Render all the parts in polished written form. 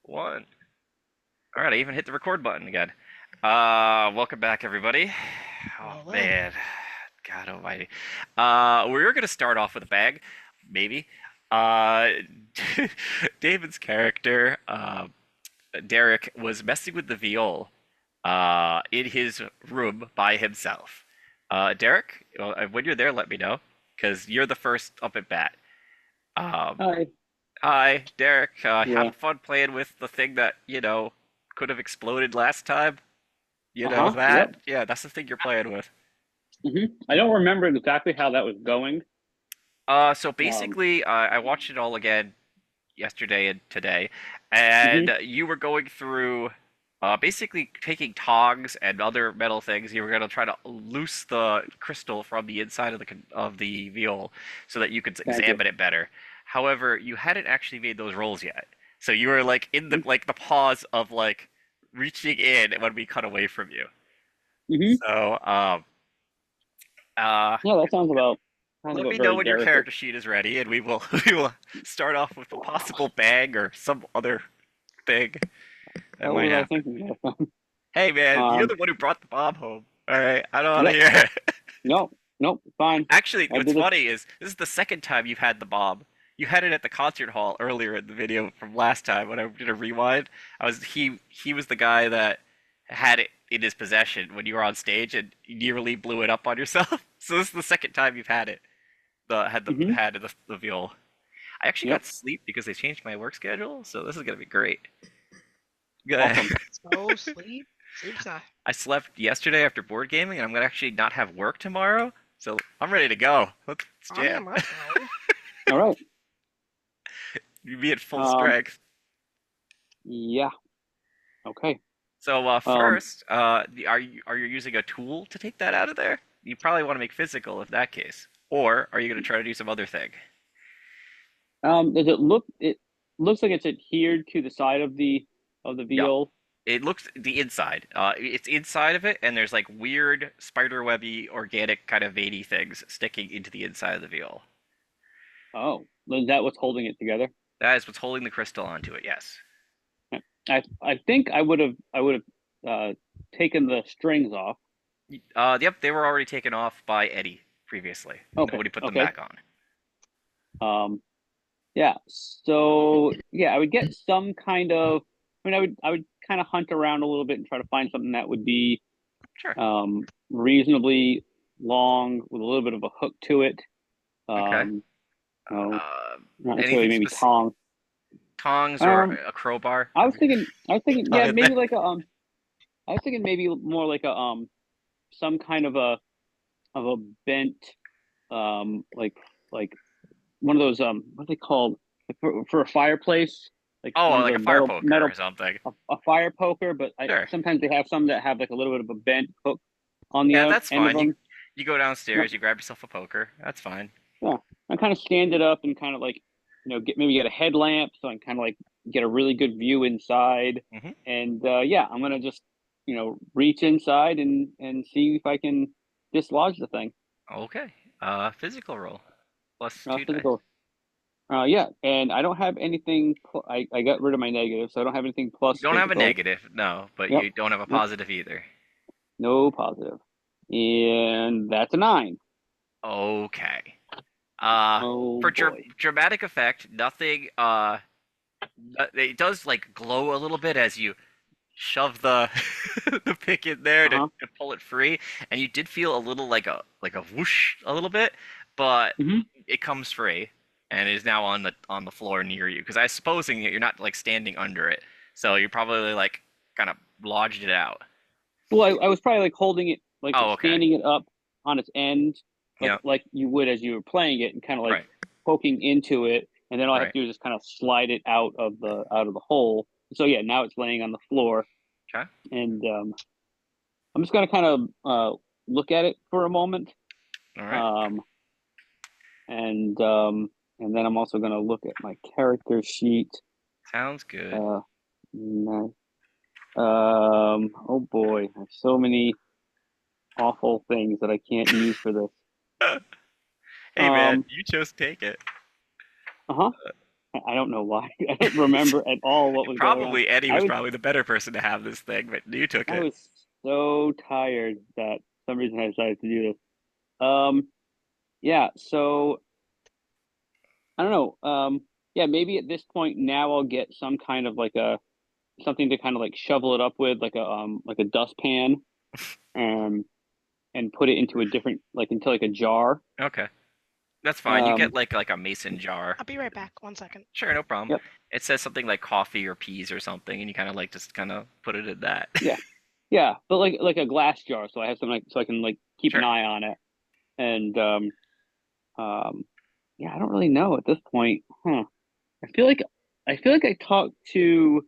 One. All right, I even hit the record button again. Welcome back, everybody. Oh Well, well. man, God Almighty. We're gonna start off with a bang, maybe. Uh, David's character, Derek, was messing with the viol, in his room by himself. Derek, well, when you're there, let me know, because you're the first up at bat. Um, Hi. Hi, Derek. Yeah. Having fun playing with the thing that, could have exploded last time? You know Uh-huh. Yep. that? Yeah, that's the thing you're playing with. I don't remember exactly how that was going. So Um, basically, I watched it all again yesterday and today, and hmm you were going through, basically taking tongs and other metal things. You were going to try to loose the crystal from the inside of the viol so that you could Thank you. examine it better. However, you hadn't actually made those rolls yet, so you were like in the pause of like reaching in when we cut away from you. Mm-hmm. So, uh, Yeah, that sounds let about me know very when your Derek-ish. character sheet is ready, and we will we will start off with a possible bang or some other thing that What might was I happen. thinking of? Hey man, you're Um, the one who brought the bomb home. All right, I don't want to yep. hear it. No, nope, fine. Actually, I what's did it. funny is this is the second time you've had the bomb. You had it at the concert hall earlier in the video from last time when I did a rewind. He was the guy that had it in his possession when you were on stage and you nearly blew it up on yourself. So this is the second time you've had it. Mm-hmm. The viol. I actually Yep. got sleep because they changed my work schedule, so this is gonna be great. Good. Awesome. Uh, So sleep. Sleep's not. I slept yesterday after board gaming, and I'm gonna actually not have work tomorrow, so I'm ready to go. Let's I'm jam. in my phone. All right. You be at full Um, strength. yeah. Okay. So Um, first, are you using a tool to take that out of there? You probably want to make physical if that case, or are you gonna try to do some other thing? does it looks like it's adhered to the side of the Yep. viol. It looks the inside. It's inside of it, and there's like weird spiderwebby, organic kind of veiny things sticking into the inside of the viol. Oh, is that what's holding it together? That is what's holding the crystal onto it. Yes. I think I would have taken the strings off. Yep, they were already taken off by Eddie previously. Okay, Nobody put them okay. back on. Um, yeah. So yeah, I would get some kind of. I mean, I would kind of hunt around a little bit and try to find something that would be Sure. reasonably long with a little bit of a hook to it. Okay. Um, no, Uh, not necessarily anything maybe specific? tongs. Tongs or Um, a crowbar? I was thinking, Tongue yeah, in maybe there. like a I was thinking maybe more like a some kind of a bent like one of those what are they called for a fireplace, like Oh, one of like the a fire metal poker or metal something. a fire poker, but Sure. sometimes they have some that have like a little bit of a bent hook on the Yeah, that's end of fine. You them. you go Yeah, downstairs, you grab yourself a poker. That's fine. yeah. I kind of stand it up and kind of like get a headlamp so I can kind of like get a really good view inside. Hmm. And yeah, I'm gonna just reach inside and see if I can dislodge the thing. Okay. Physical roll plus two dice. Physical. Yeah, and I don't have anything. I got rid of my negative, so I don't have anything You plus don't have a physical. negative, no, but Yep. you don't have a Yep. positive either. No positive. And that's a 9. Okay. Uh, Oh for boy. dramatic effect, nothing. It does like glow a little bit as you shove the the pick in there Uh-huh. to pull it free, and you did feel a little like a whoosh a little bit, but hmm it comes free and is now on the floor near you. Because I was supposing that you're not like standing under it, so you probably like kind of lodged it out. Well, I was probably like holding it, like Oh, okay. standing it up on its end, Yeah. like you would as you were playing it, and kind of like Right. poking into it, and then all I have Right. to do is just kind of slide it out of the hole. So yeah, now it's laying on the floor, Okay. and I'm just gonna kind of look at it for a moment. All right. Um, and um, and then I'm also going to look at my character sheet. Sounds good. Uh, oh boy, I have so many awful things that I can't use for this. Hey man, Um, you chose take it. uh-huh. I don't know why. I don't remember at all what was going on. Probably Eddie I was was probably the better person to have this thing, but you took I it. was so tired that for some reason I decided to do this. Um, yeah. So I don't know. Yeah, maybe at this point now I'll get some kind of like a something to kind of like shovel it up with, like a dustpan, um, and put it into a different like into like a jar. Okay, that's fine. You get Um, like a mason jar. I'll be right back. 1 second. Sure, no problem. yep. It says something like coffee or peas or something, and you kind of like just kind of put it in that. Yeah. Yeah, but like a glass jar, so I have something like so I can like keep an Sure. eye on it. And um, yeah, I don't really know at this point. Huh. I feel like I talked to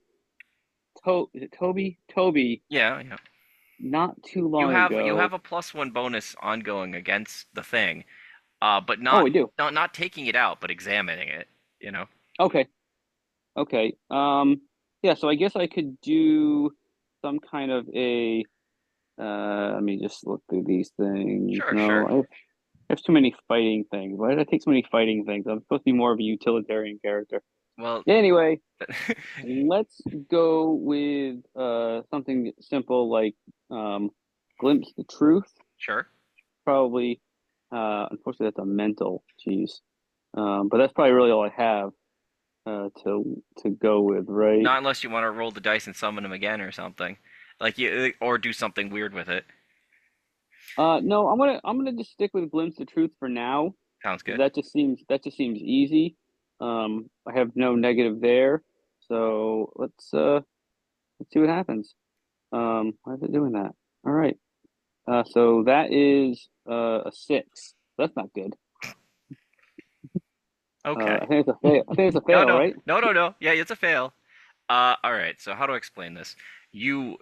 is it Toby? Toby Yeah, yeah. not too You long have ago. a +1 bonus ongoing against the thing, but Oh, we do. not taking it out, but examining it. You know. Okay. Okay. Yeah, so I guess I could do some kind of a let me just look through these things. Sure, No, sure. I have too many fighting things. Why did I take so many fighting things? I'm supposed to be more of a utilitarian character. Well, Anyway, let's go with something simple like glimpse the truth. sure. Probably unfortunately that's a mental, jeez. But that's probably really all I have to go with, right? Not unless you want to roll the dice and summon him again or something, like you or do something weird with it. No, I'm gonna just stick with glimpse the truth for now. Sounds good. That just seems easy. I have no negative there. So let's see what happens. Why is it doing that? All right. So that is a 6. That's not good. Okay. I think it's a fail. I think it's a No, fail, no, right? no, no, no. Yeah, it's a fail. All right. So how do I explain this? You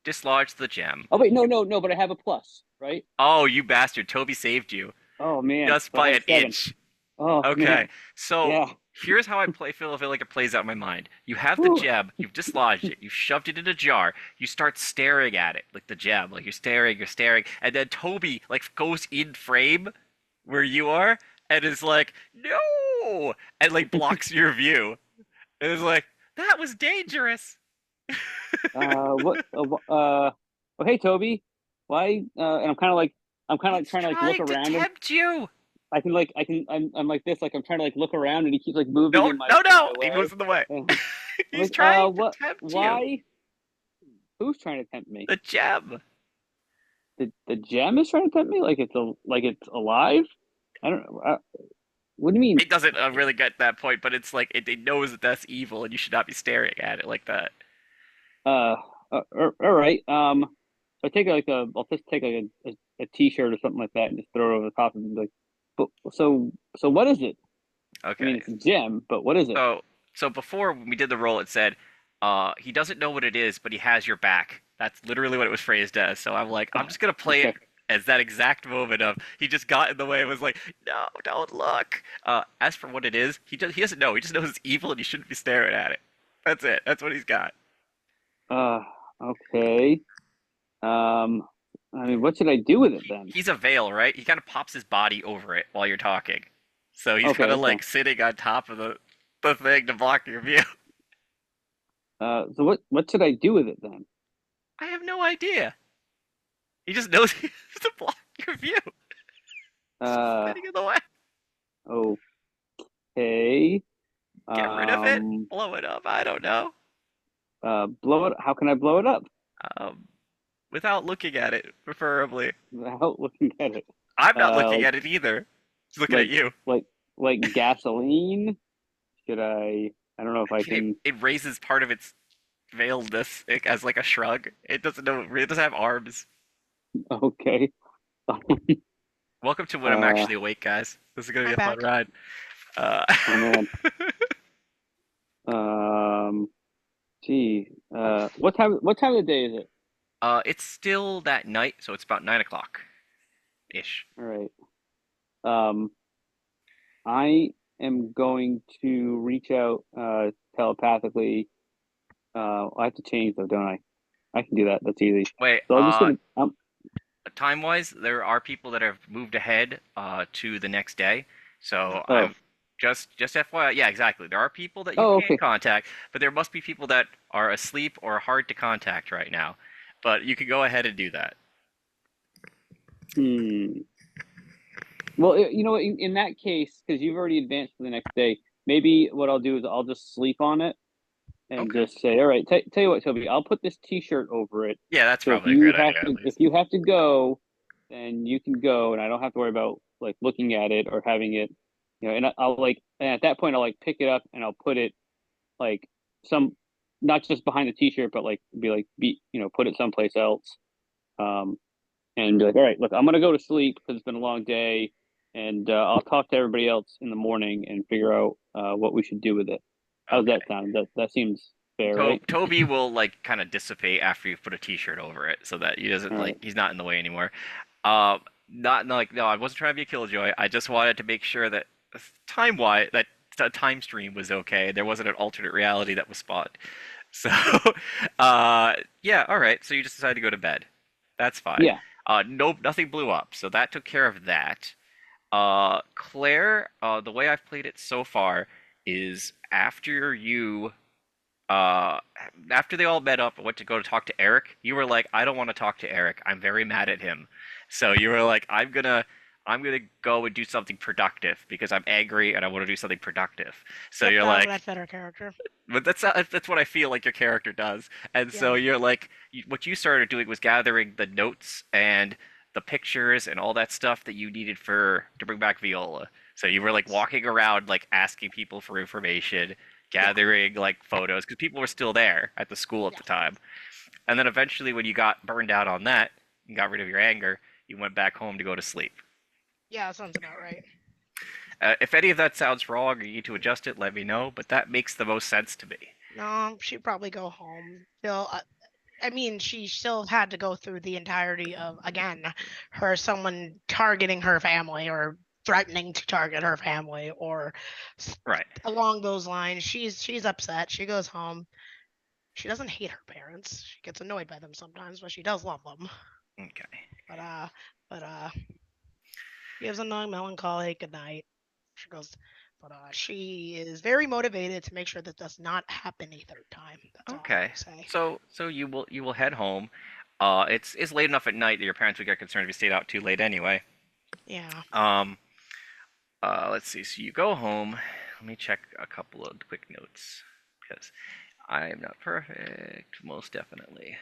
dislodge the gem. Oh wait, no. But I have a plus, right? Oh, you bastard! Toby saved you Oh man, just so I by have an 7. inch. Oh Okay. man, So yeah. here's how I feel like it plays out in my mind. You have the Whew. gem. You've dislodged it. You've shoved it in a jar. You start staring at it like the gem. Like you're staring, and then Toby like goes in frame where you are and is like, no, and like blocks your view. And it's like, that was dangerous. What? Oh hey Toby, why? And I'm kind of like He's trying to like look trying to around him. tempt you. I'm like this, like I'm trying to like look around, and he keeps like moving No, in no, in my no. He way. moves in the way. And I'm He's like, trying to what? tempt you. Why? Who's trying to tempt me? The gem. The gem is trying to tempt me, like it's alive. I don't know. What do you mean? It doesn't really get that point, but it's like it knows that that's evil, and you should not be staring at it like that. Uh, all right. I take I'll just take like a t-shirt or something like that and just throw it over the top and be like, but so what is it? I mean, Okay. it's a gem, but what is it? So so before when we did the roll, it said he doesn't know what it is, but he has your back. That's literally what it was phrased as. So I'm like, I'm just gonna play it Okay. as that exact moment of he just got in the way and was like, no, don't look. As for what it is, he doesn't know. He just knows it's evil and you shouldn't be staring at it. That's it. That's what he's got. Uh, okay. Um, I mean, what should I do with it then? He's a veil, right? He kind of pops his body over it while you're talking. So he's kind Okay, of okay. like sitting on top of the thing to block your view. So what should I do with it then? I have no idea. He just knows he has to block your view. It's just Uh, sitting in the way. okay. Get rid of it, Um, blow it up. I don't know. blow it. How can I blow it up Um, without looking at it, preferably. without looking at it? I'm not looking Like at it either. Just looking at like you. like like gasoline? Should I? I don't know if I can. It raises part of its veiledness as like a shrug. It doesn't know. It doesn't have arms. Okay. Welcome to when I'm Uh, actually awake, guys. This is gonna be I'm a fun back. ride. Uh, oh man. Um, gee. What time of the day is it? it's still that night, so it's about 9 o'clock ish. All right. Um, I am going to reach out telepathically. I have to change though, don't I? I can do that. That's easy. Wait, So I'm just gonna. time wise, there are people that have moved ahead to the next day. So Oh, Just FYI, yeah, exactly. There are people that you Oh, can okay. contact, but there must be people that are asleep or hard to contact right now. But you can go ahead and do that. Hmm. Well, in that case, because you've already advanced to the next day, maybe what I'll do is I'll just sleep on it and Okay. just say, all right, tell you what, Toby, I'll put this T-shirt over it. Yeah, that's So if probably a you great have idea, at to, if least. you have to go, then you can go, and I don't have to worry about like looking at it or having it, and I'll like, and at that point, I'll like pick it up and I'll put it like some, not just behind the T-shirt, but like put it someplace else. Um, and be like, all right, look, I'm gonna go to sleep because it's been a long day, and I'll talk to everybody else in the morning and figure out what we should do with it. How's Okay. that sound? That seems fair, right? Toby will like kind of dissipate after you put a T-shirt over it, so that he doesn't All like right. he's not in the way anymore. Uh, not like no, I wasn't trying to be a killjoy. I just wanted to make sure that time wise that the time stream was okay. There wasn't an alternate reality that was spawned. So, yeah, all right. So you just decided to go to bed. That's fine. Yeah. Nope, nothing blew up. So that took care of that. Claire, the way I've played it so far is uh, after they all met up and went to go to talk to Eric, you were like, I don't want to talk to Eric. I'm very mad at him. So you were like, I'm gonna go and do something productive because I'm angry and I want to do something productive. So Yep, you're that like, better character. but that's what I feel like your character does. And so Yeah. you're like, what you started doing was gathering the notes and the pictures and all that stuff that you needed for to bring back Viola. So you were like walking around, like asking people for information, Yeah. gathering like photos because people were still there at the school at Yeah. the time. And then eventually, when you got burned out on that and got rid of your anger, you went back home to go to sleep. Yeah, that sounds about right. If any of that sounds wrong or you need to adjust it, let me know. But that makes the most sense to me. No, she'd probably go home. Still, I mean, she still had to go through the entirety of, again, someone targeting her family or threatening to target her family or Right. along those lines. She's upset. She goes home. She doesn't hate her parents. She gets annoyed by them sometimes, but she does love them. Okay. But gives a long melancholy good night. She goes, but she is very motivated to make sure that does not happen a third time. That's all I'm Okay. gonna say. So you will head home. It's late enough at night that your parents would get concerned if you stayed out too late anyway. Yeah. Um. Let's see. So you go home. Let me check a couple of quick notes because I am not perfect. Most definitely.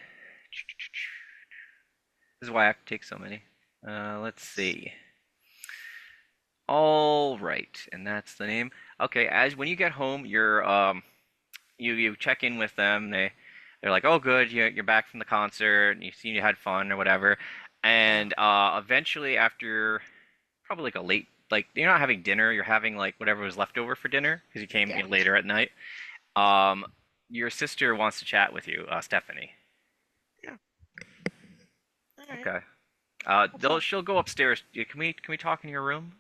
This is why I have to take so many. Let's see. All right, and that's the name. Okay, as when you get home, you check in with them. They're like, oh, good, you're back from the concert, and you see you had fun or whatever. Yeah. And eventually, after probably like a late, like you're not having dinner, you're having like whatever was left over for dinner because you came Yeah. later at night. Um, your sister wants to chat with you, Stephanie. Yeah. All right. Okay. What's up? She'll go upstairs. Can we talk in your room?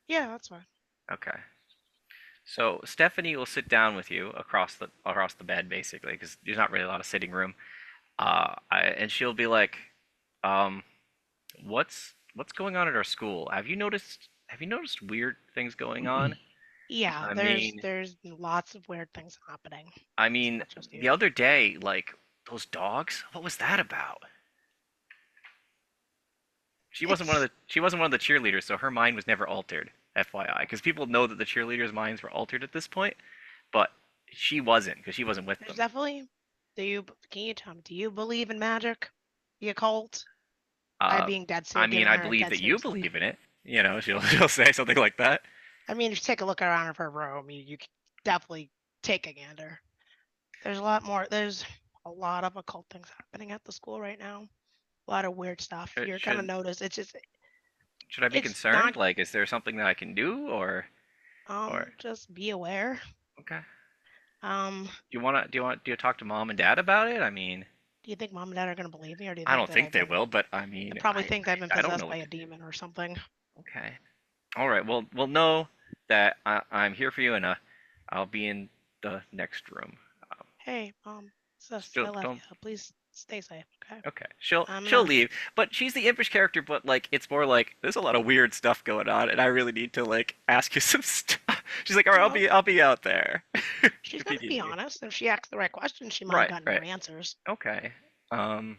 Yeah, that's fine. Okay. So Stephanie will sit down with you across the bed, basically, because there's not really a lot of sitting room. And she'll be like, um, what's going on at our school? Have you noticed weird things going on? Yeah, I there's mean, there's lots of weird things happening. I It's mean, not just the you. other day, like those dogs. What was that about? It's She wasn't one of the cheerleaders, so her mind was never altered. FYI, because people know that the cheerleaders' minds were altered at this point, but she wasn't because she wasn't with there's them. definitely. Can you tell me? Do you believe in magic? The occult? I'm Uh, being dead I serious, mean, giving I her a believe dead that you serious look. believe in it. She'll say something like that. I mean, if you take a look around her room, you can definitely take a gander. There's a lot more. There's a lot of occult things happening at the school right now. A lot of weird stuff. Should You're gonna should, notice. It's just. should I be It's concerned? not. Like, is there something that I can do, or Just be aware. okay? Um. Do you talk to mom and dad about it? I mean, Do you think mom and dad are gonna believe me, or do you I think don't that think I've they been? will, but I They mean, probably think that I've been I don't know possessed by what a to do. demon or something. Okay. All right. Well, we'll know that I'm here for you, and I'll be in the next room. Um, Hey, sis, still I love you. don't. Please stay safe, okay? Okay. She'll I'm she'll gonna. leave, but she's the impish character. But like, it's more like there's a lot of weird stuff going on, and I really need to like ask you some stuff. She's like, all right, Well, I'll be out there she's if you gonna need be me. honest. If she asked the right questions, she might have Right, gotten right. more answers. Okay. Um,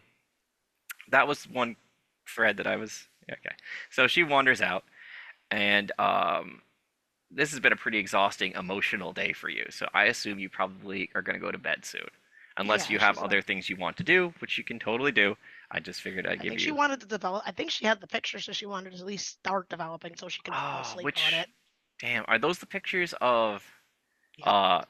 that was one thread that I was okay. So she wanders out, and this has been a pretty exhausting emotional day for you. So I assume you probably are going to go to bed soon, unless Yeah, you have she's other things you want to do, which you can totally do. I just figured I'd I give think she you. wanted to develop. I think she had the picture, so she wanted to at least start developing so she can fall Oh, asleep on which it. damn, are those the pictures of Yep. uh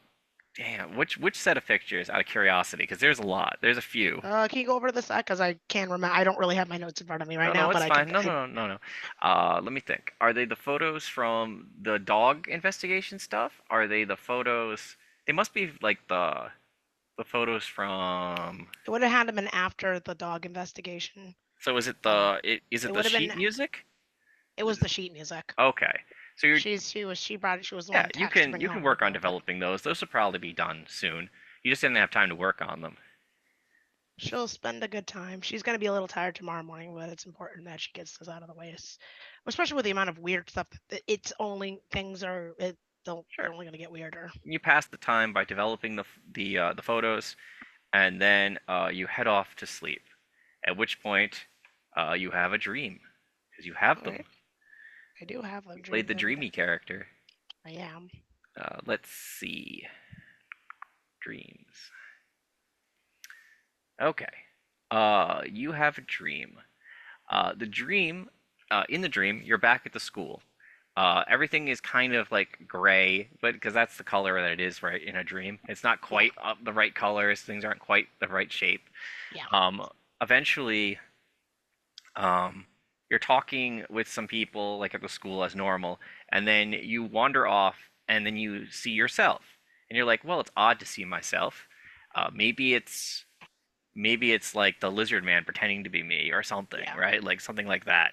damn, which set of pictures out of curiosity? Because there's a lot. There's a few. Can you go over to the side? Because I can't remember. I don't really have my notes in front of me right No, now, no, but it's I could. fine. No, no, no, no, no. Let me think. Are they the photos from the dog investigation stuff? Are they the photos? They must be like the photos from. It would have had to been after the dog investigation. So is it Um, is it it the would have been. sheet music? It was the sheet music. Okay. So you're She brought it. She was the yeah, one text to bring you it can home to work on develop it. developing those. Those will probably be done soon. You just didn't have time to work on them. She'll spend a good time. She's gonna be a little tired tomorrow morning, but it's important that she gets this out of the way. Especially with the amount of weird stuff. It's only things are. They're Sure. only gonna get weirder. You pass the time by developing the photos, and then you head off to sleep. At which point, you have a dream because you have All them. right. I do have a You played dream the the other day. dreamy character. I am. Let's see. Dreams. Okay. You have a dream. The dream, in the dream, you're back at the school. Everything is kind of like gray, but because that's the color that it is, right, in a dream. It's not Yeah. quite the right colors. Things aren't quite the right shape. Yeah. Eventually, um, you're talking with some people like at the school as normal, and then you wander off, and then you see yourself, and you're like, well, it's odd to see myself. Maybe it's like the lizard man pretending to be me or something, Yeah. right? Like something like that.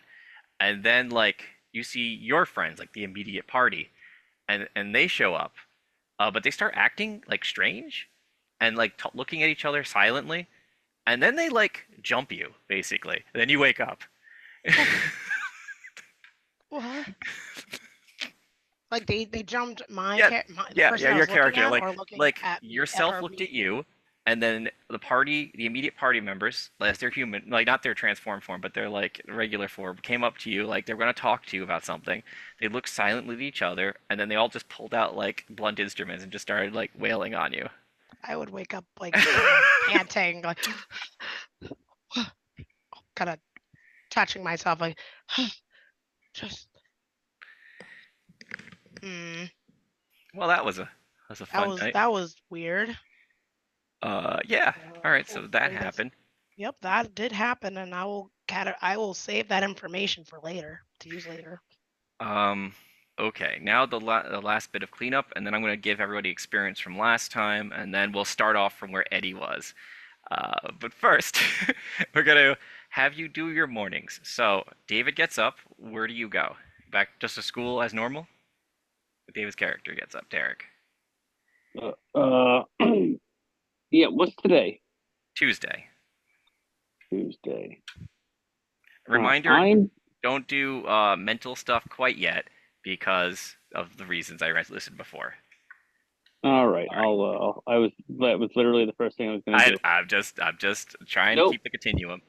And then like you see your friends, like the immediate party, and they show up, but they start acting like strange and like looking at each other silently, and then they like jump you basically. And then you wake up. What? Like they jumped Yeah, the person I your was looking character, at or looking like at at yourself her looked me. at you, and then the immediate party members, as they're human, like not their transformed form, but their like regular form, came up to you, like they're gonna talk to you about something. They looked silently at each other, and then they all just pulled out like blunt instruments and just started like wailing on you. I would wake up like panting, like kind of touching myself, like just. Mm, Well, that was a fun night. that was weird. Yeah. All right, so that Hopefully that's. happened. Yep, that did happen, and I will save that information for later to use later. Um, okay, now the last bit of cleanup, and then I'm going to give everybody experience from last time, and then we'll start off from where Eddie was. But first, we're going to have you do your mornings. So, David gets up. Where do you go? Back just to school as normal? David's character gets up, Derek. Uh, yeah. What's today? Tuesday. Tuesday. Reminder, I'm don't do mental stuff quite yet because of the reasons I listed before. all right. All right. That was literally the first thing I was gonna do. I'm just trying to Nope. keep the continuum.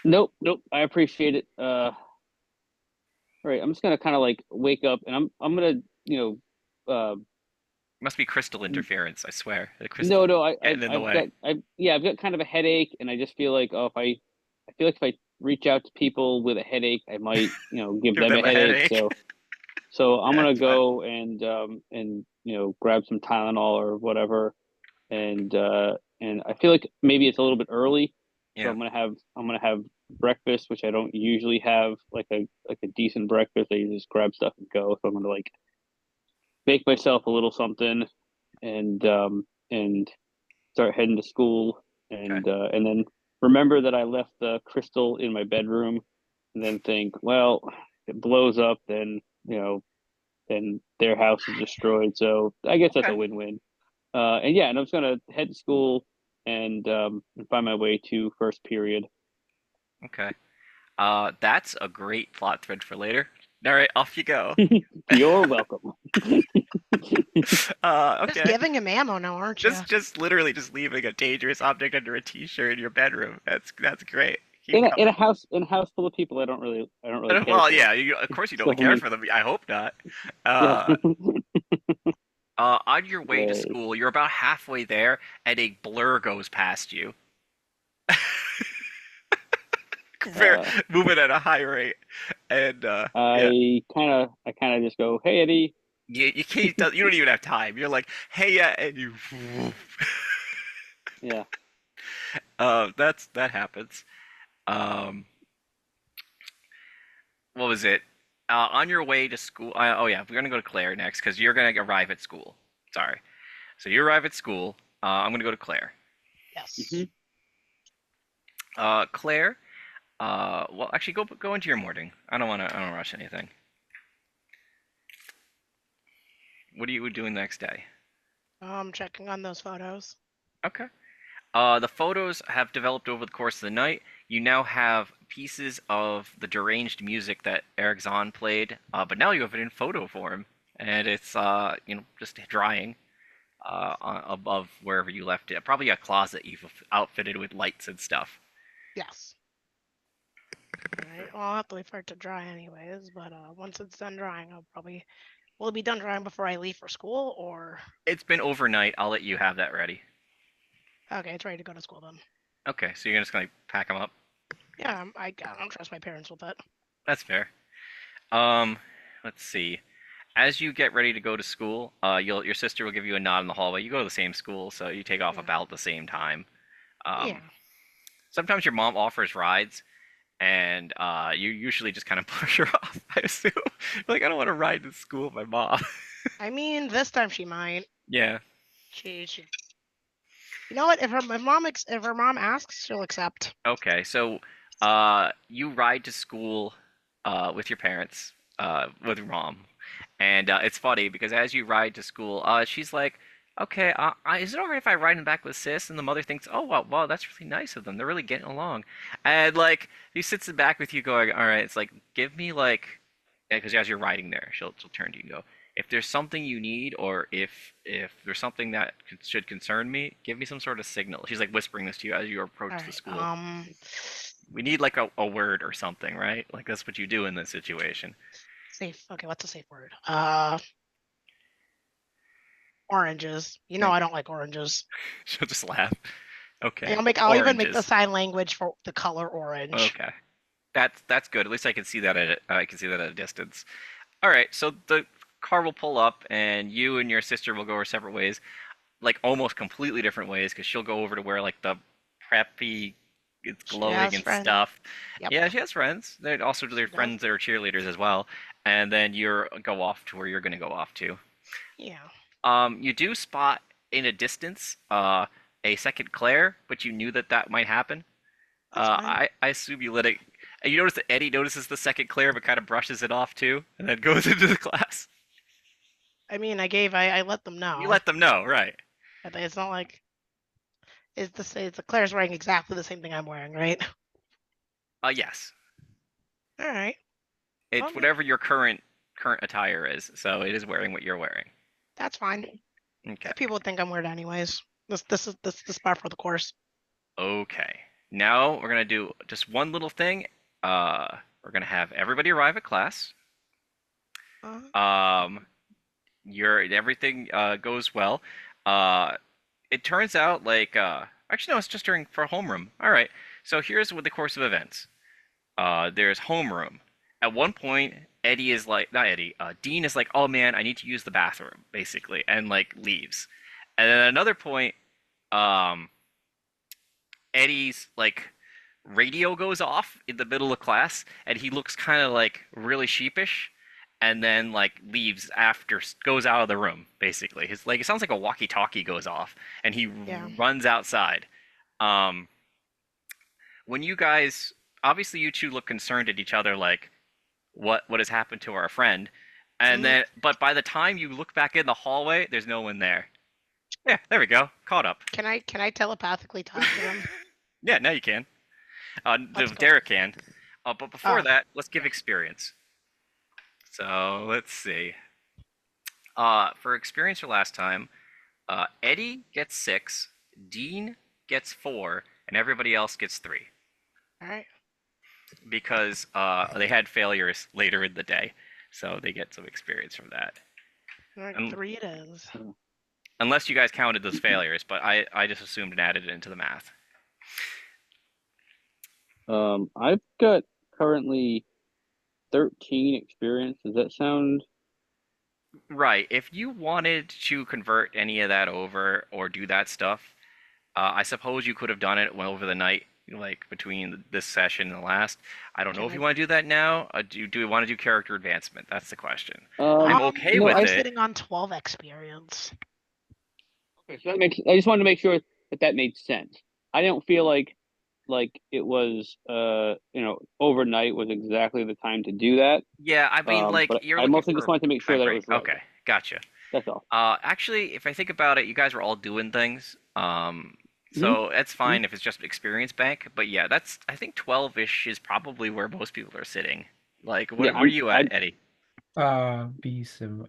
Nope. I appreciate it. All right. I'm just gonna kind of like wake up, and I'm gonna Must be crystal interference, I swear. The no, crystal no. getting in the way. I've got kind of a headache, and I just feel like, oh, if I feel like if I reach out to people with a headache, I might, give Give them a them a headache. headache. So I'm Yeah, gonna it's fine. go and grab some Tylenol or whatever, and I feel like maybe it's a little bit early, so Yeah. I'm gonna have breakfast, which I don't usually have, like a decent breakfast. I usually just grab stuff and go. So I'm gonna like make myself a little something and start heading to school, Okay. and then remember that I left the crystal in my bedroom, and then think, well, if it blows up, then then their house is destroyed. So I guess that's a Okay. win-win. And yeah, and I'm just gonna head to school and find my way to first period. Okay. That's a great plot thread for later. All right, off you go. You're welcome. Just Okay. giving him ammo now, aren't you? Just literally just leaving a dangerous object under a t-shirt in your bedroom. That's great. Keep In coming. a house full of people I don't really care Well, for. yeah, of course you So don't I care mean, for them. I hope not. yeah. Uh, on your way to Right. school, you're about halfway there, and a blur goes past you, very, Uh, moving at a high rate, and yeah, I kind of just go, "Hey, Eddie." you can't. You don't even have time. You're like, hey, yeah, and you. Yeah. That happens. Um, what was it? On your way to school. Oh yeah, we're gonna go to Claire next because you're gonna arrive at school. Sorry. So you arrive at school. I'm gonna go to Claire. Yes. Hmm. Claire. Well, actually, go into your morning. I don't rush anything. What are you doing the next day? Checking on those photos. Okay. The photos have developed over the course of the night. You now have pieces of the deranged music that Eric Zahn played, but now you have it in photo form, and it's just drying above wherever you left it. Probably a closet you've outfitted with lights and stuff. Yes. All right. Well, I'll have to wait for it to dry anyways, but once it's done drying, I'll probably will it be done drying before I leave for school or It's been overnight. I'll let you have that ready. okay, it's ready to go to school then. Okay, so you're just gonna pack them up. Yeah, I don't trust my parents with it. That's fair. Um, let's see. As you get ready to go to school, your sister will give you a nod in the hallway. You go to the same school, so you take off Yeah. about the same time. Um, Yeah. sometimes your mom offers rides, and you usually just kind of push her off. I assume, like I don't want to ride to school with my mom. I mean, this time she might. Yeah. She. You know what? If her mom asks, she'll accept. Okay. So, you ride to school, with your parents, with your mom, and it's funny because as you ride to school, she's like, "Okay, is it alright if I ride in back with sis?" And the mother thinks, "Oh, wow, that's really nice of them. They're really getting along." And like, he sits in back with you, going, "All right." It's like, give me like, because as you're riding there, she'll turn to you and go, "If there's something you need, or if there's something that should concern me, give me some sort of signal." She's like whispering this to you as you All approach the right. school. We need like a word or something, right? Like that's what you do in this situation. Safe. Okay, what's a safe word? Oranges. You know And I don't like oranges. she'll just laugh. And Okay. I'll even make the Oranges. sign language for the color orange. Okay. That's good. At least I can see that I can see that at a distance. All right. So the car will pull up, and you and your sister will go our separate ways, like almost completely different ways, because she'll go over to where like the preppy, it's She glowing has and friends. stuff. Yep. Yeah, she has friends. They're also their She does. friends that are cheerleaders as well. And then you're go off to where you're gonna go off to. Yeah. You do spot in a distance a second Claire, but you knew that that might happen. That's fine. I assume you let it. You notice that Eddie notices the second Claire, but kind of brushes it off too, and then goes into the class. I mean, I let them You know. let them know, right? It's not like it's the Claire's wearing exactly the same thing I'm wearing, right? Yes. All right. It's Okay. whatever your current attire is, so it is wearing what you're wearing. That's fine. Okay. People would think I'm weird anyways. This is par for the course. Okay. Now we're gonna do just one little thing. We're gonna have everybody arrive at class. Uh, Um, your everything goes well. Uh, it turns out like actually no, it's just during for homeroom. All right. So here's what the course of events. There's homeroom. At one point, Eddie is like not Eddie. Dean is like, "Oh man, I need to use the bathroom," basically, and like leaves. And then at another point, um, Eddie's like radio goes off in the middle of class, and he looks kind of like really sheepish, and then like leaves after goes out of the room. Basically, his like it sounds like a walkie-talkie goes off, and he yeah. runs outside. Um, when you guys obviously you two look concerned at each other, like what has happened to our friend, and Mhm. then but by the time you look back in the hallway, there's no one there. Yeah, there we go, caught up. Can I telepathically talk to them? Yeah, now you can. Let's go. Derek can. But before Oh, that, let's give yeah. experience. So let's see. For experience for last time, Eddie gets 6, Dean gets 4, and everybody else gets 3 All right. because they had failures later in the day, so they get some experience from that. All right. Un 3 it is. Unless you guys counted those failures, but I just assumed and added it into the math. I've got currently 13 experience. Does that sound? Right. If you wanted to convert any of that over or do that stuff, I suppose you could have done it over the night, like between this session and the last. I don't know if Can you I? want to do that now. Do we want to do character advancement? That's the question. I'm okay No, with I'm it. sitting on 12 experience. Okay, so that makes. I just wanted to make sure that that made sense. I don't feel like it was overnight was exactly the time to do that. Yeah, I mean, like But you're I looking mostly for just wanted to make a sure time that it break. was right. Okay, gotcha. That's all. Actually, if I think about it, you guys were all doing things. Hmm. So it's fine if it's just experience bank. But yeah, that's I think 12-ish is probably where most people are sitting. Like, Yeah, where are you I at, Eddie? B7,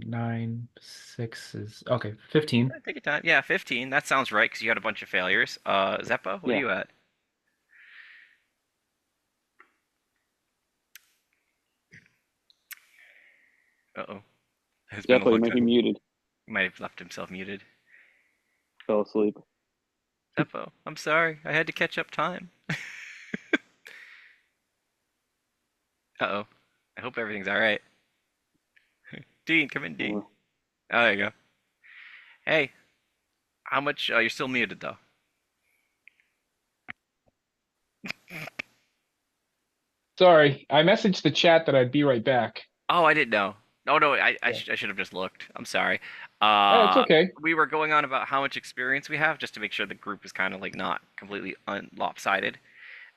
9, 6 is okay. 15. Take your time. Yeah, 15. That sounds right because you had a bunch of failures. Zeppo, what are yeah, you at? Uh-oh. It's been a definitely long might be time. muted. He might have left himself muted. Fell asleep. Zeppo, I'm sorry. I had to catch up time. Uh-oh. I hope everything's all right. Dean, come in, Dean. Uh, Oh, there you go. Hey, how much? You're still muted though. Sorry, I messaged the chat that I'd be right back. Oh, I didn't know. Oh no, Yeah. I should have just looked. I'm sorry. It's okay. We were going on about how much experience we have, just to make sure the group is kind of like not completely lopsided.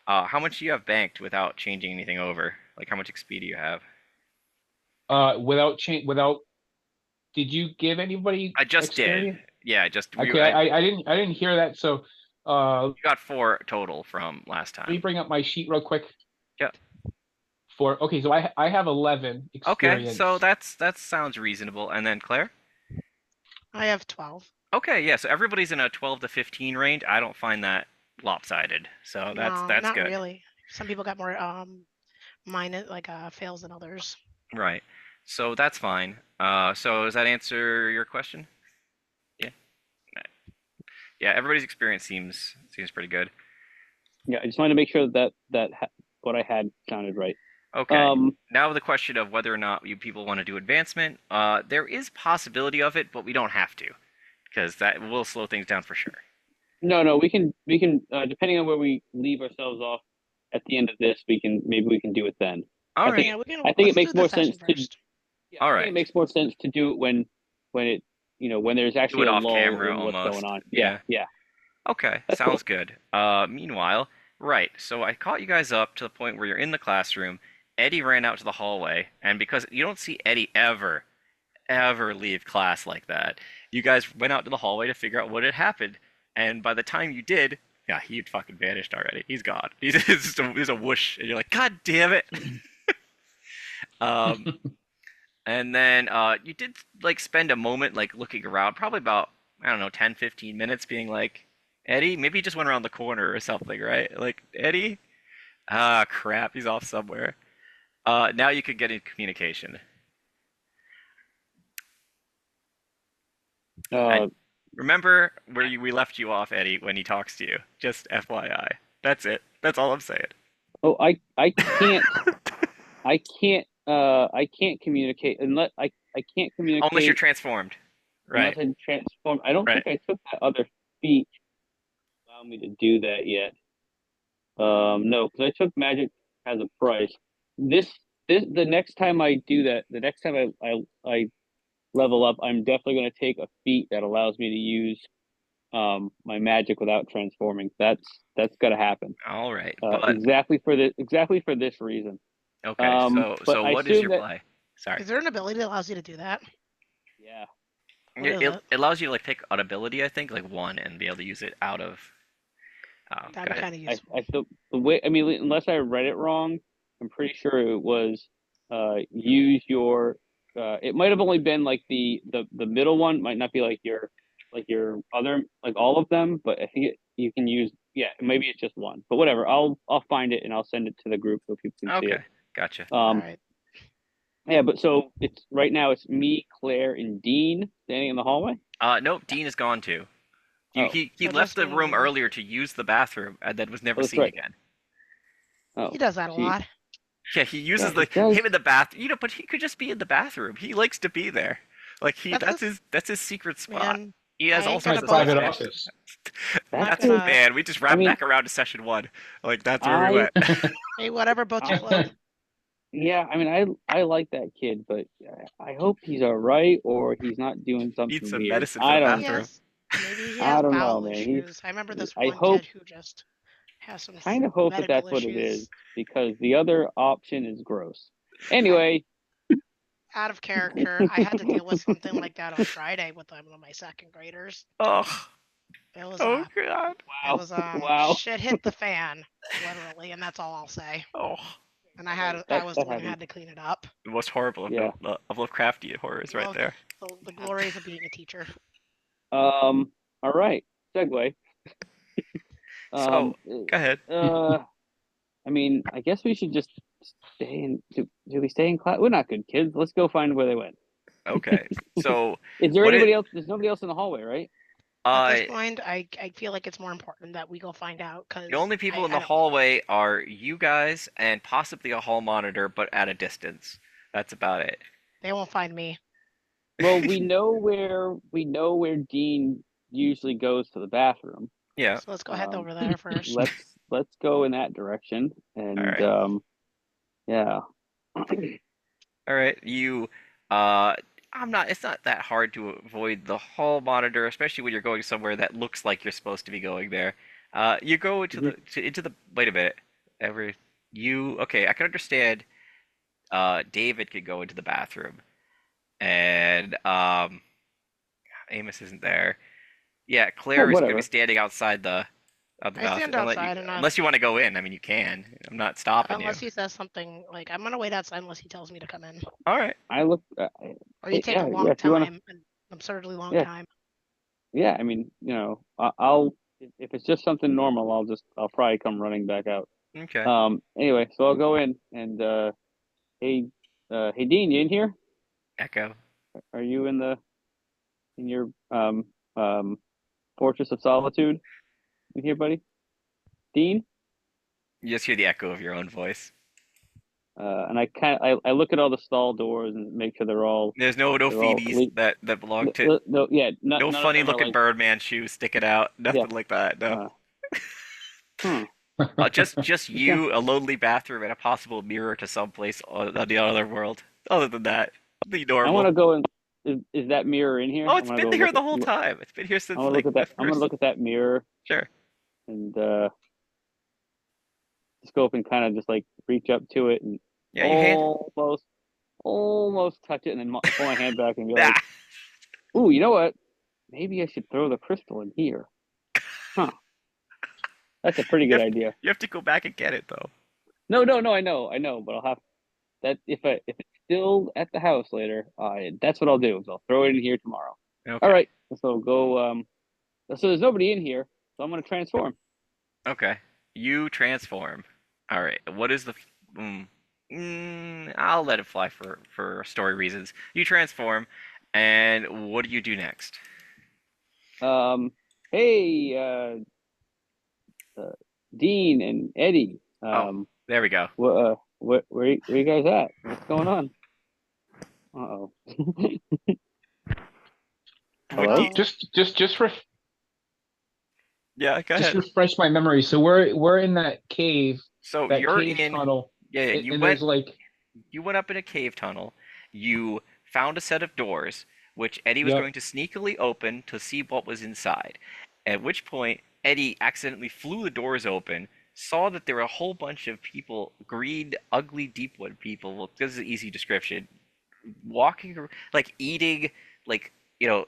How much do you have banked without changing anything over? Like how much XP do you have? Without, did you give anybody I just did. experience? Yeah, I just Okay, I didn't hear that. So, you got 4 total from last let me time. bring up my sheet real quick. Yeah. Okay, so I have 11 Okay, so experience. that sounds reasonable. And then Claire? I have 12. Okay, yeah, so everybody's in a 12 to 15 range. I don't find that lopsided. So No, that's not good. really. Some people got more minus like fails than others. Right. So that's fine. So does that answer your question? Yeah. Yeah, everybody's experience seems pretty good. yeah, I just wanted to make sure that what I had sounded right. Okay. Now the question of whether or not you people want to do advancement. There is possibility of it, but we don't have to, because that will slow things down for sure. No, we can depending on where we leave ourselves off at the end of this, maybe we can do it then. All I right. think Yeah, we can. I think it Let's do makes the more sense session to first. yeah, All I think it right. makes more sense to do it when it when there's Do actually it a off lull camera in what's going almost. on. Yeah, Yeah. yeah. Okay, That's cool. sounds good. Meanwhile, right, so I caught you guys up to the point where you're in the classroom. Eddie ran out to the hallway, and because you don't see Eddie ever leave class like that, you guys went out to the hallway to figure out what had happened. And by the time you did, yeah, he'd fucking vanished already. He's gone. He's a whoosh, and you're like, God damn it. Um, and then you did like spend a moment like looking around, probably about I don't know 10, 15 minutes, being like, Eddie, maybe he just went around the corner or something, right? Like Eddie, ah crap, he's off somewhere. Now you could get in communication. And Uh, remember where we left you off, Eddie, when he talks to you. Just FYI. That's it. That's all I'm saying. oh, I can't communicate I can't Unless you're communicate transformed. unless Right. I transform. I don't Right. think I took that other feat to allow me to do that yet. No, because I took magic as a price. This the next time I do that, the next time I level up, I'm definitely going to take a feat that allows me to use my magic without transforming. That's got to happen. All right. But Exactly for this reason. okay. So But so I what is assume your that play? Sorry. Is there an ability that allows you to do that? yeah. What is it? It allows you to like pick an ability, I think, like one, and be able to use it out of. That'd Go be ahead. kind of useful. The way I mean, unless I read it wrong, I'm pretty sure it was use your it might have only been like the middle one might not be like your other like all of them, but I think you can use maybe it's just one, but whatever. I'll find it and I'll send it to the group so people can see Okay, it. gotcha. All right. Yeah, but so it's right now it's me, Claire, and Dean standing in the hallway. Nope, Dean is gone too. Oh, He So left just the me and room you. earlier to use the bathroom and then was never oh, that's seen right. again. Oh, He does that a gee. lot. Yeah, he uses he the does. him in the bath. But he could just be in the bathroom. He likes to be there. Like That's that's his secret spot. Man, He has I all ain't sorts gonna of stuff Private boast. there. office. I'm not That's That's his. gonna. man. We just I wrapped mean, back around to session one. Like that's where we I went. Hey, whatever boats you I float. yeah. I mean, I like that kid, but I hope he's all right or he's not doing Needs something some weird. medicine for the I Maybe he don't. bathroom. has. Maybe he I has don't know, bowel man. issues. I remember this I one hope. kid who just has some Kind of hope that medical that's what it issues. is because the other option is gross. I, Anyway, out of character, I had to deal with something like that on Friday with one of my second graders. Oh, It was oh god. wow. shit hit the fan, literally, and that's all I'll say. Oh, And I was the That one who happens. had to clean it up. the most horrible Yeah. of Lovecraftian horrors right Love there. the glories of being a teacher. All right. Segue. So go ahead. I mean, I guess we should just stay in. Do we stay in class? We're not good kids. Let's go find where they went. Okay. So Is there what it anybody else? There's nobody else in the hallway, right? At this uh point, I feel like it's more important that we go find out because the only people in the hallway are you guys and possibly a hall monitor, but at a distance. That's about it. they won't find me. Well, we know where Dean usually goes to the bathroom. Yeah. So let's go head Um, over there first. let's go in that direction, and All right. yeah. All right. It's not that hard to avoid the hall monitor, especially when you're going somewhere that looks like you're supposed to be going there. You go into the wait a minute. Okay, I can understand David could go into the bathroom and Amos isn't there. Yeah, Claire is going to be Whatever. standing outside the of the I stand bathroom. outside and Unless you want to go in, I mean you can. I'm not stopping you. unless he says something like I'm gonna wait outside unless he tells me to come in. All right. I look. Or you take a Yeah, long if you wanna, time, an absurdly long yeah, time. yeah. I mean, I'll if it's just something normal, I'll probably come running back out. Okay. Anyway, so I'll go in and hey, hey Dean, you in here? Echo. Are you in your Fortress of Solitude? In here, buddy? Dean? You just hear the echo of your own voice. And I look at all the stall doors and make sure they're all There's no they're all feeties that belong to no, yeah, no none of funny them are looking like, Birdman shoes sticking out. Nothing like that. No. hmm. Just you, a lonely bathroom, and a possible mirror to someplace on the other world. Other than that, the I normal. want to go and is that mirror in here? Oh, I it's want to been go here look the at whole time. It's been here I since want to look like at the that. I'm gonna first. look at that mirror Sure. and just go up and kind of just like reach up to it and Yeah, you hand. almost touch it and then pull my hand back and be Ah, like, "Ooh, you know what? Maybe I should throw the crystal in here." Huh? That's a pretty good idea. you have to go back and get it though. No, I know, but I'll have that if it's still at the house later. That's what I'll do. Is I'll throw it in here tomorrow. Okay. All right. So go. So there's nobody in here, so I'm gonna transform. Okay. You transform. All right. What is the? I'll let it fly for story reasons. You transform, and what do you do next? Hey, Dean and Eddie. Oh, there we go. Where you guys at? What's going on? Uh-oh. Hello? Yeah, go Just ahead. refresh my memory. So we're in that cave, So that you're cave in. tunnel, Yeah, and there's like, you went up in a cave tunnel. You found a set of doors, which Eddie was yep, going to sneakily open to see what was inside. At which point, Eddie accidentally flew the doors open, saw that there were a whole bunch of people, green, ugly, deepwood people. Well, this is an easy description. Walking, like eating, like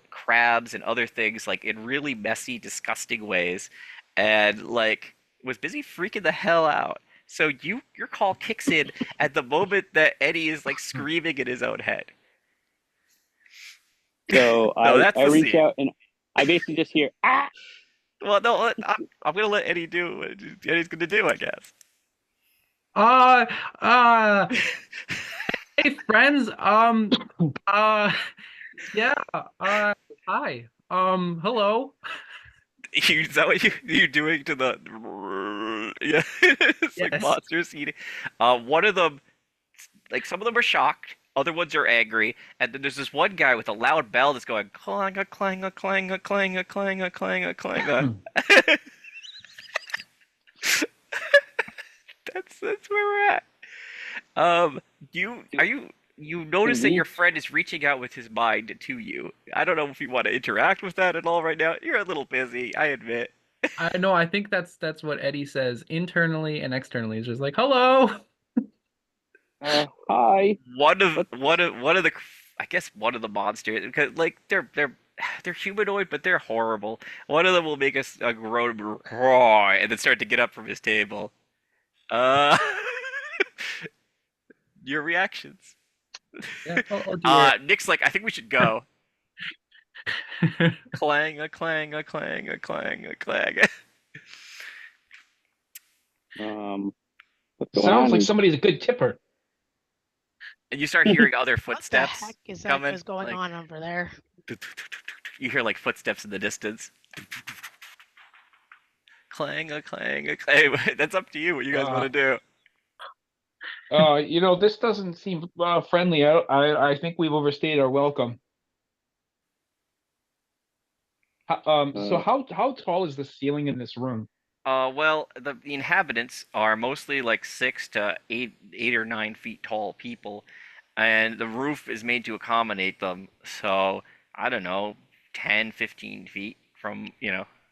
crabs and other things, like in really messy, disgusting ways, and like was busy freaking the hell out. So your call kicks in at the moment that Eddie is like screaming in his own head. So No, I that's I the reach scene. out and I basically just hear ah. Well, no, I'm gonna let Eddie do what Eddie's gonna do, I guess. Uh, uh, hey friends. Uh, yeah. Hi. Hello. Is that what you're doing to the? Yeah, it's like Yes. monsters eating. One of them, like some of them are shocked, other ones are angry, and then there's this one guy with a loud bell that's going clang a clang a clang a clang a clang a clang a clang a. That's where we're at. You are you Can notice that we? your friend is reaching out with his mind to you. I don't know if you want to interact with that at all right now. You're a little busy, I admit. I know. I think that's what Eddie says internally and externally. It's just like, hello. Hi. What? One of the I guess one of the monsters because like they're humanoid but they're horrible. One of them will make a groan roar and then start to get up from his table. Uh, your reactions. Yeah. Oh dear. Nick's like I think we should go. Clang a clang a clang a clang a clang. Um, what's going Sounds like on? somebody's a good tipper. And you start hearing other What the footsteps heck is that coming. is going Like on over there? you hear like footsteps in the distance. Clang a clang a clang. That's up to you. What you guys want Uh, to do? this doesn't seem friendly. I think we've overstayed our welcome. So Uh, how tall is the ceiling in this room? Well, the inhabitants are mostly like 6 to 8 or 9 feet tall people, and the roof is made to accommodate them. So I don't know, 10, 15 feet from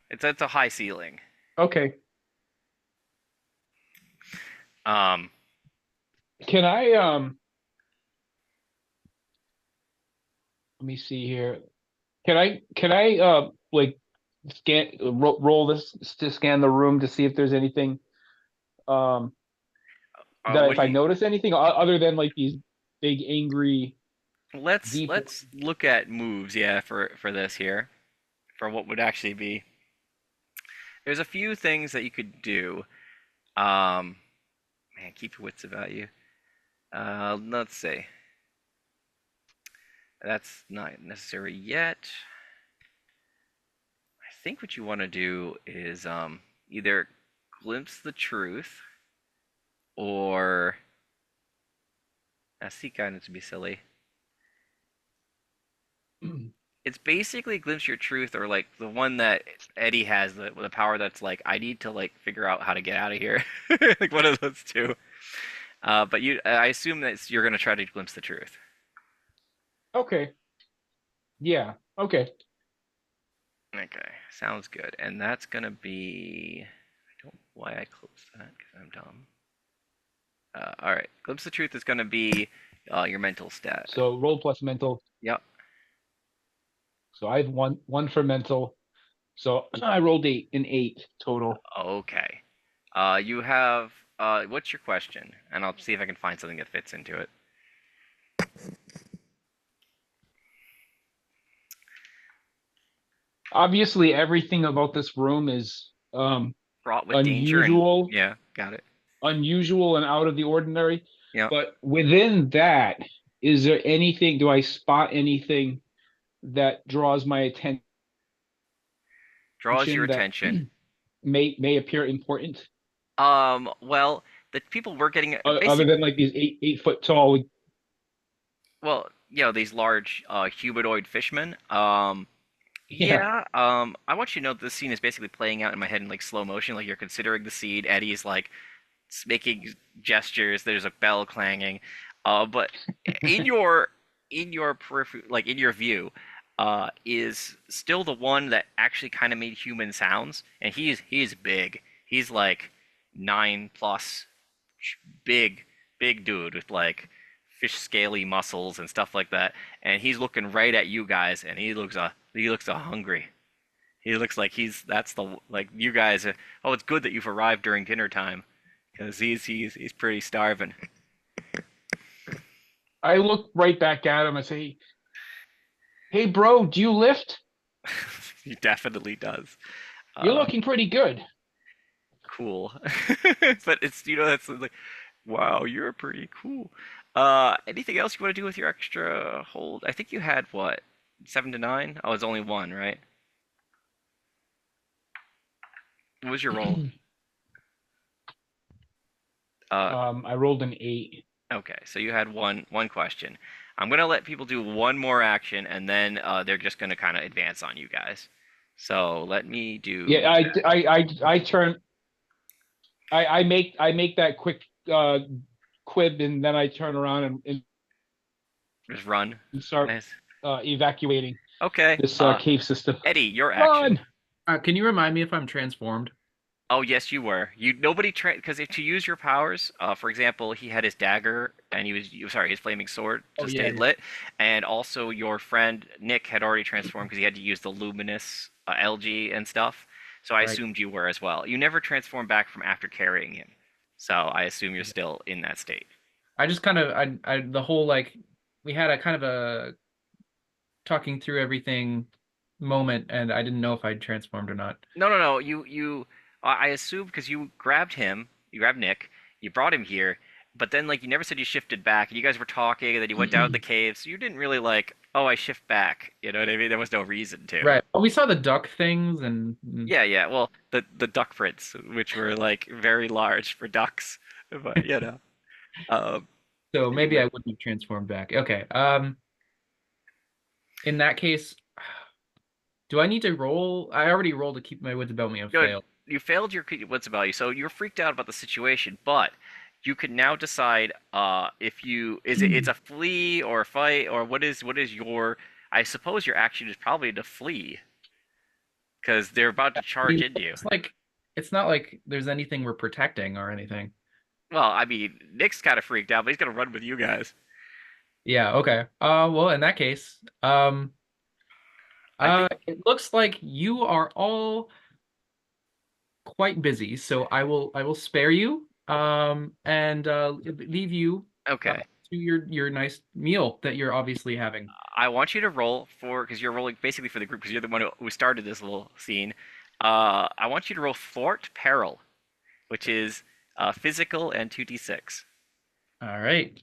it's a high ceiling. Okay. Um, Can I let me see here. Can I like roll this to scan the room to see if there's anything um that what if do I you? notice anything other than like these big angry deep. Let's look at moves, yeah, for this here, for what would actually be. There's a few things that you could do. Um, Man, keep your wits about you. Let's see. That's not necessary yet. I think what you want to do is either glimpse the truth or seek guidance would be silly. It's basically glimpse your truth or like the one that Eddie has the power that's like I need to like figure out how to get out of here. Like one of those two. But I assume that you're gonna try to glimpse the truth. Okay. Yeah. Okay. Okay, sounds good. And that's gonna be. I don't know why I closed that because I'm dumb. All right, glimpse the truth is gonna be your mental stat. So roll plus mental. Yep. So I have one for mental. So I rolled an eight total. Okay. You have. What's your question? And I'll see if I can find something that fits into it. Obviously, everything about this room is Fraught with danger and unusual, yeah, got it. unusual and out of the ordinary. Yep. But within that, is there anything? Do I spot anything that draws my attention Draws your that attention. may appear important? Well, the people were getting Other basic. than like these eight foot tall. Well, these large humanoid fishmen. Yeah. Yeah, I want you to know that this scene is basically playing out in my head in like slow motion. Like you're considering the scene. Eddie's like making gestures. There's a bell clanging. But in your periphery, like in your view, is still the one that actually kind of made human sounds, and he's big. He's like 9 plus, big dude with like fish scaly muscles and stuff like that. And he's looking right at you guys, and he looks hungry. He looks like that's the like you guys. Oh, it's good that you've arrived during dinner time, because he's pretty starving. I look right back at him and say, Hey, bro, do you lift? He definitely does. You're Uh, looking pretty good. cool. But it's that's like, wow, you're pretty cool. Anything else you want to do with your extra hold? I think you had what, 7 to 9? Oh, it's only one, right? What was your roll? Uh, I rolled an 8. okay, so you had one question. I'm gonna let people do one more action, and then they're just gonna kind of advance on you guys. So let me Yeah, do. I turn. I make that quick quib, and then I turn around Just run. and start Nice. evacuating Okay. this cave system. Eddie, your action. Run! Can you remind me if I'm transformed? Oh yes, you were. Nobody because to use your powers, for example, he had his dagger and sorry, his flaming sword to Oh stay yeah. lit, and also your friend Nick had already transformed because he had to use the luminous LG and stuff. So I Right. assumed you were as well. You never transformed back from after carrying him, so I assume you're still in that state. I just kind of the whole like we had a kind of a talking through everything moment, and I didn't know if I'd transformed or not. No, no, no. I assumed because you grabbed him, you grabbed Nick, you brought him here, but then like you never said you shifted back, and you guys were talking, and then you went down to the cave, so you didn't really like, oh, I shift back. You know what I mean? There was no reason to. Right. Well, we saw the duck things, and Yeah, yeah. Well, the duck prints, which were like very large for ducks, but um, so maybe I anyway, wouldn't have transformed back. Okay. In that case, do I need to roll? I already rolled to keep my wits about me and good. failed. You failed your what's about you, so you're freaked out about the situation, but you can now decide if you it's a flee or a fight or what is your I suppose your action is probably to flee because they're about to I charge mean, into you. it's not like there's anything we're protecting or anything. Well, I mean, Nick's kind of freaked out, but he's gonna run with you guys. Yeah, okay. Well, in that case, I think it looks like you are all quite busy, so I will spare you, and leave you okay. to your nice meal that you're obviously having. I want you to roll for because you're rolling basically for the group because you're the one who started this little scene. I want you to roll thwart peril, which is physical and 2d6. All right.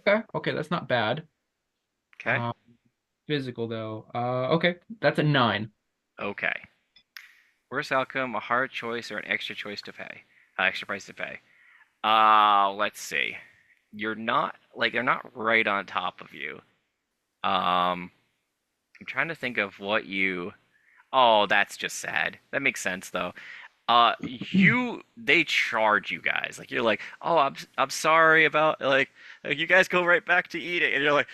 Okay, that's not bad. Okay. Physical though. Okay, that's a 9. Okay. Worst outcome: a hard choice or an extra choice to pay, extra price to pay. Let's see. You're not like they're not right on top of you. I'm trying to think of what you. Oh, that's just sad. That makes sense though. They charge you guys. Like you're like, oh, I'm sorry about like you guys go right back to eating, and you're like,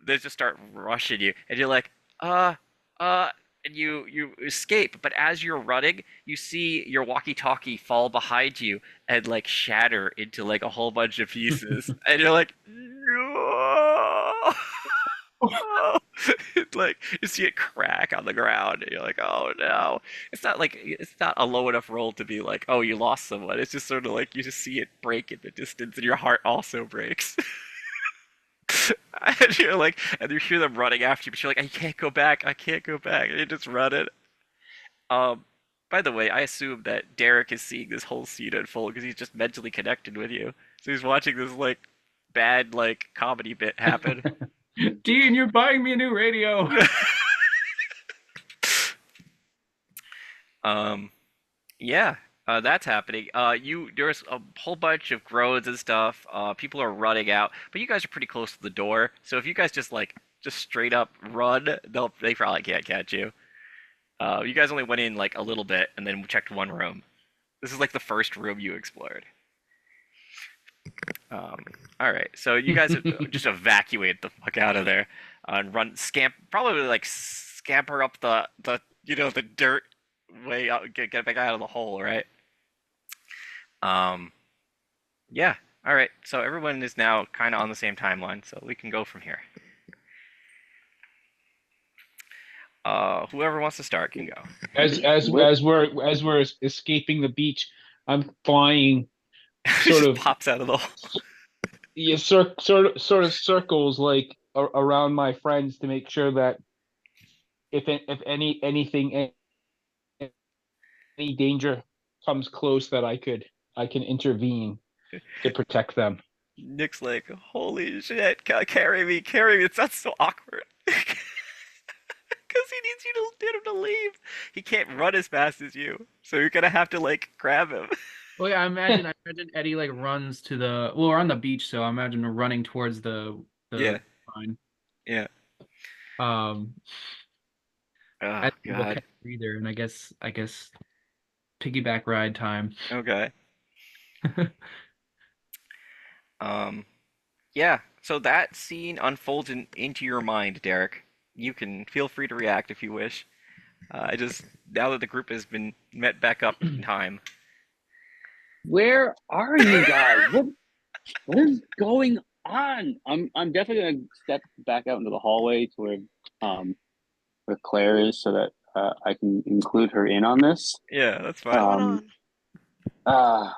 they just start rushing you, and you're like, uh, uh, and you escape. But as you're running, you see your walkie-talkie fall behind you and like shatter into like a whole bunch of pieces, and you're like, no. It's like you see it crack on the ground, and you're like, "Oh no!" It's not a low enough roll to be like, "Oh, you lost someone." It's just sort of like you just see it break in the distance, and your heart also breaks. And you're like, and you hear them running after you, but you're like, "I can't go back. I can't go back." And you just run it. Um, by the way, I assume that Derek is seeing this whole scene unfold because he's just mentally connected with you, so he's watching this like bad like comedy bit happen. Dean, you're buying me a new radio. Um, yeah, that's happening. There's a whole bunch of groans and stuff. People are running out, but you guys are pretty close to the door. So if you guys just straight up run, they probably can't catch you. You guys only went in like a little bit and then checked one room. This is like the first room you explored. Um, all right, so you guys just evacuate the fuck out of there and probably like scamper up the dirt way out, get back out of the hole, right? Um, yeah. All right, so everyone is now kind of on the same timeline, so we can go from here. Whoever wants to start can go. As we're escaping the beach, I'm flying He sort just of pops out of the hole. yeah, sort of circles like around my friends to make sure that if any danger comes close, that I can intervene to protect them. Nick's like, holy shit, carry me, carry me. It sounds so awkward. Because he needs you to get him to leave. He can't run as fast as you, so you're gonna have to like grab him. Well, yeah, I imagine Eddie like runs to the well, we're on the beach, so I imagine we're running towards the Yeah, line. yeah. Um, Oh I will God. catch a breather, and I guess piggyback ride time. Okay. Um. Yeah. So that scene unfolds into your mind, Derek. You can feel free to react if you wish. I just now that the group has been met back up in time. Where are you guys? What is going on? I'm definitely gonna step back out into the hallway to where Claire is, so that I can include her in on this. Yeah, that's What's fine. going Um, on?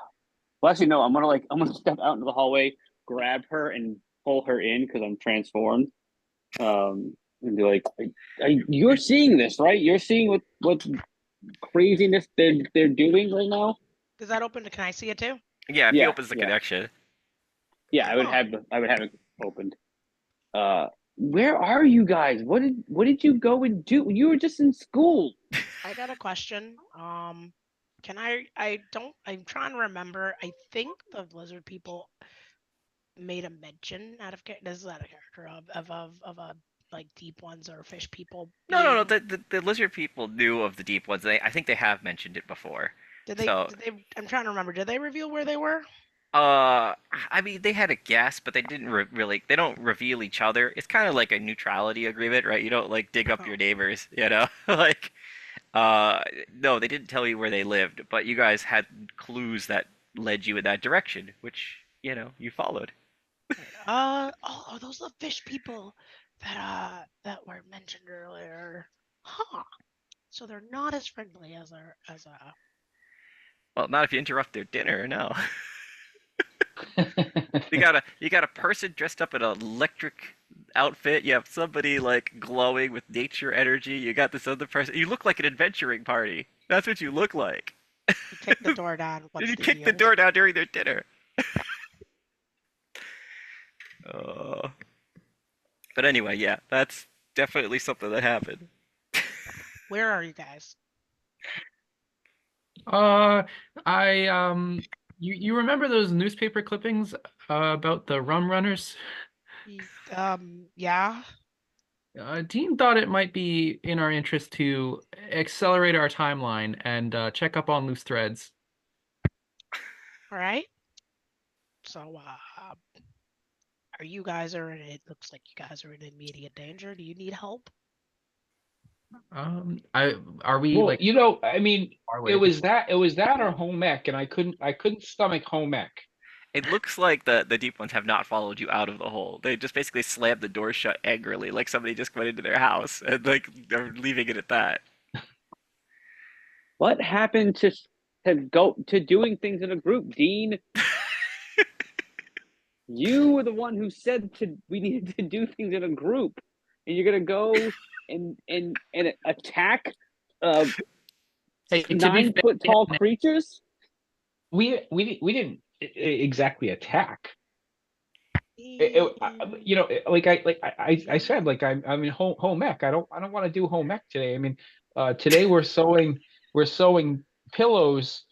well, actually, no. I'm gonna step out into the hallway, grab her, and pull her in because I'm transformed. And be like, "You're seeing this, right? You're seeing what craziness they're doing right now." Is that open to? Can I see it too? Yeah, if he Yeah, opens the yeah, connection. yeah. Oh, I would have it opened. Where are you guys? What did you go and do? You were just in school. I got a question. Can I don't. I'm trying to remember. I think the lizard people made a mention out of this is out of character of a like deep ones or fish people No. being. The lizard people knew of the deep ones. I think they have mentioned it before. Did they? So, Did they? I'm trying to remember. Did they reveal where they were? I mean, they had a guess, but they didn't really. They don't reveal each other. It's kind of like a neutrality agreement, right? You don't like dig up Oh, your neighbors, you know? Like, uh, no, they didn't tell you where they lived, but you guys had clues that led you in that direction, which you followed. oh, are those the fish people that were mentioned earlier? Huh. So they're not as friendly as Well, not if you interrupt their dinner. No. You got a person dressed up in an electric outfit. You have somebody like glowing with nature energy. You got this other person. You look like an adventuring party. That's what you look like. you kick the door down. And What's you the kick the deal? door down during their dinner. Uh, but anyway, yeah, that's definitely something that happened. Where are you guys? Uh, you remember those newspaper clippings about the rum runners? Yeah. Dean thought it might be in our interest to accelerate our timeline and check up on loose threads. All right. So, are you guys are in? It looks like you guys are in immediate danger. Do you need help? I are we Well, like I mean, far it away? was that or home ec, and I couldn't stomach home ec. It looks like the deep ones have not followed you out of the hole. They just basically slammed the door shut angrily, like somebody just went into their house and like they're leaving it at that. What happened to go to doing things in a group, Dean? You were the one who said we needed to do things in a group, and you're gonna go and attack Hey, to be 9 foot fair, tall creatures? We didn't exactly attack. I said, like, I'm in home ec. I don't want to do home ec today. I mean, today we're sewing pillows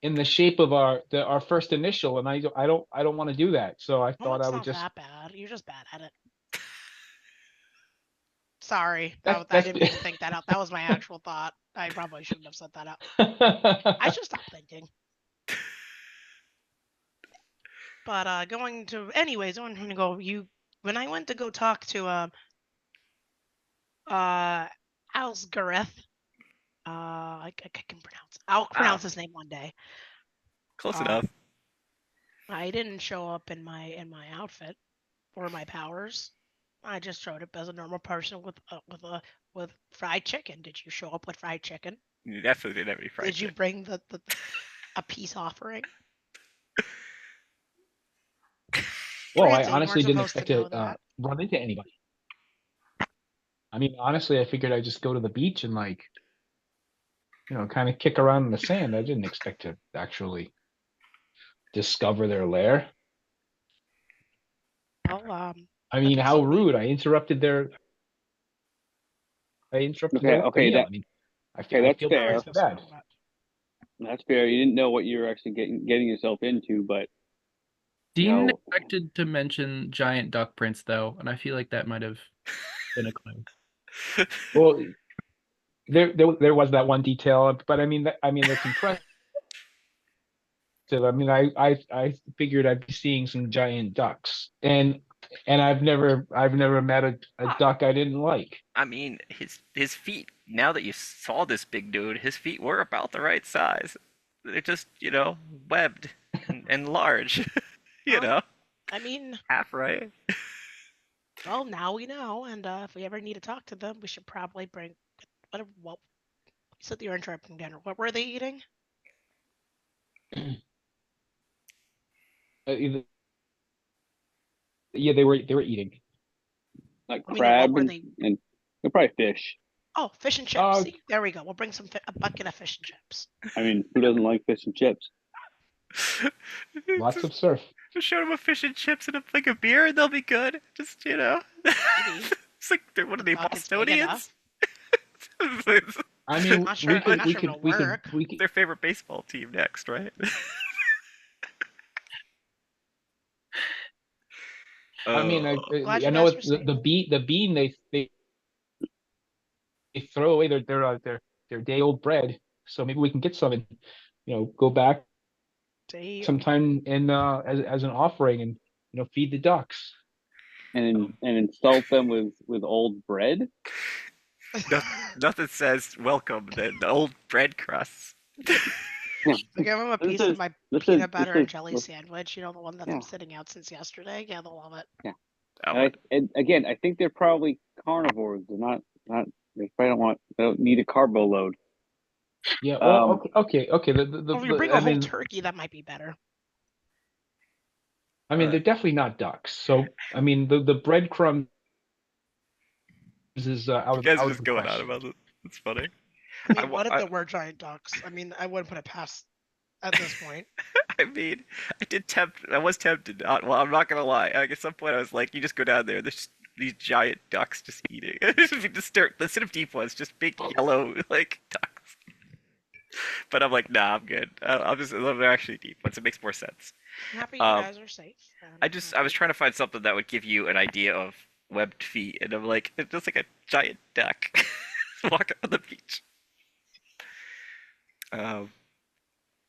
in the shape of our first initial, and I don't want to do that. So I Well, thought I it's would not just that bad. You're just bad at it. Sorry, I that's didn't mean to think that out. That was my actual thought. I probably shouldn't have said that out. I should stop thinking. But anyways, I'm gonna go. When I went to go talk to Alsgareth, I can pronounce. I'll Wow, pronounce his name one day. close Uh, enough. I didn't show up in my outfit or my powers. I just showed up as a normal person with fried chicken. Did you show up with fried chicken? You definitely didn't have any fried Did you chicken. bring a peace offering? well, I Granted, you weren't honestly didn't supposed to expect know to that. run into anybody. I mean, honestly, I figured I'd just go to the beach and like, kind of kick around in the sand. I didn't expect to actually discover their lair. Well, I that mean, how doesn't mean rude! I interrupted their Okay, meal. that I mean, okay, I that's feel how fair. we're bad for supposed to that. know that. That's fair. You didn't know what you were actually getting yourself into, but you Dean know, neglected to mention giant duck prints though, and I feel like that might have been a clue. Well, there was that one detail, but I mean, that's impressive. I mean, I figured I'd be seeing some giant ducks, and I've never met a duck I didn't like. I mean, his feet. Now that you saw this big dude, his feet were about the right size. They're just, webbed and large. you Well, know, I mean, half right. well, now we know, and if we ever need to talk to them, we should probably bring. What? You said you were interrupting dinner. What were they eating? Uh, Yeah, they were eating. like I mean, no, what crab were they? and probably fish. Oh, fish and chips. Uh, See, there we go. We'll bring a bucket of fish and chips. I mean, who doesn't like fish and chips? lots just, of surf. just show them a fish and chips and a flick of beer, and they'll be good. Just, Maybe it's like they're what the are they, bucket's big Bostonians? enough. It's I I'm mean, not we sure. I'm could not we sure could it'll we could work. we could. their favorite baseball team next, right? I mean, I Oh, Glad I you know guys were it, safe. the bean they throw away their day old bread, so maybe we can get some and go back Day sometime and as an offering and feed the ducks. And insult them with old bread. no, nothing says welcome than the old bread crusts. Yeah, Give them a this piece of is my this is peanut this butter is and jelly sandwich. You know, the one that yeah I'm sitting out since yesterday. Yeah, they'll love it. yeah. Oh, And again, I think they're probably carnivores. They're not. They probably they don't need a carbo load. Yeah. Um, Well, okay. Well, if you bring a whole turkey, that might be better. They're definitely not ducks. So I mean, the breadcrumbs is you guys are out of just the going on question. about it. It's funny. I I, mean, wa- what if I, there were giant ducks? I mean, I wouldn't put it past at this point. I mean, I was tempted. Well, I'm not gonna lie. Like at some point, I was like, you just go down there. There's just these giant ducks just eating. Instead of deep ones, just big yellow like ducks. But I'm like, nah, I'm good. They're actually deep ones. It makes more sense. I'm happy you Um, guys are safe. And I was trying to find something that would give you an idea of webbed feet, and I'm like, it's just like a giant duck walking on the beach. Um,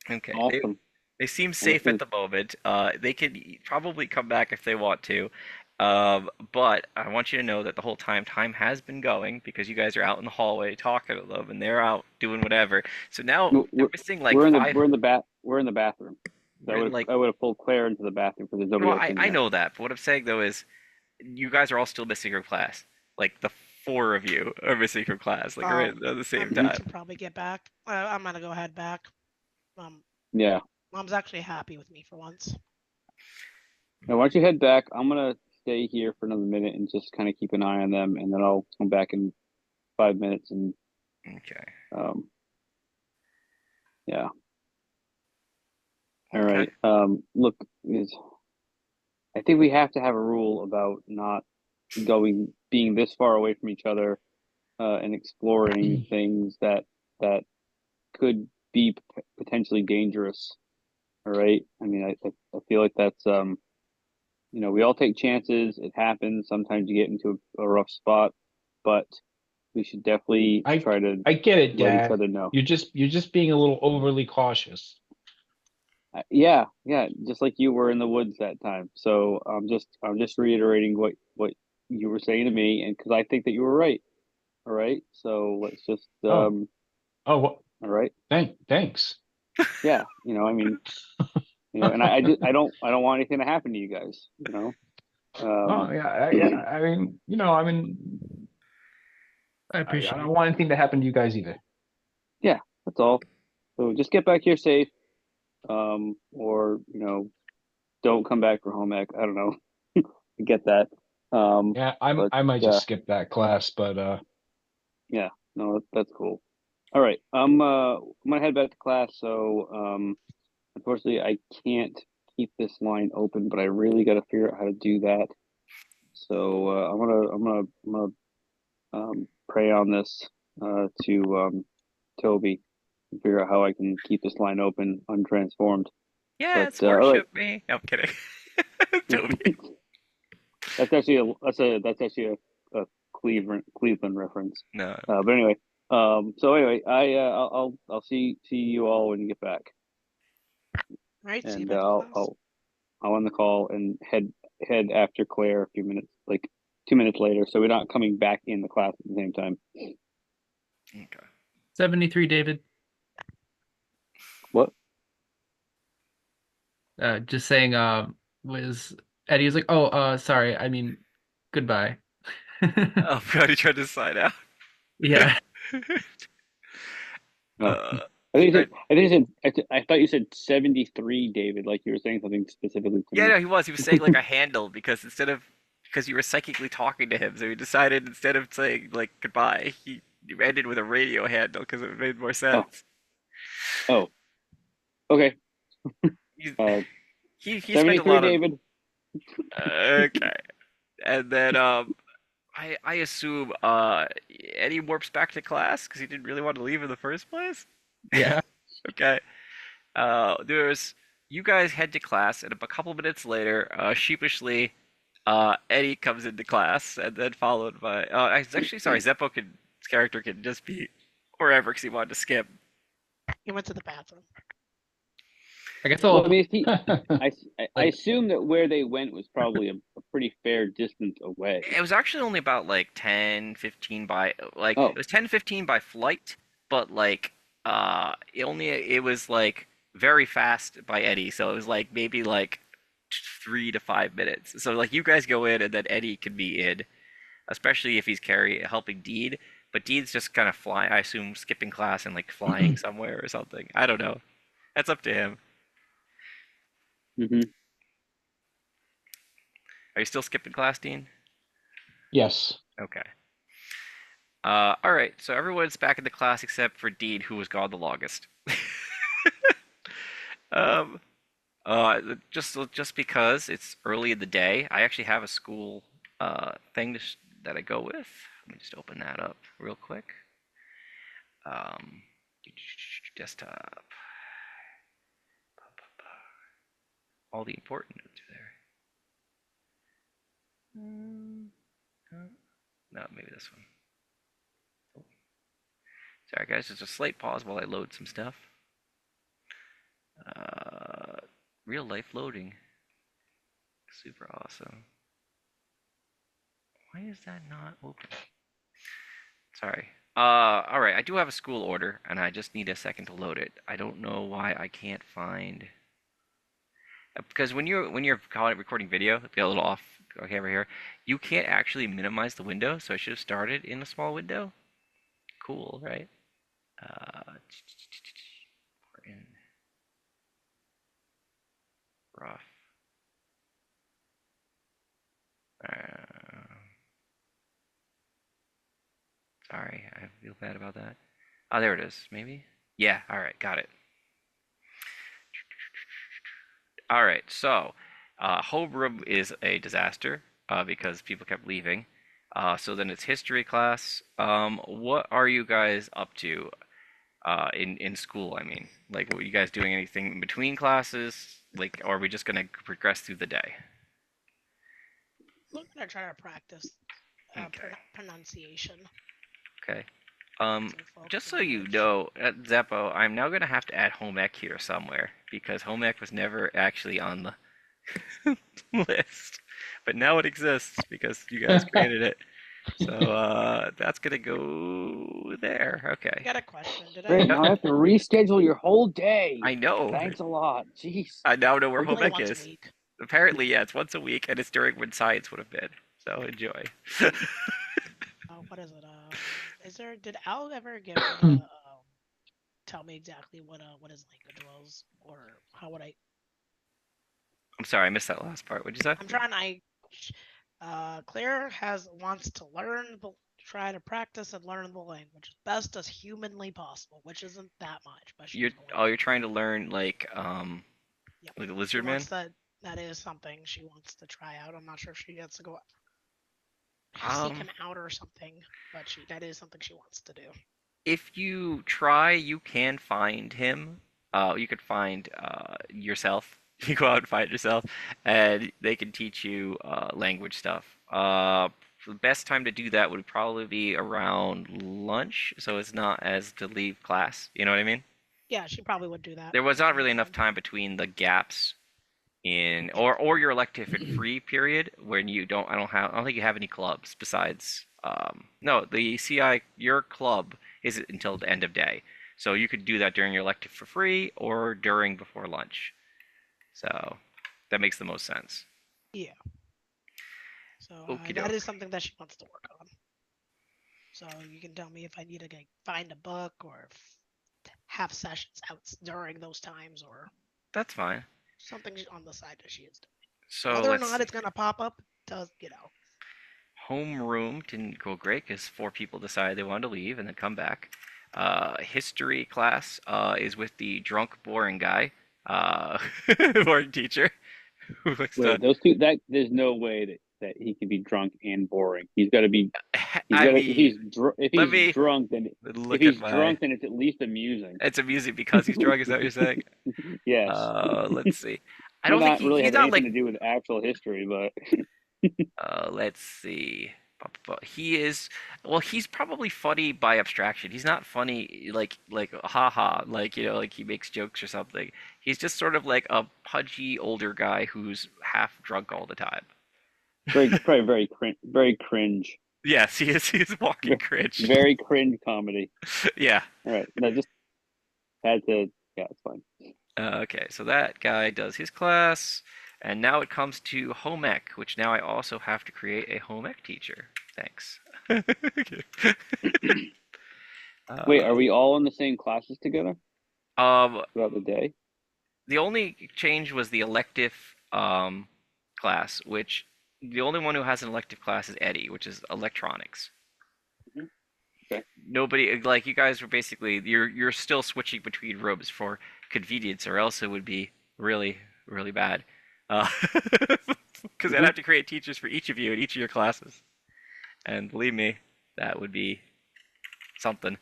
okay, awesome. they seem This safe at is the moment. They can probably come back if they want to. But I want you to know that the whole time has been going because you guys are out in the hallway talking to them, and they're out doing whatever. So now they're we're missing like five. we're in the bathroom. We're in like, I would have pulled Claire into the bathroom because there's no, nobody else I in I there. know that. But what I'm saying though is, you guys are all still missing your class. Like the four of you are missing your class. Like right at the same I time. should probably get back. I'm gonna go head back. Um, Yeah. Mom's actually happy with me for once. Now, why don't you head back? I'm gonna stay here for another minute and just kind of keep an eye on them, and then I'll come back in 5 minutes and Okay. um yeah. All Okay. right. Look, I think we have to have a rule about not being this far away from each other, and exploring things that could be potentially dangerous. All right. I mean, I feel like that's we all take chances. It happens. Sometimes you get into a rough spot, but we should definitely I try to I get it, let each Dad. other know. You're just being a little overly cautious. Yeah, yeah, just like you were in the woods that time. So I'm just reiterating what you were saying to me, and because I think that you were right. All right. So let's just Oh, well, all right. thanks. Yeah. I mean, and I don't want anything to happen to you guys. Oh, yeah, I mean, I I appreciate don't it. want anything to happen to you guys either. yeah, that's all. So just get back here safe, or don't come back for home ec. I don't know. I get that. Yeah, but, I might just skip that class, but yeah, no, that's cool. All right, I'm gonna head back to class. So unfortunately, I can't keep this line open, but I really got to figure out how to do that. So I'm gonna pray on this to Toby and figure out how I can keep this line open untransformed. Yes, But all right, worship me. No, I'm kidding. Toby. that's actually a Cleveland reference. No. But anyway, so anyway, I'll see you all when you get back, Right, see you and back in class. I'll end the call and head after Claire a few minutes, like 2 minutes later, so we're not coming back in the class at the same time. Okay. 73, David. What? Just saying, was Eddie was like, oh, sorry, I mean, goodbye. Oh god, he tried to sign out. Yeah. No. Uh, I thought you said 73, David, like you were saying something specifically to yeah, me. no, he was. He was saying like a handle because you were psychically talking to him, so he decided instead of saying like goodbye, he ended with a radio handle because it made more sense. Oh, okay. He Uh, he spent a 73, lot of David. okay, and then I assume Eddie warps back to class because he didn't really want to leave in the first place. Yeah. Okay. There's you guys head to class, and a couple minutes later, sheepishly, Eddie comes into class, and then followed by. I was actually sorry, his character can just be wherever because he wanted to skip. He went to the bathroom. I guess Well, I I'll mean, I like assume that where they went was probably a pretty fair distance away. It was actually only about like 10, 15 by Oh, it was 10, 15 by flight, but like it was like very fast by Eddie, so it was like maybe like 3 to 5 minutes. So like you guys go in and then Eddie can be in, especially if he's helping Deed. But Deed's just kind of flying, I assume skipping class and like flying somewhere or something. I don't know. That's up to him. hmm Are you still skipping class, Dean? yes. Okay. All right. So everyone's back in the class except for Dean, who was gone the longest. um, just because it's early in the day, I actually have a school thing that I go with. Let me just open that up real quick. Um, desktop. All the important notes are there. No, maybe this one. Oh. Sorry, guys. Just a slight pause while I load some stuff. Real life loading. Super awesome. Why is that not open? Sorry. All right. I do have a school order, and I just need a second to load it. I don't know why I can't find. Because when you're recording video, get a little off camera here, you can't actually minimize the window. So I should have started in a small window. Cool, right? We're in rough. Sorry, I feel bad about that. Oh, there it is. Maybe. Yeah. All right. Got it. All right, so homeroom is a disaster because people kept leaving. So then it's history class. What are you guys up to in school? I mean, like, were you guys doing anything in between classes? Like, or are we just gonna progress through the day? We're gonna try to practice Okay. pronunciation. Okay. Some Just folks so you English. know, at Zeppo, I'm now gonna have to add home ec here somewhere because home ec was never actually on the list, but now it exists because you guys created it. So that's gonna go there. I Okay. got a question. Did great. I Now I have to reschedule your whole day. I know. Thanks a lot. Jeez. I now know where only home ec once a is. week? Apparently, yeah, it's once a week, and it's during when science would have been. So enjoy. What is it? Is there? Did Al ever give me a tell me exactly what his language was, or how would I? I'm sorry, I missed that last part. What'd you say? I'm trying. Claire wants to try to practice and learn the language as best as humanly possible, which isn't that much, but she's going You're trying to learn Yep. like the She lizard man. wants that is something she wants to try out. I'm not sure if she gets to go seek him out or something, but that is something she wants to do. If you try, you can find him. You could find yourself. You go out and find yourself, and they can teach you language stuff. The best time to do that would probably be around lunch, so it's not as to leave class. You know what I mean? Yeah, she probably would do that. There was That not really makes enough sense. time between the gaps in or your elective and free period when you don't I don't think you have any clubs besides no, the CI your club is until the end of day. So you could do that during your elective for free or during before lunch. So that makes the most sense. Yeah. So Okie that doke. is something that she wants to work on. So you can tell me if I need to find a book or have sessions out during those times or That's fine. something on the side that she is doing. So Whether or let's not see. it's gonna pop up, does Homeroom didn't go great because four people decided they wanted to leave and then come back. History class is with the drunk, boring guy, boring teacher who likes to. Wait, those two, that there's no way that he can be drunk and boring. He's got to be. He's I got to. mean, If let he's me drunk, then if look at he's my. drunk, then it's at least amusing. It's amusing because he's drunk. Is that what you're saying? Yes. Let's see. I May don't think not really he's have not anything like. to do with actual history, but Let's see. He is. Well, he's probably funny by abstraction. He's not funny like haha like like he makes jokes or something. He's just sort of like a pudgy older guy who's half drunk all the time. probably very cringe, Yes, he is. He is walking cringe. very cringe comedy. Yeah. All right, no, just had to. Yeah, it's fine. Okay, so that guy does his class, and now it comes to home ec, which now I also have to create a home ec teacher. Thanks. Okay. Wait, are Uh, we all in the same classes together um, throughout the day? the only change was the elective class, which the only one who has an elective class is Eddie, which is electronics. Mhm. Okay. Nobody like you guys were basically you're still switching between rooms for convenience, or else it would be really bad. Because I'd Mhm. have to create teachers for each of you in each of your classes, and believe me, that would be something.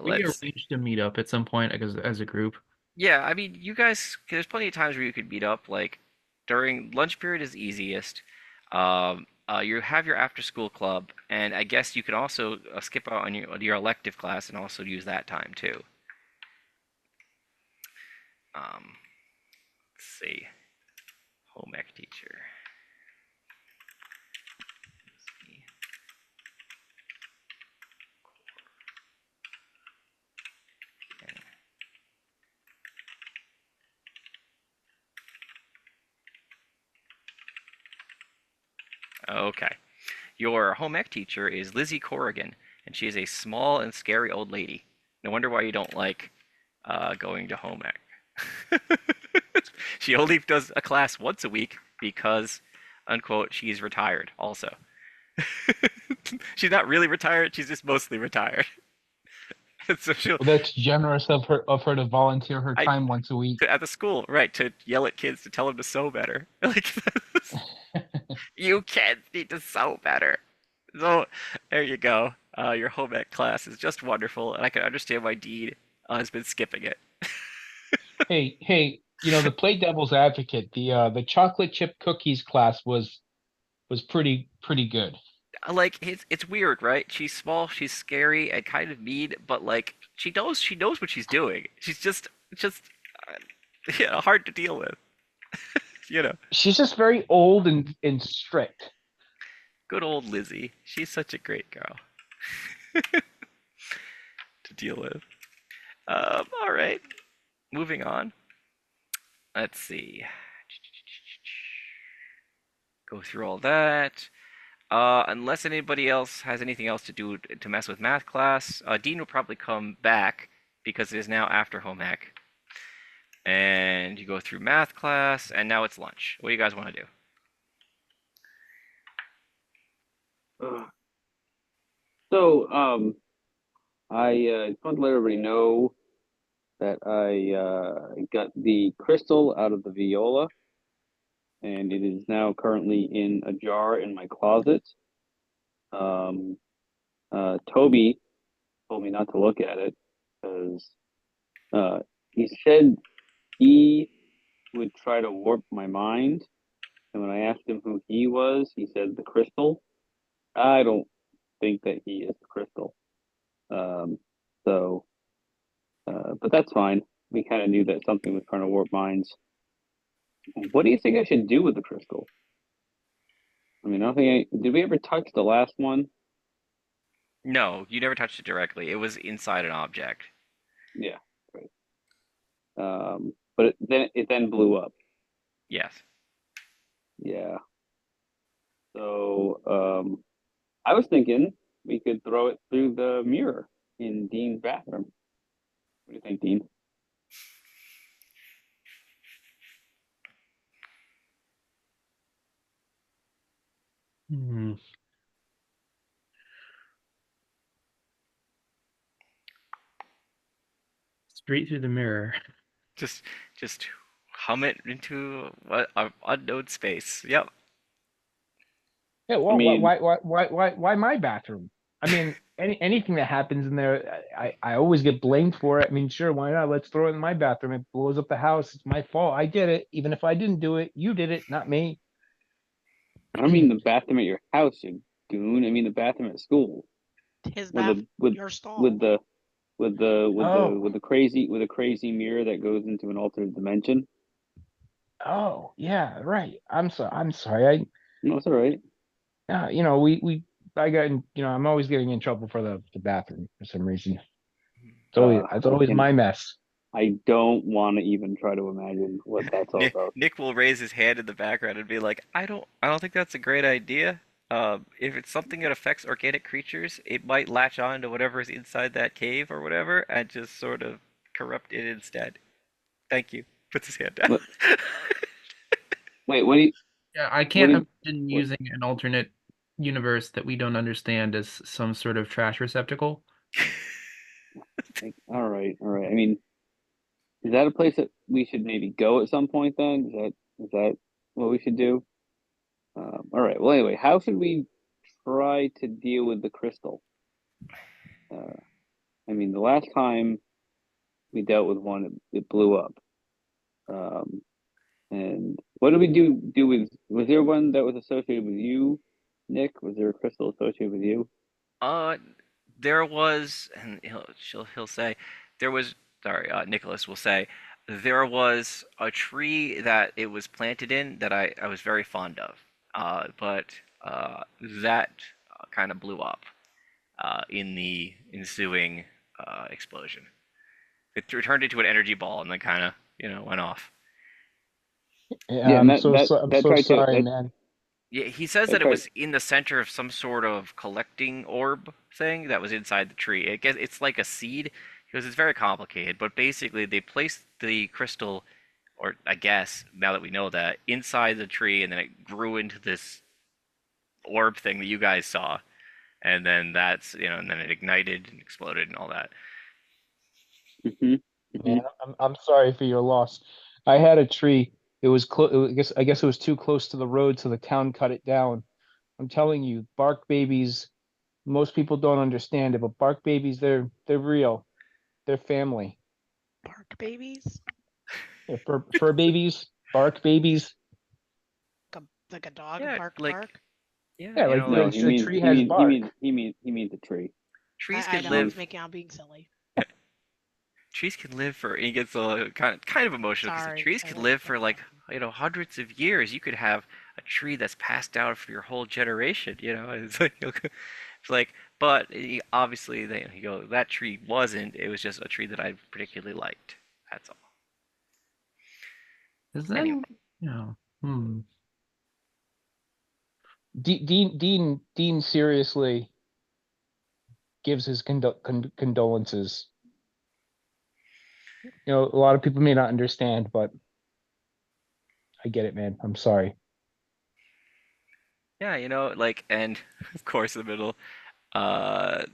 We Let's arranged to meet up at some point as a group. Yeah, I mean, you guys, there's plenty of times where you could meet up. Like during lunch period is easiest. You have your after school club, and I guess you can also skip out on your elective class and also use that time too. Let's see, home ec teacher. Okay, your home ec teacher is Lizzie Corrigan, and she is a small and scary old lady. No wonder why you don't like going to home ec. She only does a class once a week because, unquote, she's retired also. She's not really retired, she's just mostly retired. So she'll Well, that's generous of her to volunteer her I time once a week. at the school, right, to yell at kids to tell them to sew better. Like you kids need to sew better. So there you go. Your home ec class is just wonderful, and I can understand why Dean has been skipping it. Hey, to play devil's advocate, the chocolate chip cookies class was pretty good. Like it's weird, right? She's small, she's scary and kind of mean, but like she knows what she's doing. She's just uh, hard to deal with. You know, She's just very old and strict. good old Lizzie. She's such a great girl to deal with. All right, moving on. Let's see. Go through all that. Unless anybody else has anything else to do to mess with math class, Dean will probably come back because it is now after home ec. And you go through math class, and now it's lunch. What do you guys want to do? Uh, so, I just want to let everybody know that I got the crystal out of the viola, and it is now currently in a jar in my closet. Um, Toby told me not to look at it because he said he would try to warp my mind. And when I asked him who he was, he said the crystal. I don't think that he is the crystal. Um, so, but that's fine. We kind of knew that something was trying to warp minds. What do you think I should do with the crystal? I mean, I don't think did we ever touch the last one? No, you never touched it directly. It was inside an object. Yeah, right. But it then blew up. Yes. Yeah. So, I was thinking we could throw it through the mirror in Dean's bathroom. What do you think, Dean? Hmm. Straight through the mirror. Just just hum it into a unknown space. Yep. Yeah, I well, mean, why my bathroom? I mean, anything that happens in there, I always get blamed for it. I mean, sure, why not? Let's throw it in my bathroom. It blows up the house. It's my fault. I did it. Even if I didn't do it, you did it, not me. I don't mean the bathroom at your house, you goon. I mean the bathroom at school His with bath, the with your with stall. the with the with the Oh, with the crazy mirror that goes into an alternate dimension. oh, yeah, right. I'm sorry. No, it's all right. I got in, I'm always getting in trouble for the bathroom for some reason. It's I always can my mess. I don't want to even try to imagine what that's all about. Nick will raise his hand in the background and be like, I don't think that's a great idea. If it's something that affects organic creatures, it might latch on to whatever's inside that cave or whatever and just sort of corrupt it instead. Thank you. Puts his hand down. What? Wait, what do you? Yeah, I What do can't you? imagine What? using an alternate universe that we don't understand as some sort of trash receptacle. Like, all right. I mean, is that a place that we should maybe go at some point? Then is that what we should do? All right. Well, anyway, how should we try to deal with the crystal? Uh, I mean, the last time we dealt with one, it blew up. Um, and what did we do with? Was there one that was associated with you, Nick? Was there a crystal associated with you? Uh, there was, and he'll say, there was. Sorry, Nicholas will say, there was a tree that it was planted in that I was very fond of. But that kind of blew up in the ensuing explosion. It turned into an energy ball and then kind of went off. Yeah, Yeah, and I'm that so tried to sorry, man. Yeah, he says that that it tried. was in the center of some sort of collecting orb thing that was inside the tree. I guess it's like a seed because it's very complicated, but basically they placed the crystal, or I guess now that we know that, inside the tree and then it grew into this orb thing that you guys saw. And then and then it ignited and exploded and all that. Hmm. Hmm. Man, I'm sorry for your loss. I had a tree. It was close. I guess it was too close to the road, so the town cut it down. I'm telling you, bark babies. Most people don't understand it, but bark babies, they're real. They're family. Bark babies. Yeah, fur babies, bark babies. Like a dog Yeah, bark like bark. yeah, Yeah, No, like a tree has bark. he means a tree. trees I can know I was live. making out being silly. Trees can live for. He gets a kind of emotional because Sorry, trees I can wasn't live for thinking like about hundreds of years. You could have a tree that's passed down for your whole generation. It's like it's like, but obviously they you go that tree wasn't. It was just a tree that I particularly liked. That's all. Is Anyway, then, hmm. Dean seriously gives his condolences. A lot of people may not understand, but I get it, man. I'm sorry. Yeah, like, and of course in the middle, uh,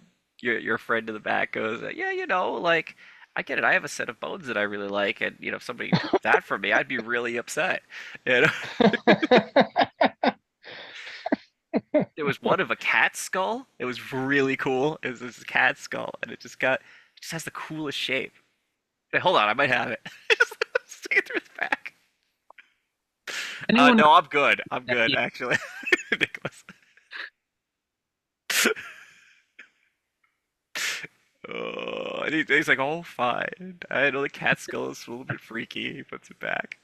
your friend in the back goes, yeah, like, I get it. I have a set of bones that I really like, and if somebody took that from me, I'd be really upset. You know, there was one of a cat skull. It was really cool. It was this cat skull, and it just has the coolest shape. Hey, hold on, I might have it. Just stick it through his back. Anyone No, I'm good. I'm that good, actually. Nicholas. Oh, and he's like, oh, fine. I know the cat skull is a little bit freaky. He puts it back.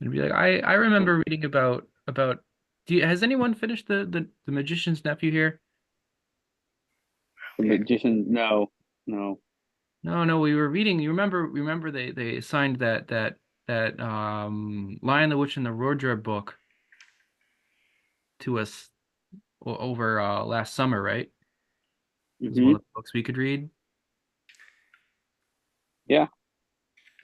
would be like, I remember reading about has anyone finished the Magician's Nephew here? The Yeah. magician, no, no. No, we were reading. You remember they assigned that Lion the Witch and the Wardrobe book to us over last summer, right? It was one Hmm. of the books we could read. Yeah.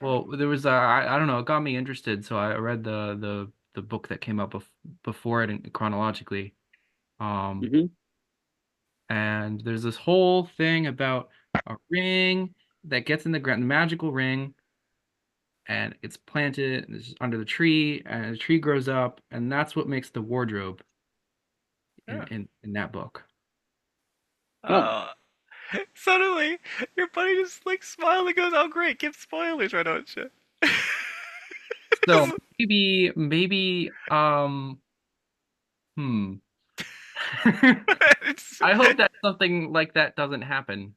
Well, there was I don't know, it got me interested, so I read the book that came out before it chronologically. Um, Hmm. and there's this whole thing about a ring that gets in the ground, the magical ring, and it's planted under the tree, and the tree grows up, and that's what makes the wardrobe in Yeah. in that book. Oh, Uh, suddenly, your buddy just like smiles and goes, "Oh, great! Give spoilers, right on shit." So maybe hmm. It's, I hope that something like that doesn't happen.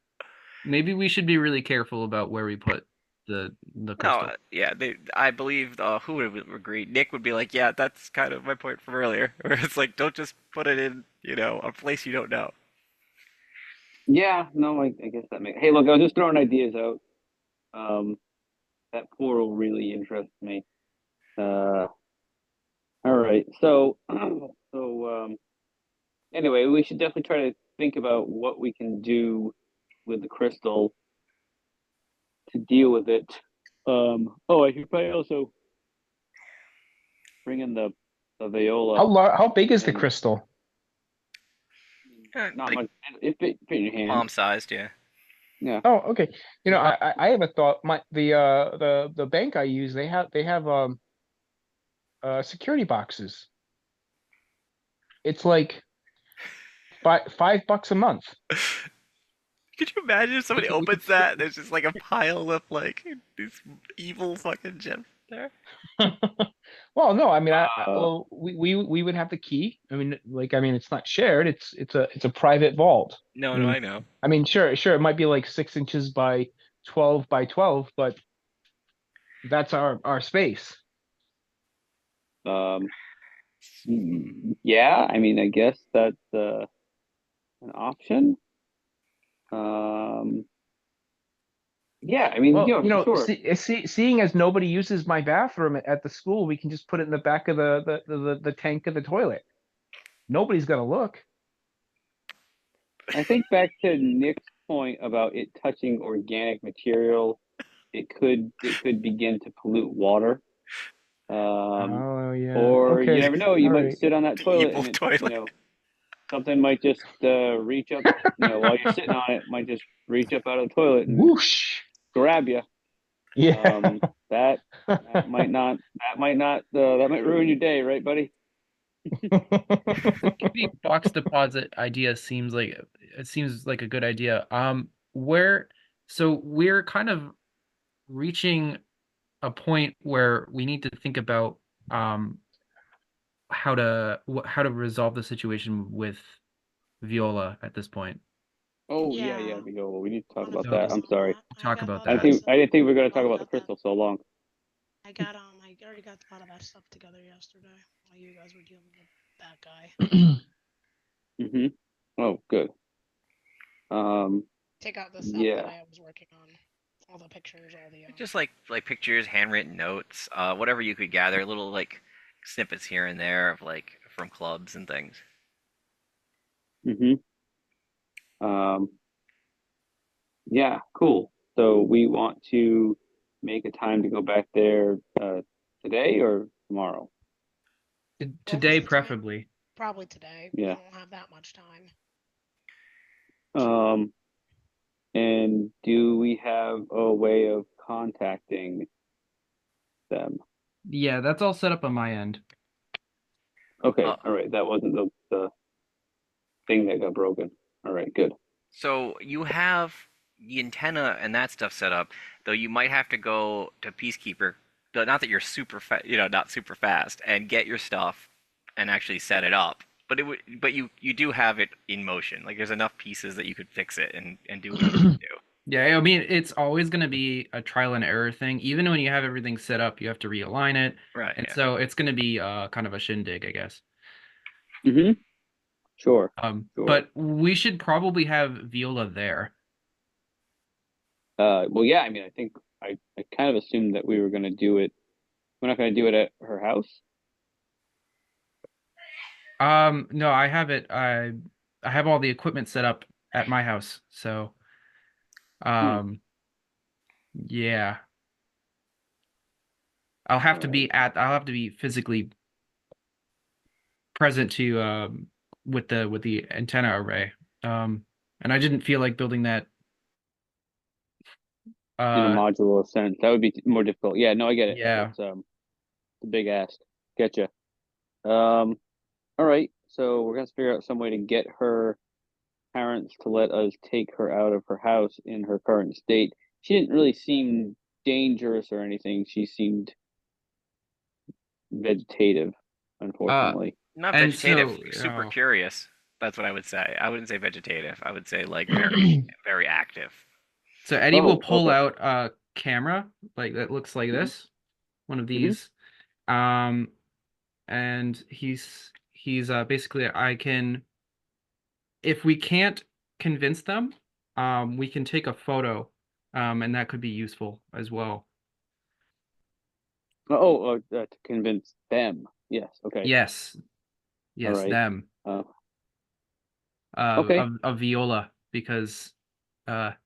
Maybe we should be really careful about where we put the no, crystal. yeah, I believe who would agree? Nick would be like, "Yeah, that's kind of my point from earlier." Where it's like, don't just put it in, a place you don't know. yeah. No, I guess that makes. Hey, look, I was just throwing ideas out. Um, that portal really interests me. All right. So, anyway, we should definitely try to think about what we can do with the crystal to deal with it. Oh, I should probably also bring in the viola How big is the and crystal? not Like much. It fit in your hand. palm sized, yeah. Yeah. Oh, okay. I have a thought. The bank I use, they have security boxes. It's like $5 a month. Could you imagine if somebody We could opens that and there's just like a pile of like these evil fucking gems there? Well, no, I mean, Uh, well, we would have the key. I mean, it's not shared. It's a private vault. No, I no, mean, I know. I mean, sure, it might be like 6 inches by 12 by 12, but that's our space. um, yeah. I mean, I guess that's an option. Um, yeah. I mean, Well, sure. seeing as nobody uses my bathroom at the school, we can just put it in the back of the tank of the toilet. Nobody's gonna look. I think back to Nick's point about it touching organic material, it could begin to pollute water. Um, Oh yeah. or you Okay. never know, you All might right. sit on that The toilet evil and toilet. something might just reach up, while you're sitting on it, might just reach up out of the toilet and Whoosh. grab you. Yeah. That that might ruin your day, right, buddy? The community box deposit idea seems like a good idea. Where so we're kind of reaching a point where we need to think about um how to resolve the situation with Viola at this point. Oh yeah, Yeah, we need to talk want to about So that. focus I'm on sorry. that. I talk got about all I that that. think stuff. I didn't think we were going to talk All about the got that. crystal so long. I already got a lot of that stuff together yesterday while you guys were dealing with that guy. Hmm. Oh, good. Um, Take out the stuff that yeah. I was working on, all the pictures, all the Just like pictures, handwritten notes, whatever you could gather, little like snippets here and there of like from clubs and things. Hmm. Um, yeah, cool. So we want to make a time to go back there today or tomorrow. Hopefully Today, tonight. preferably. Probably today. Yeah. We don't have that much time. And do we have a way of contacting them? Yeah, that's all set up on my end. Okay, Uh, all right. That wasn't the thing that got broken. All right, good. So you have the antenna and that stuff set up, though you might have to go to Peacekeeper. Not that you're not super fast, and get your stuff and actually set it up. But you do have it in motion. Like there's enough pieces that you could fix it and do what you need to do. Yeah, I mean, it's always going to be a trial and error thing. Even when you have everything set up, you have to realign it. Right. And Yeah. so it's going to be kind of a shindig, I guess. Mm-hmm. Sure. Sure. But we should probably have Viola there. Well, yeah. I mean, I think I kind of assumed that we were going to do it. We're not going to do it at her house. No, I have it. I have all the equipment set up at my house. So, yeah. I'll have to be physically present to with the antenna array. And I didn't feel like building that In a modular sense, that would be more difficult. Yeah, no, I get it. Yeah. It's the big ask. Getcha. All right. So we're gonna figure out some way to get her parents to let us take her out of her house in her current state. She didn't really seem dangerous or anything. She seemed vegetative, unfortunately. Not And vegetative, so, super oh. curious. That's what I would say. I wouldn't say vegetative. I would say like very, very active. So Eddie will Oh, pull okay. out a camera like that looks like this, one of these. And he's basically if we can't convince them, we can take a photo, and that could be useful as well. To convince them. Yes. Okay. Yes, All right. them. Okay. Of Viola, because that's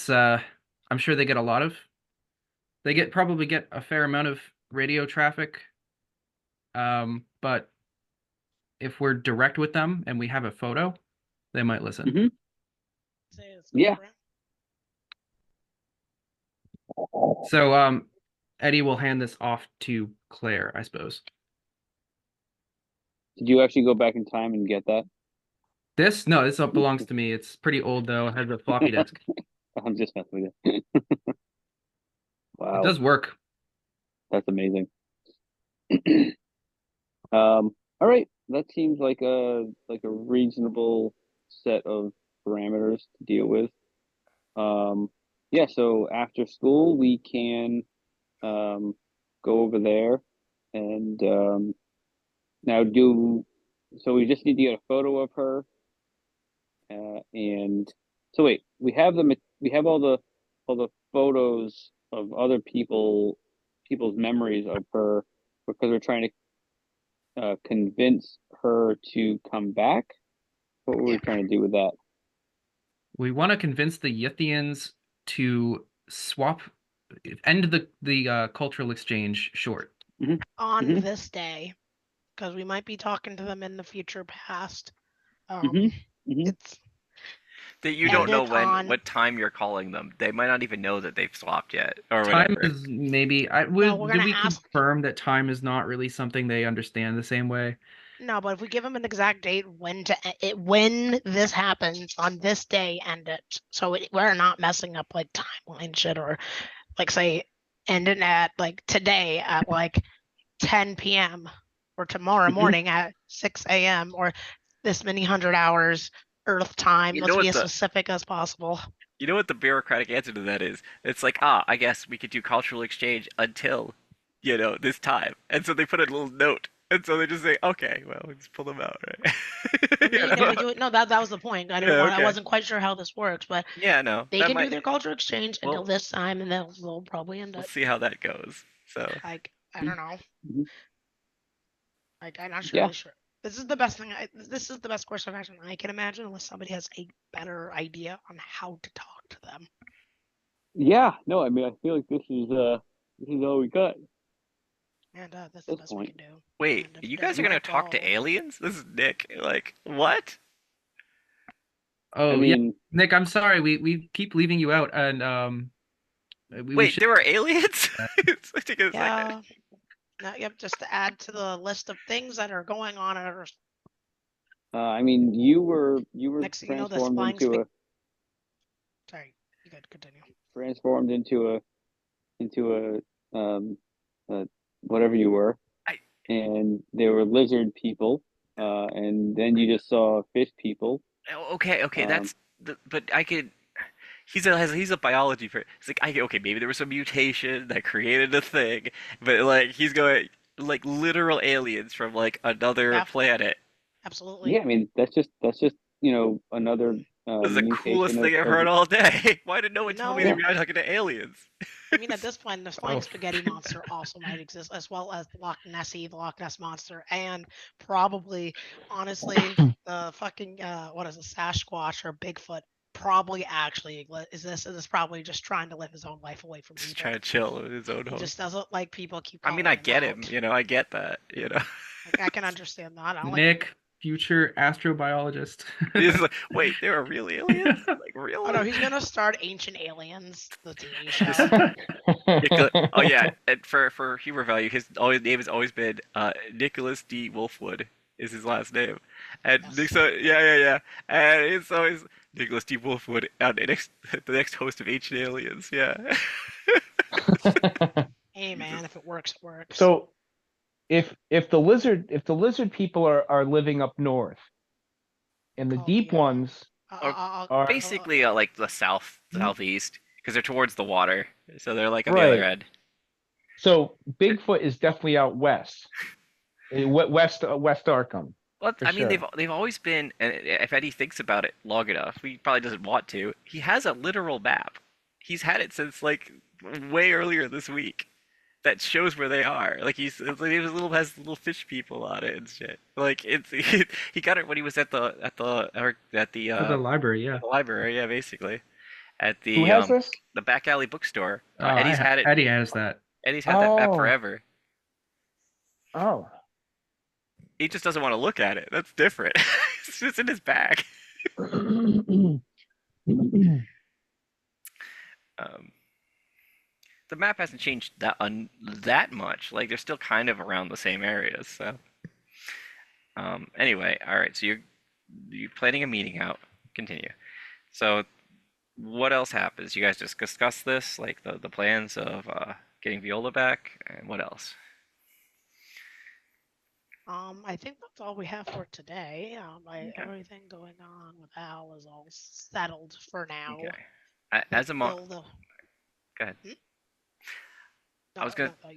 I'm sure they probably get a fair amount of radio traffic. But if we're direct with them and we have a photo, they might listen. Mm-hmm. Yeah. So Eddie will hand this off to Claire, I suppose. Did you actually go back in time and get that? This belongs to me. It's pretty old though. It has a floppy disk. I'm just messing with you. Wow. It does work. That's amazing. All right. That seems like a reasonable set of parameters to deal with. Yeah, so after school we can go over there and now so we just need to get a photo of her and so wait, we have all the photos of other people's memories of her because we're trying to convince her to come back. What were we trying to do with that? We want to convince the Yithians to end the cultural exchange short. On this day, because we might be talking to them in the future past. It's that you don't know what time you're calling them. They might not even know that they've swapped yet or time whatever. is maybe confirm that time is not really something they understand the same way? No, but if we give them an exact date when this happens on this day, end it. So we're not messing up like timeline shit or like say end it at like today at like 10 p.m. or tomorrow morning at 6 a.m. or this many 100 hours Earth time. Let's be as specific as possible. You know what the bureaucratic answer to that is? It's like, I guess we could do cultural exchange until, this time. And so they put a little note. And so they just say, okay, well, we just pull them out, right? Can we do it? No, that was the point. I wasn't quite sure how this works, but yeah, no, they can do their cultural exchange until this time, and they'll probably end up. We'll see how that goes. So, I don't know. I'm not really sure. This is the best thing. This is the best course of action I can imagine, unless somebody has a better idea on how to talk to them. Yeah, no, I mean, I feel like this is all we got. And that's At the this best we point. can do. Wait, And if you it guys are doesn't gonna work, talk to well, aliens? This is Nick. Like, what? I Oh yeah, mean, Nick, I'm sorry. We keep leaving you out, and we Wait, should. there are aliens? It's like, take a second. yeah. No, yep, just to add to the list of things that are going on at our I mean, you were next thing you know, this transformed flying into spin. a Sorry, you could continue. transformed into a whatever you were, I and they were lizard people, and then you just saw fish people. okay, Um, that's the but I could. He's a biology person. It's like okay, maybe there was some mutation that created a thing, but like he's going like literal aliens from like another Yeah, planet. absolutely. yeah, I mean that's just another This is the coolest mutation thing I've of heard all day. Why did no one You tell me yeah. they know, were talking to aliens? I mean, at this point, the flying Oh, spaghetti monster also might exist, as well as the Loch Ness monster, and probably, honestly, the fucking what is it, Sasquatch or Bigfoot probably actually is probably just trying to live his own life away from Just people. trying to chill in his own He home. just doesn't like people keep I mean, I calling him get him. out. I get that. Like I can understand that. I don't like. Nick, future astrobiologist. He's like, wait, there are real aliens? Like real Oh no, ones? he's gonna start Ancient Aliens, the TV Just show. Oh yeah, and for humor value, his always name has always been Nicholas D. Wolfwood is his last name, and Nick, Yes. so yeah, and it's always Nicholas D. Wolfwood, the next host of Ancient Aliens. Yeah, Hey Jesus. man, if it works, it works. so if the lizard people are living up north, and the Called deep the ones Or are basically like the southeast because they're towards the water, so they're like on the other right. end. So Bigfoot is definitely out west, west Arkham Well, for I mean, sure. they've always been. And if Eddie thinks about it long enough, he probably doesn't want to. He has a literal map. He's had it since like way earlier this week that shows where they are. Like it's like has little fish people on it and shit. Like he got it when he was At the library, yeah. at the library. Yeah, basically at Who has this? the back alley bookstore. Oh, I Eddie's ha had it. Eddie has that. Eddie's had that map Oh, forever. oh. He just doesn't want to look at it. That's different. It's just in his bag. Um, the map hasn't changed that much. Like they're still kind of around the same areas. So anyway, all right. So you're planning a meeting out. Continue. So what else happens? You guys just discuss this, like the plans of getting Viola back, and what else? I think that's all we have for today. Okay. Everything going on with Al is all settled for now. Okay. But As a still, the go ahead. I no, was gonna no,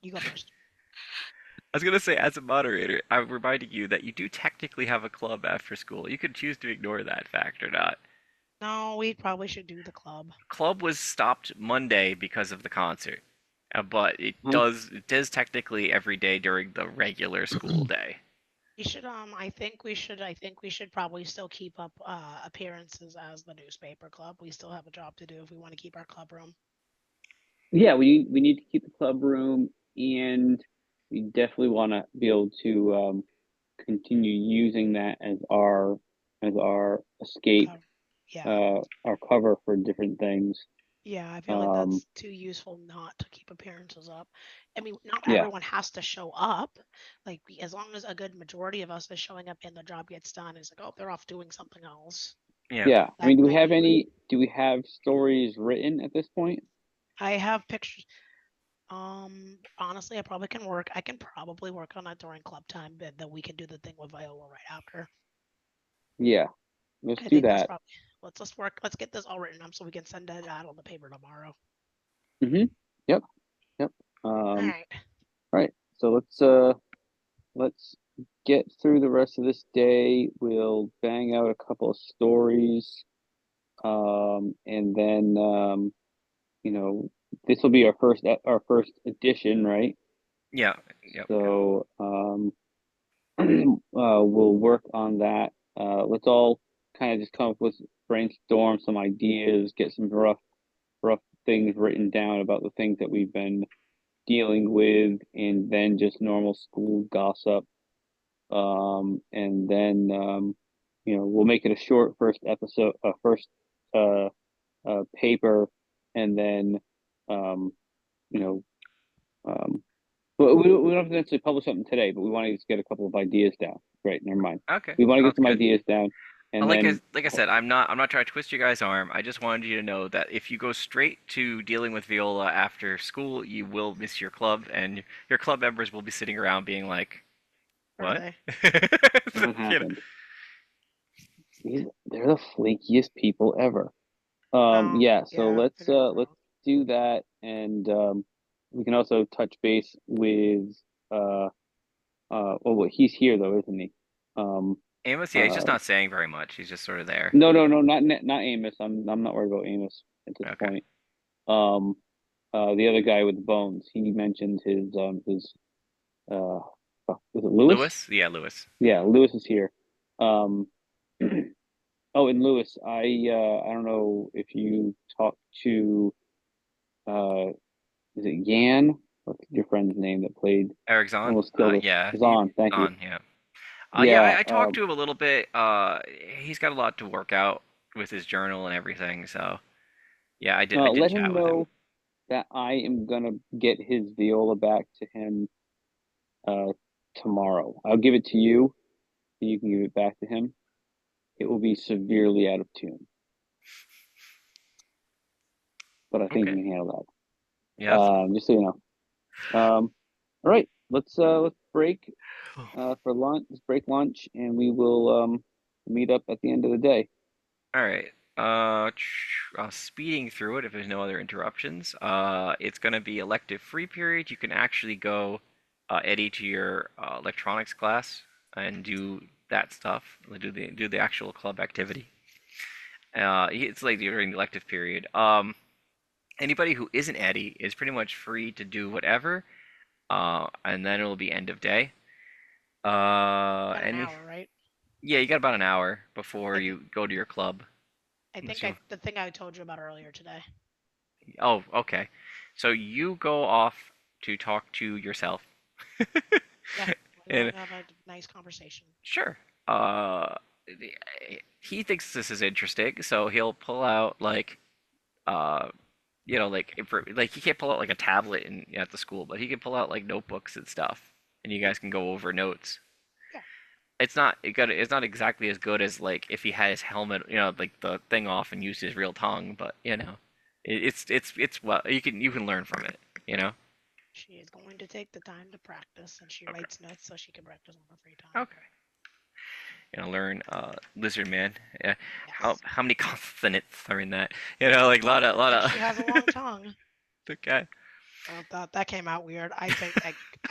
you go first. I was gonna say as a moderator, I'm reminding you that you do technically have a club after school. You could choose to ignore that fact or not. No, we probably should do the club. Club was stopped Monday because of the concert, but Um, it does technically every day during the regular school day. You should I think we should probably still keep up appearances as the newspaper club. We still have a job to do if we want to keep our club room. yeah, we need to keep the club room, and we definitely want to be able to continue using that as our escape, Yeah. our cover for different things. Yeah, I feel like Um, that's too useful not to keep appearances up. I mean, not yeah, everyone has to show up. Like, as long as a good majority of us is showing up and the job gets done, it's like, oh, they're off doing something else. Yeah. yeah. I That mean, might be. do we have stories written at this point? I have pictures. Honestly, I can probably work on that during club time, but then we can do the thing with Viola right after. Yeah, let's I do think that's that. probably. Let's get this all written up so we can send it out on the paper tomorrow. Mm-hmm. Yep, yep. All right. Right. So let's get through the rest of this day. We'll bang out a couple of stories. And then this will be our first edition, right? Yeah. Yep. So we'll work on that. Let's all kind of just come up with brainstorm some ideas, get some rough things written down about the things that we've been dealing with, and then just normal school gossip. And then we'll make it a short first episode, first uh, paper, and then um, you know, but we don't have to necessarily publish something today, but we want to just get a couple of ideas down. Great, never mind. Okay, We want to get sounds some good. ideas down, and Like then I said, I'm not trying to twist your guys' arm. I just wanted you to know that if you go straight to dealing with Viola after school, you will miss your club, and your club members will be sitting around being like, Are "What?" they? what You know. happened? They're the flakiest people ever. Oh, Yeah, so yeah, let's they're gonna let's grow. do that, and we can also touch base with uh well, he's here though, isn't he? Um Amos, yeah, he's just uh not saying very much. He's just sort of there. no, not Amos. I'm not worried about Amos at this Okay. point. Um the other guy with the bones, he mentioned his uh is it Lewis? Lewis? Yeah, Lewis. Yeah, Lewis is here. Um oh, and Lewis, I don't know if you talked to uh is it Yan? What's your friend's name that played Eric's on. almost killed us? Yeah, Zahn, thank you. on. Yeah. Yeah, Yeah, I talked to him a little bit. He's got a lot to work out with his journal and everything. So yeah, I did let chat him with him. know that I am gonna get his viola back to him uh tomorrow. I'll give it to you, and you can give it back to him. It will be severely out of tune, but I think Okay. you can handle Yeah, that. that's fine. Just so you know. All right, let's break for lunch. Let's break lunch, and we will meet up at the end of the day. All right. Speeding through it if there's no other interruptions. It's gonna be elective free period. You can actually go, Eddie, to your electronics class and do that stuff. Do the actual club activity. It's like during the elective period. Anybody who isn't Eddie is pretty much free to do whatever. And then it'll be end of day. Got an Any hour, right? Yeah, you got about an hour before I think you go to your club. I Unless think you- I the thing I told you about earlier today. Oh, okay. So you go off to talk to yourself. Yeah, we're And going to have a nice conversation. sure. The- he thinks this is interesting, so he'll pull out like uh like he can't pull out like a tablet at the school, but he can pull out like notebooks and stuff, and you guys can go over notes. Yeah. It's not exactly as good as like if he had his helmet, like the thing off and used his real tongue, but it's well, you can learn from it, you know. She is going to take the time to practice, and she Okay. writes notes so she can practice on her free time. Okay. Learn lizard man. Yeah. Yes. How many consonants are in that? Like a lot And of. she has a long tongue. Okay. That came out weird. I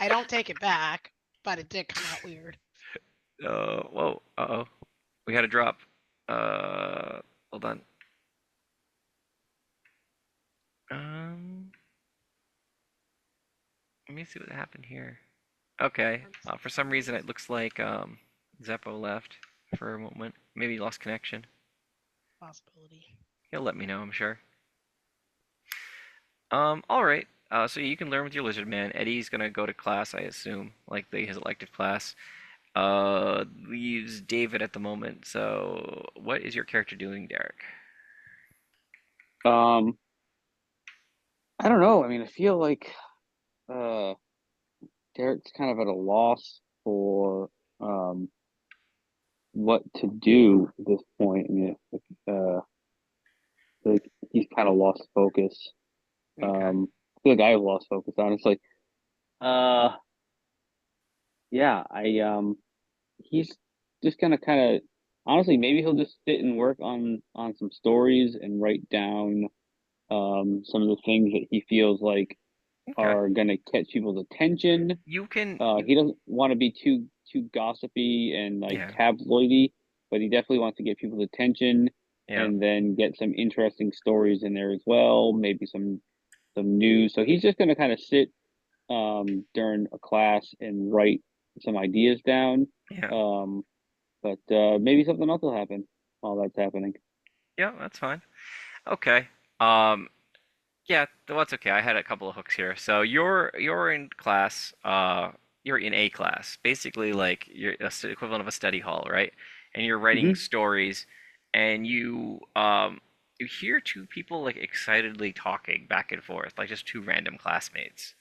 don't take it back, but it did come out weird. Whoa. Uh-oh. We had a drop. Hold on. Um, Let me see what happened here. Okay. For some reason, it looks like Zeppo left for a moment. Maybe he lost connection. Possibility. He'll let me know, I'm sure. All right. So you can learn with your lizard man. Eddie's gonna go to class, I assume, like his elective class. Leaves David at the moment. So what is your character doing, Derek? Um, I don't know. I mean, I feel like uh Derek's kind of at a loss for um what to do at this point. I mean, like he's kind of lost focus. Okay. I feel like I've lost focus, honestly. Uh, yeah, he's just gonna kind of, honestly, maybe he'll just sit and work on some stories and write down some of the things that he feels like Okay. are gonna catch people's attention. You can. He doesn't want to be too gossipy and like Yeah. tabloidy, but he definitely wants to get people's attention Yeah. and then get some interesting stories in there as well, maybe some news. So he's just gonna kind of sit during a class and write some ideas down. Yeah. Um, but maybe something else will happen while that's happening. Yeah. That's fine. Okay. Um, Yeah, that's okay. I had a couple of hooks here. So you're in class, you're in a class, basically like you're equivalent of a study hall, right? And you're writing Hmm. stories, and you hear two people like excitedly talking back and forth, like just two random classmates.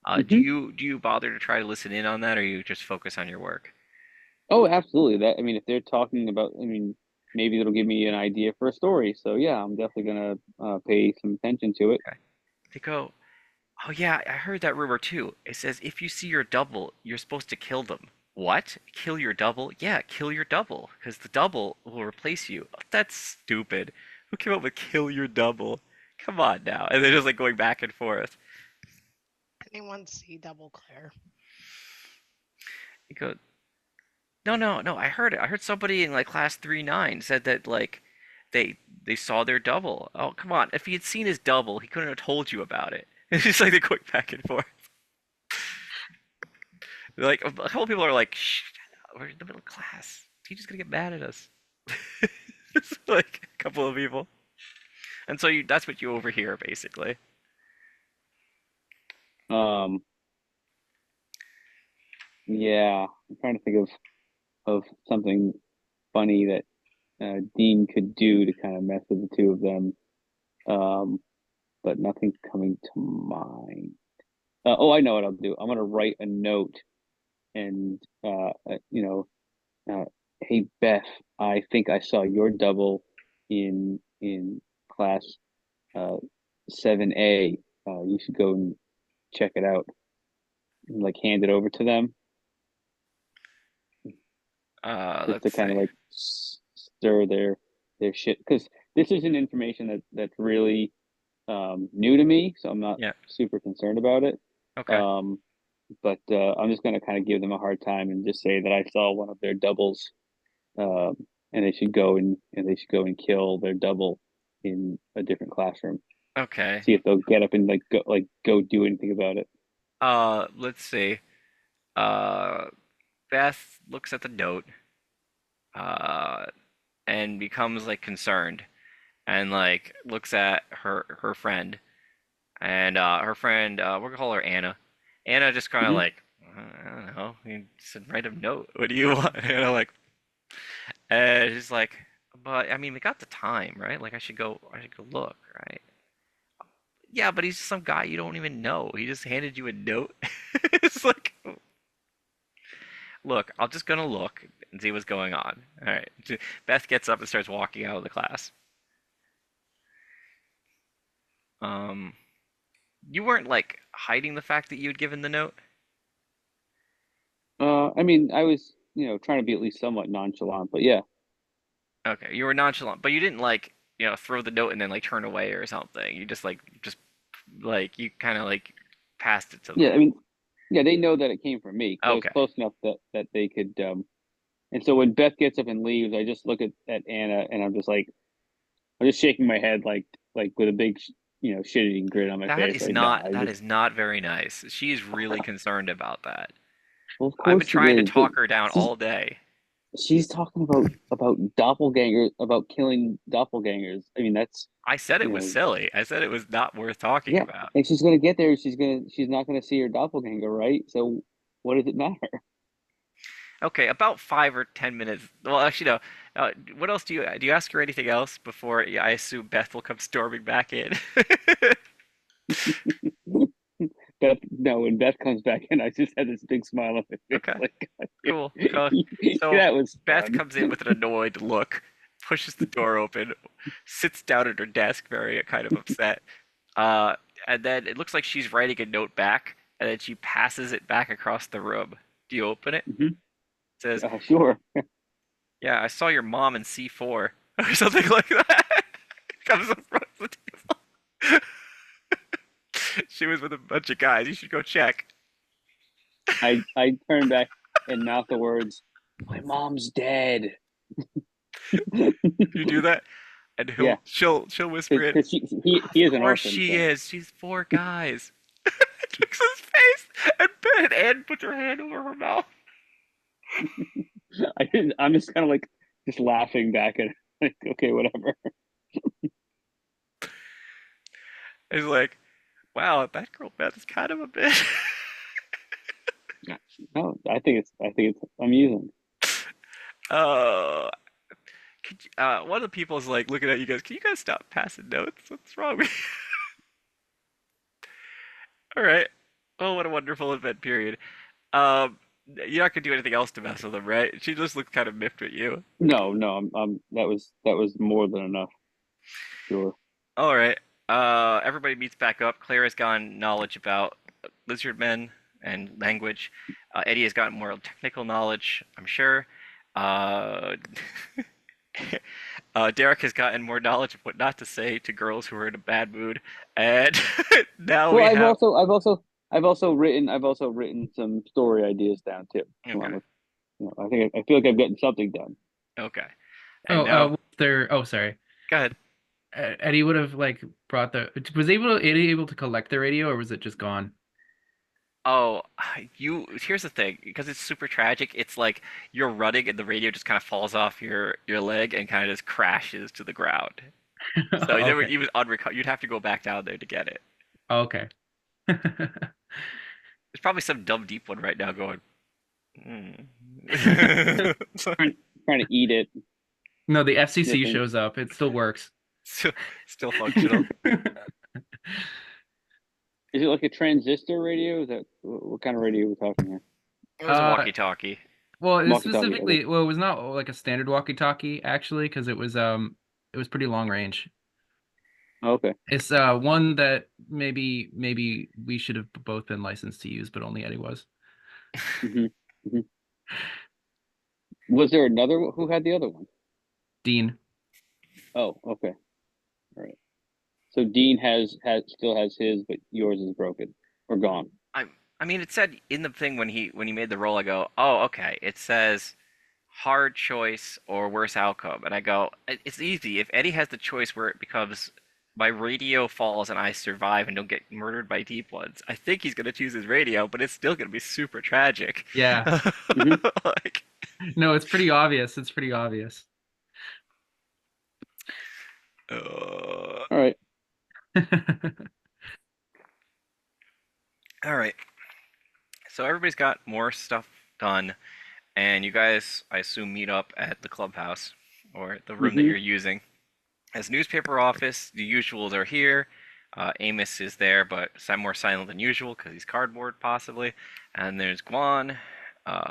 Hmm. Do you bother to try to listen in on that, or you just focus on your work? Oh, absolutely. That I mean, if they're talking about, I mean, maybe it'll give me an idea for a story. So yeah, I'm definitely gonna pay some attention to it. Okay. They go, oh yeah, I heard that rumor too. It says if you see your double, you're supposed to kill them. What? Kill your double? Yeah, kill your double, because the double will replace you. That's stupid. Who came up with kill your double? Come on now. And they're just like going back and forth. Anyone see Double Claire? You go, no, no, no. I heard it. I heard somebody in like class 3-9 said that like they saw their double. Oh, come on. If he had seen his double, he couldn't have told you about it. It's just like they're going back and forth. Like a couple people are like, "Shh, we're in the middle of class. Teacher's gonna get mad at us." It's like a couple of people, and so that's what you overhear basically. Um, yeah, I'm trying to think of something funny that Dean could do to kind of mess with the two of them. Um, but nothing's coming to mind. Oh, I know what I'll do. I'm gonna write a note and uh, hey Beth, I think I saw your double in class uh 7A. You should go and check it out and like hand it over to them just to Let's kind see. of like stir their shit because this isn't information that's really new to me, so I'm not Yeah. super concerned about it. Okay. Um, but I'm just gonna kind of give them a hard time and just say that I saw one of their doubles, um, and they should go and kill their double in a different classroom. Okay. See if they'll get up and go do anything about it. Let's see. Uh, Beth looks at the note, uh, and becomes like concerned, and like looks at her friend, and her friend, we're gonna call her Anna. Anna just kind of Hmm. like, I don't know. You said write a note. What do you want? Like, and she's like, but I mean, we got the time, right? Like, I should go look, right? Yeah, but he's some guy you don't even know. He just handed you a note. It's like, look, I'm just gonna look and see what's going on. All right. Beth gets up and starts walking out of the class. Um, you weren't like hiding the fact that you had given the note. I mean, I was trying to be at least somewhat nonchalant, but yeah, Okay, you were nonchalant, but you didn't like, throw the note and then like turn away or something. You just like you kind of like passed it to yeah. them. I mean, yeah, they know that it came from me because I was Okay. close enough that they could. And so when Beth gets up and leaves, I just look at Anna and I'm just shaking my head like with a big shit eating grin on my face. Like, nah, I That just is not very nice. She's really concerned about that. well, of I've been course she trying to is, but talk her down she's all day. she's talking about doppelganger about killing doppelgangers. I mean, that's I said it you was know silly. I said it was not worth talking yeah, about. and she's gonna get there. She's not gonna see her doppelganger, right? So what does it matter? Okay, about 5 or 10 minutes. Well, actually, no. What else do you ask her anything else before I assume Beth will come storming back in? Beth, no, when Beth comes back in, I just had this big smile on my face, Okay, like cool. So that was Beth fun. comes in with an annoyed look, pushes the door open, sits down at her desk, very kind of upset. Uh, and then it looks like she's writing a note back, and then she passes it back across the room. Do you open it? Hmm. It says, Sure. "Yeah, I saw your mom in C4," or something like that. Comes across the table. She was with a bunch of guys. You should go check. I turned back and mouth the words, "My mom's dead." You do that, and Yeah, she'll whisper in, because he "Of is an course orphan, she so is. She's 4 guys." Looks his face, and Anne puts her hand over her mouth. I'm just kind of like just laughing back at like, okay, whatever. He's like, wow, that girl Beth is kind of a bitch. No, I think it's amusing. uh, one of the people is like looking at you guys. Can you guys stop passing notes? What's wrong with you? All right. Oh, what a wonderful event period. Um, you're not gonna do anything else to mess with them, right? She just looks kind of miffed at you. No, no, that was more than enough. Sure. All right. Everybody meets back up. Claire has gotten knowledge about lizard men and language. Eddie has gotten more technical knowledge, I'm sure. Uh, Derek has gotten more knowledge of what not to say to girls who are in a bad mood, and now Well, we have. I've also written some story ideas down too. Come on, Okay. I feel like I've gotten something done. Okay. And now, Sorry. go ahead. Eddie would have like brought the. Eddie able to collect the radio, or was it just gone? Oh, here's the thing, because it's super tragic, it's like you're running and the radio just kind of falls off your leg and kind of just crashes to the ground. So you never Okay. even unrecover. You'd have to go back down there to get it. Okay. There's probably some dumb deep one right now going. Hmm. Trying to eat it, No, the FCC sniffing. shows up. It still works. Still functional. Is it like a transistor radio? Is that what kind of radio are we talking here? It was a Uh, walkie-talkie. well, it Walkie-talkie. Okay. specifically, well, it was not like a standard walkie-talkie actually, because it was pretty long range. Okay. It's one that maybe we should have both been licensed to use, but only Eddie was. hmm hmm Was there another who had the other one? Dean. Oh, okay. All right. So Dean still has his, but yours is broken or gone. I I mean, it said in the thing when he made the roll, I go, oh, okay. It says hard choice or worse outcome, and I go, it's easy. If Eddie has the choice where it becomes my radio falls and I survive and don't get murdered by deep ones, I think he's gonna choose his radio, but it's still gonna be super tragic. Yeah. Like, No, it's pretty obvious. It's pretty obvious. uh, All right. all right. So everybody's got more stuff done, and you guys, I assume, meet up at the clubhouse or the room that hmm you're using. As newspaper office, the usuals are here. Amos is there, but more silent than usual because he's cardboard, possibly. And there's Guan,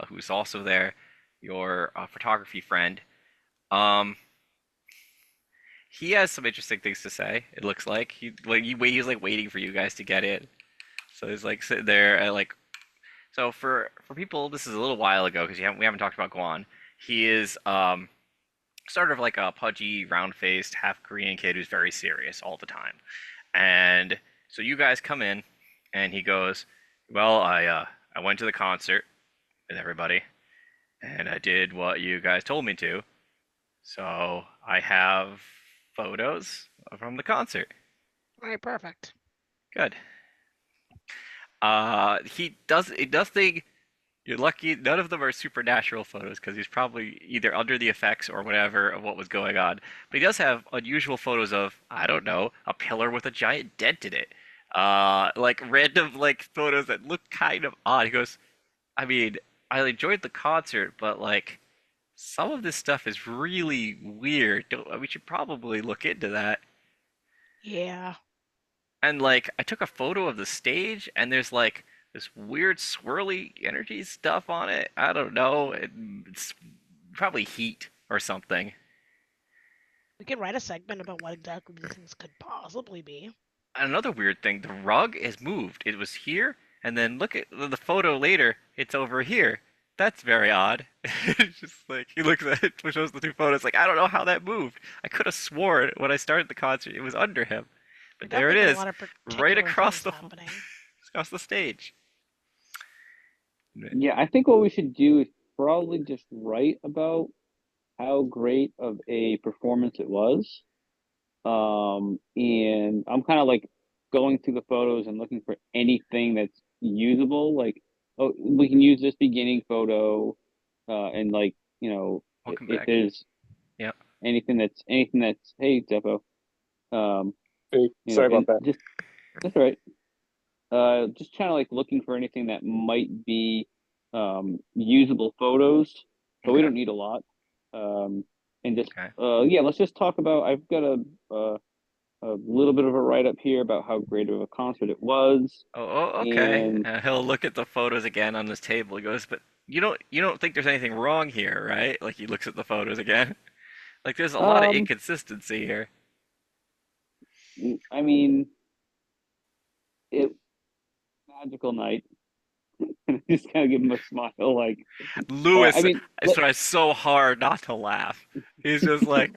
who's also there, your photography friend. Um, he has some interesting things to say. It looks like he's like waiting for you guys to get in. So he's like sitting there, like. So for people, this is a little while ago because we haven't talked about Guan. He is sort of like a pudgy, round-faced, half Korean kid who's very serious all the time. And so you guys come in, and he goes, "Well, I went to the concert with everybody, and I did what you guys told me to. So I have photos from the concert. All right, perfect. Good." It does think you're lucky. None of them are supernatural photos because he's probably either under the effects or whatever of what was going on. But he does have unusual photos of, I don't know, a pillar with a giant dent in it. Like random like photos that look kind of odd. He goes, I mean, I enjoyed the concert, but like some of this stuff is really weird. We should probably look into that. Yeah. And like I took a photo of the stage and there's like this weird swirly energy stuff on it. I don't know. It's probably heat or something. We could write a segment about what exactly these things could possibly be. Another weird thing, the rug is moved. It was here and then look at the photo later, it's over here. That's very odd. It's just like he looks at it, shows the two photos like I don't know how that moved. I could have sworn when I started the concert it was under him. But there it Definitely is, a lot of right particular across things the happening. across the stage. Yeah, I think what we should do is probably just write about how great of a performance it was. And I'm kind of like going through the photos and looking for anything that's usable. Like, oh, we can use this beginning photo, and like, Welcome if back. there's Yep. anything that's hey, Zeppo, um, Hey, You know, sorry about and that. just that's all right. Just kind of like looking for anything that might be usable photos, but we Okay. don't need a lot. And just Okay. yeah, let's just talk about. I've got a little bit of a write up here about how great of a concert it was, Oh, okay. and He'll look at the photos again on this table. He goes, "But you don't think there's anything wrong here, right?" Like he looks at the photos again. Like there's a lot of um, inconsistency here. I mean, it magical night. Just kind of give him a smile, like, I Lewis mean, tries so hard not to laugh. He's just like,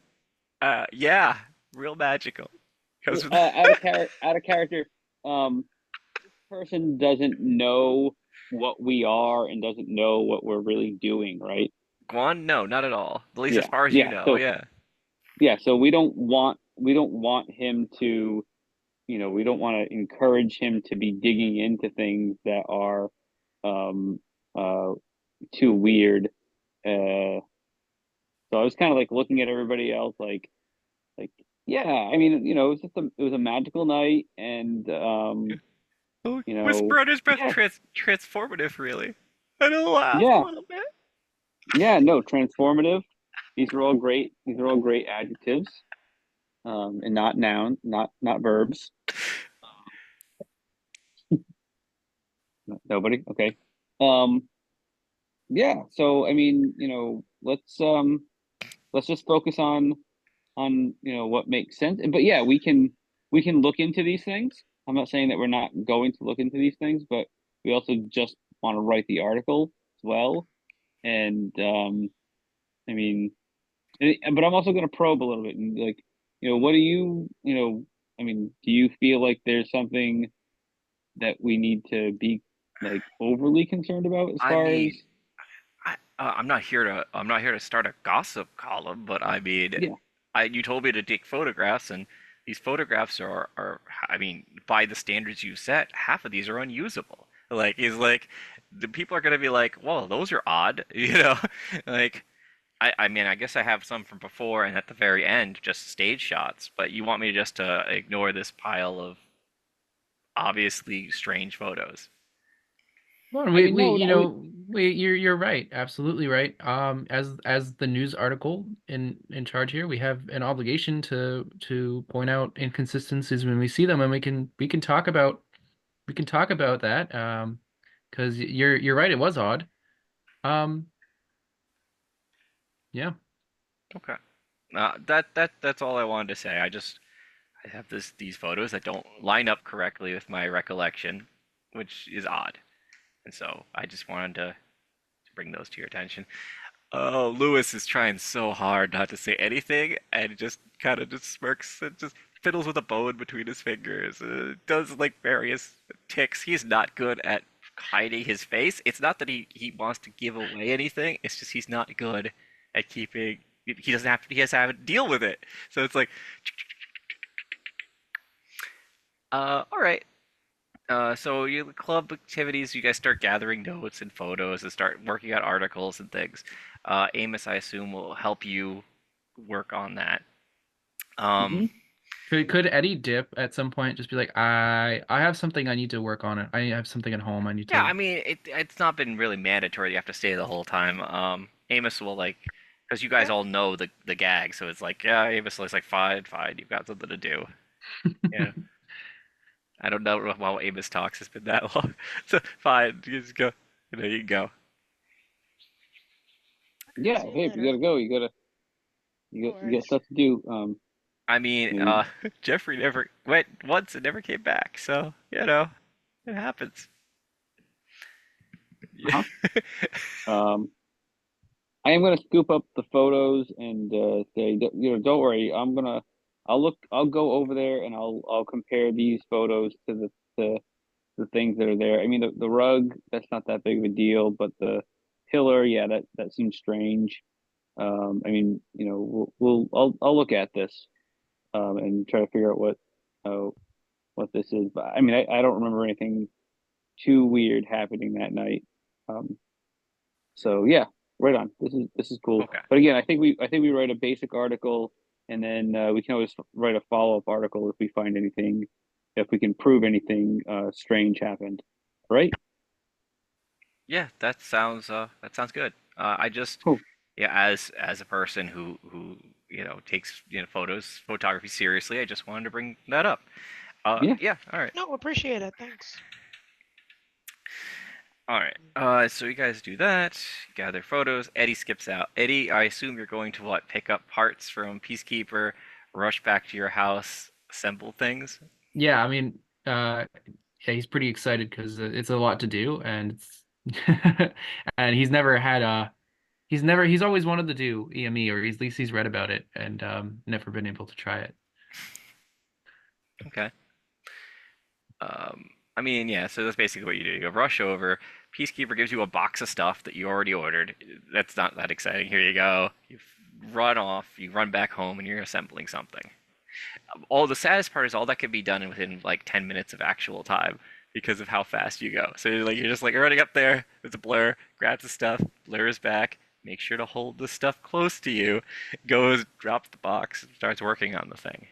yeah, real magical. Goes with out of character. Um, person doesn't know what we are and doesn't know what we're really doing, right? Guan? No, not at all. At least as Yeah, far as you yeah. know, So yeah. yeah, so we don't want him to, we don't want to encourage him to be digging into things that are um uh too weird. So I was kind of like looking at everybody else, like yeah, I mean, it was a magical night, and Oh, you know, whisper under his breath, yeah, transformative, really. And he'll laugh a yeah, little bit. yeah, no, transformative. These are all great. These are all great adjectives, and not noun, not verbs. Nobody. Okay. Um, yeah. So I mean, let's just focus on what makes sense. But yeah, we can look into these things. I'm not saying that we're not going to look into these things, but we also just want to write the article as well. And I mean, but I'm also going to probe a little bit and be like, what do I mean, do you feel like there's something that we need to be like overly concerned about as I far as, mean, I'm not here to start a gossip column, but I mean, yeah, you told me to take photographs, and these photographs are I mean, by the standards you set, half of these are unusable. Like he's like, the people are gonna be like, "Whoa, those are odd," like. I mean, I guess I have some from before and at the very end, just stage shots, but you want me just to ignore this pile of obviously strange photos. Well, I mean, no, you're right, absolutely right. As the news article in charge here, we have an obligation to point out inconsistencies when we see them, and we can talk about that. Because you're right, it was odd. Um, yeah. Okay. That's all I wanted to say. I have these photos that don't line up correctly with my recollection, which is odd. And so I just wanted to bring those to your attention. Oh, Lewis is trying so hard not to say anything and just kind of just smirks and just fiddles with a bone between his fingers. Does like various ticks. He's not good at hiding his face. It's not that he wants to give away anything. It's just he's not good at keeping. He doesn't have to. He has to have to deal with it. So it's like, all right. So you club activities, you guys start gathering notes and photos and start working out articles and things. Amos, I assume, will help you work on that. Um, hmm Could Eddie dip at some point? Just be like, I have something I need to work on it. I have something at home I need yeah, to. I mean, it's not been really mandatory. You have to stay the whole time. Amos will like, because you guys all know the gag, so it's like, yeah, Amos looks like fine, fine. You've got something to do. Yeah, I don't know how Amos talks. It's been that long, so fine. You just go. You can go. yeah. See you Hey, if you later. gotta go, No you got worries. stuff to do. I mean, I mean, Jeffrey never went once and never came back, so it happens. Yeah. uh-huh. Um, I am gonna scoop up the photos and say, don't worry. I'll go over there and I'll compare these photos to the things that are there. I mean, the rug, that's not that big of a deal, but the pillar, yeah, that seems strange. I mean, I'll look at this and try to figure out uh, what this is. But I mean, I don't remember anything too weird happening that night. Um, so yeah, right on. This is cool. Okay. But again, I think we write a basic article and then we can always write a follow-up article if we find anything, if we can prove anything strange happened. Right? Yeah, that sounds good. I just Cool. yeah, as a person who takes photography seriously, I just wanted to bring that up. Yeah. Yeah, all right. No, appreciate it. Thanks. All right. So you guys do that, gather photos. Eddie skips out. Eddie, I assume you're going to what? Pick up parts from Peacekeeper, rush back to your house, assemble things. Yeah, I mean, yeah, he's pretty excited because it's a lot to do, and it's and he's always wanted to do EME, or at least he's read about it and never been able to try it. Okay. I mean, yeah. So that's basically what you do. You rush over. Peacekeeper gives you a box of stuff that you already ordered. That's not that exciting. Here you go. You run off. You run back home, and you're assembling something. All the saddest part is all that can be done within like 10 minutes of actual time because of how fast you go. So you're just like running up there. There's a blur. Grabs the stuff. Blurs back. Make sure to hold the stuff close to you. Goes, drops the box, starts working on the thing.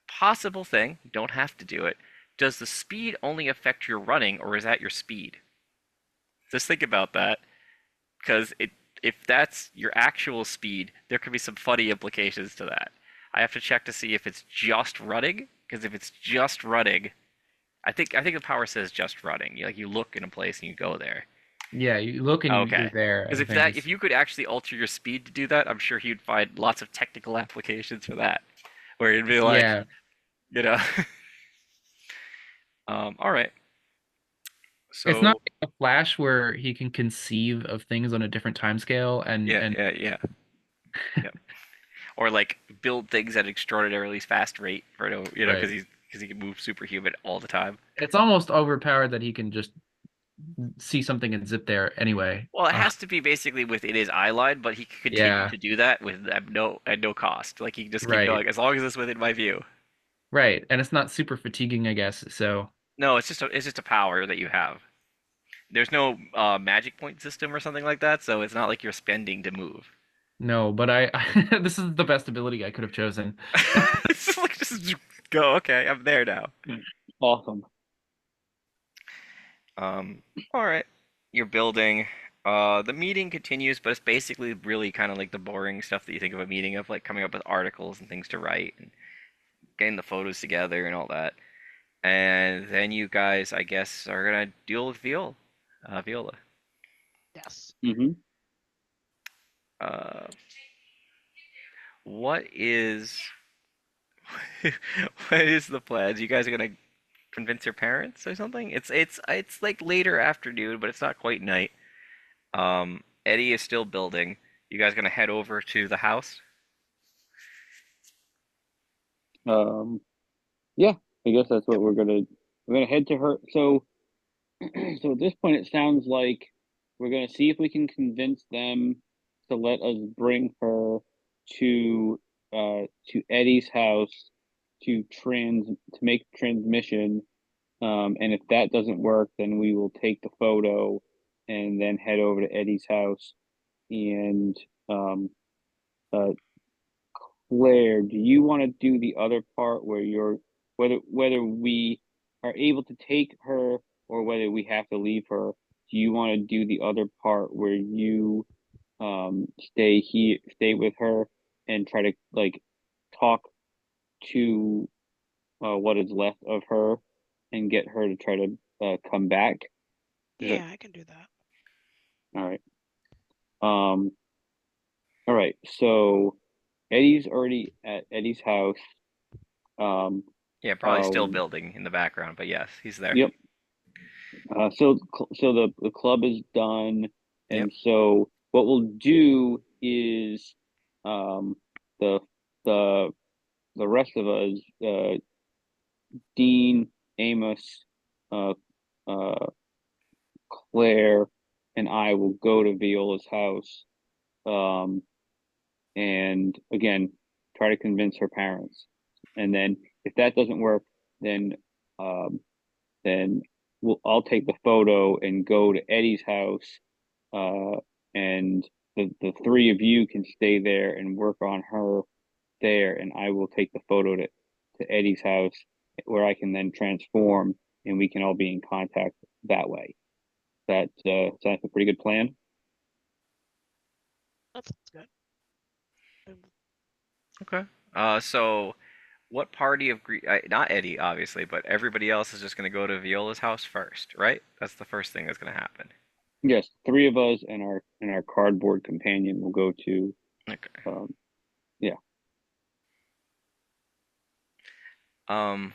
Possible thing. Don't have to do it. Does the speed only affect your running, or is that your speed? Just think about that, because if that's your actual speed, there could be some funny implications to that. I have to check to see if it's just running, because if it's just running, I think the power says just running. You look in a place and you go there. Yeah, you look and you're Okay. there. Because I think if you could actually alter your speed to do that, I'm sure you'd find lots of technical applications for that, where you'd be like, yeah, you know, all right. it's not So like a Flash where he can conceive of things on a different time scale yeah, and yeah. Or like build things at an extraordinarily fast rate for right. because he can move superhuman all the time. It's almost overpowered that he can just see something and zip there anyway. Well, it has to be basically within his eye line, but he can continue Yeah, to do that with at no cost. Like he can just keep right, going as long as it's within my view. right, and it's not super fatiguing, I guess. So No, it's just a power that you have. There's no magic point system or something like that, so it's not like you're spending to move. no, but this is the best ability I could have chosen. It's just like just go. Okay, I'm there now. Awesome. All right. You're building. The meeting continues, but it's basically really kind of like the boring stuff that you think of a meeting of, like coming up with articles and things to write and getting the photos together and all that. And then you guys, I guess, are gonna deal with Viola. Yes. Mm-hmm. Uh, what is what is the plan? You guys are gonna convince your parents or something? It's like later afternoon, but it's not quite night. Eddie is still building. You guys gonna head over to the house? Yeah, I guess that's what we're gonna head to her. So so at this point it sounds like we're gonna see if we can convince them to let us bring her to Eddie's house to make transmission. And if that doesn't work, then we will take the photo and then head over to Eddie's house. And um uh Claire, do you want to do the other part where you're whether we are able to take her or whether we have to leave her? Do you want to do the other part where you stay with her and try to like talk to what is left of her and get her to try to come back? Is that Yeah, I can do that. all right? Um, all right. So Eddie's already at Eddie's house. Um, Yeah, probably uh, still building in the background, but yes, he's there. yep. So the club is done, Yep. and so what we'll do is um, the the the rest of us, Dean, Amos, uh, uh, Claire, and I will go to Viola's house, um, and again try to convince her parents. And then if that doesn't work, then um, then I'll take the photo and go to Eddie's house, uh, and the three of you can stay there and work on her there, and I will take the photo to Eddie's house where I can then transform, and we can all be in contact that way. That sounds like a pretty good plan. That's good. Okay. So what party of not Eddie, obviously, but everybody else is just gonna go to Viola's house first, right? That's the first thing that's gonna happen. Yes, three of us and our cardboard companion will go to. Okay. Yeah. Um.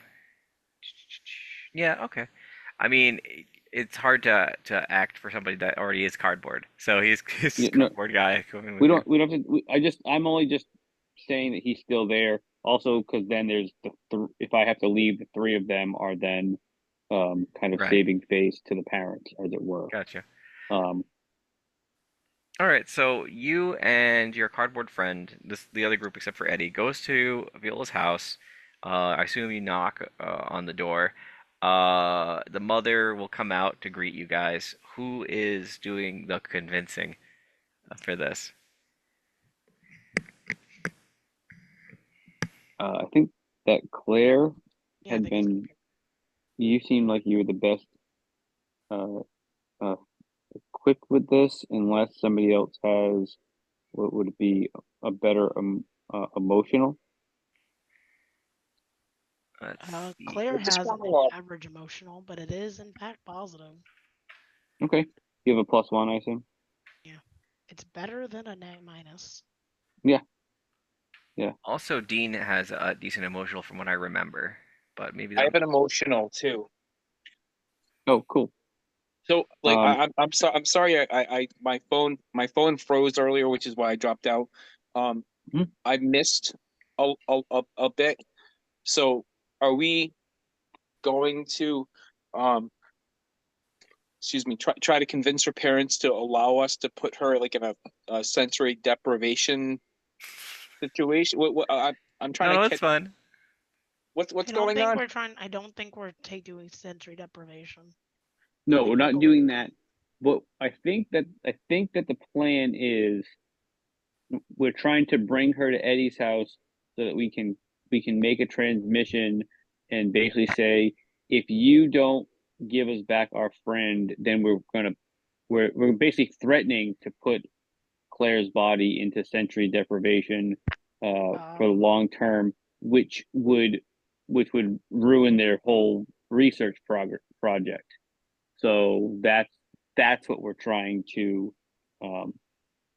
Yeah. Okay. I mean, it's hard to act for somebody that already is cardboard. So he's Yeah, no, cardboard guy coming with we you. don't have to. I'm only just saying that he's still there. Also, because then there's if I have to leave, the three of them are then kind of Right. saving face to the parents, as it were. Gotcha. Um, All right, so you and your cardboard friend, the other group except for Eddie, goes to Viola's house. I assume you knock on the door. The mother will come out to greet you guys. Who is doing the convincing for this? I think that Claire Yeah, I had think it's been. You seem like you were the best equipped with this, unless somebody else has what would it be a better emotional. Let's see. Claire I just has an want to. average emotional, but it is in fact positive. Okay, you have a +1, I assume. Yeah, it's better than a minus. Yeah. Also, Dean has a decent emotional from what I remember, but maybe I that. have an emotional too. Oh, cool. So like Um, I'm sorry I my phone froze earlier, which is why I dropped out. Mhm. I missed a bit. So are we going to excuse me, try to convince her parents to allow us to put her like in a sensory deprivation situation? What I'm trying No, to that's catch fun. what's I don't going think on? we're trying. I don't think we're doing sensory deprivation. I no, think we're we're not going. doing that. But I think that the plan is we're trying to bring her to Eddie's house so that we can make a transmission and basically say, if you don't give us back our friend, then we're basically threatening to put Claire's body into sensory deprivation for the long term, which would ruin their whole research project. So that's what we're trying to um,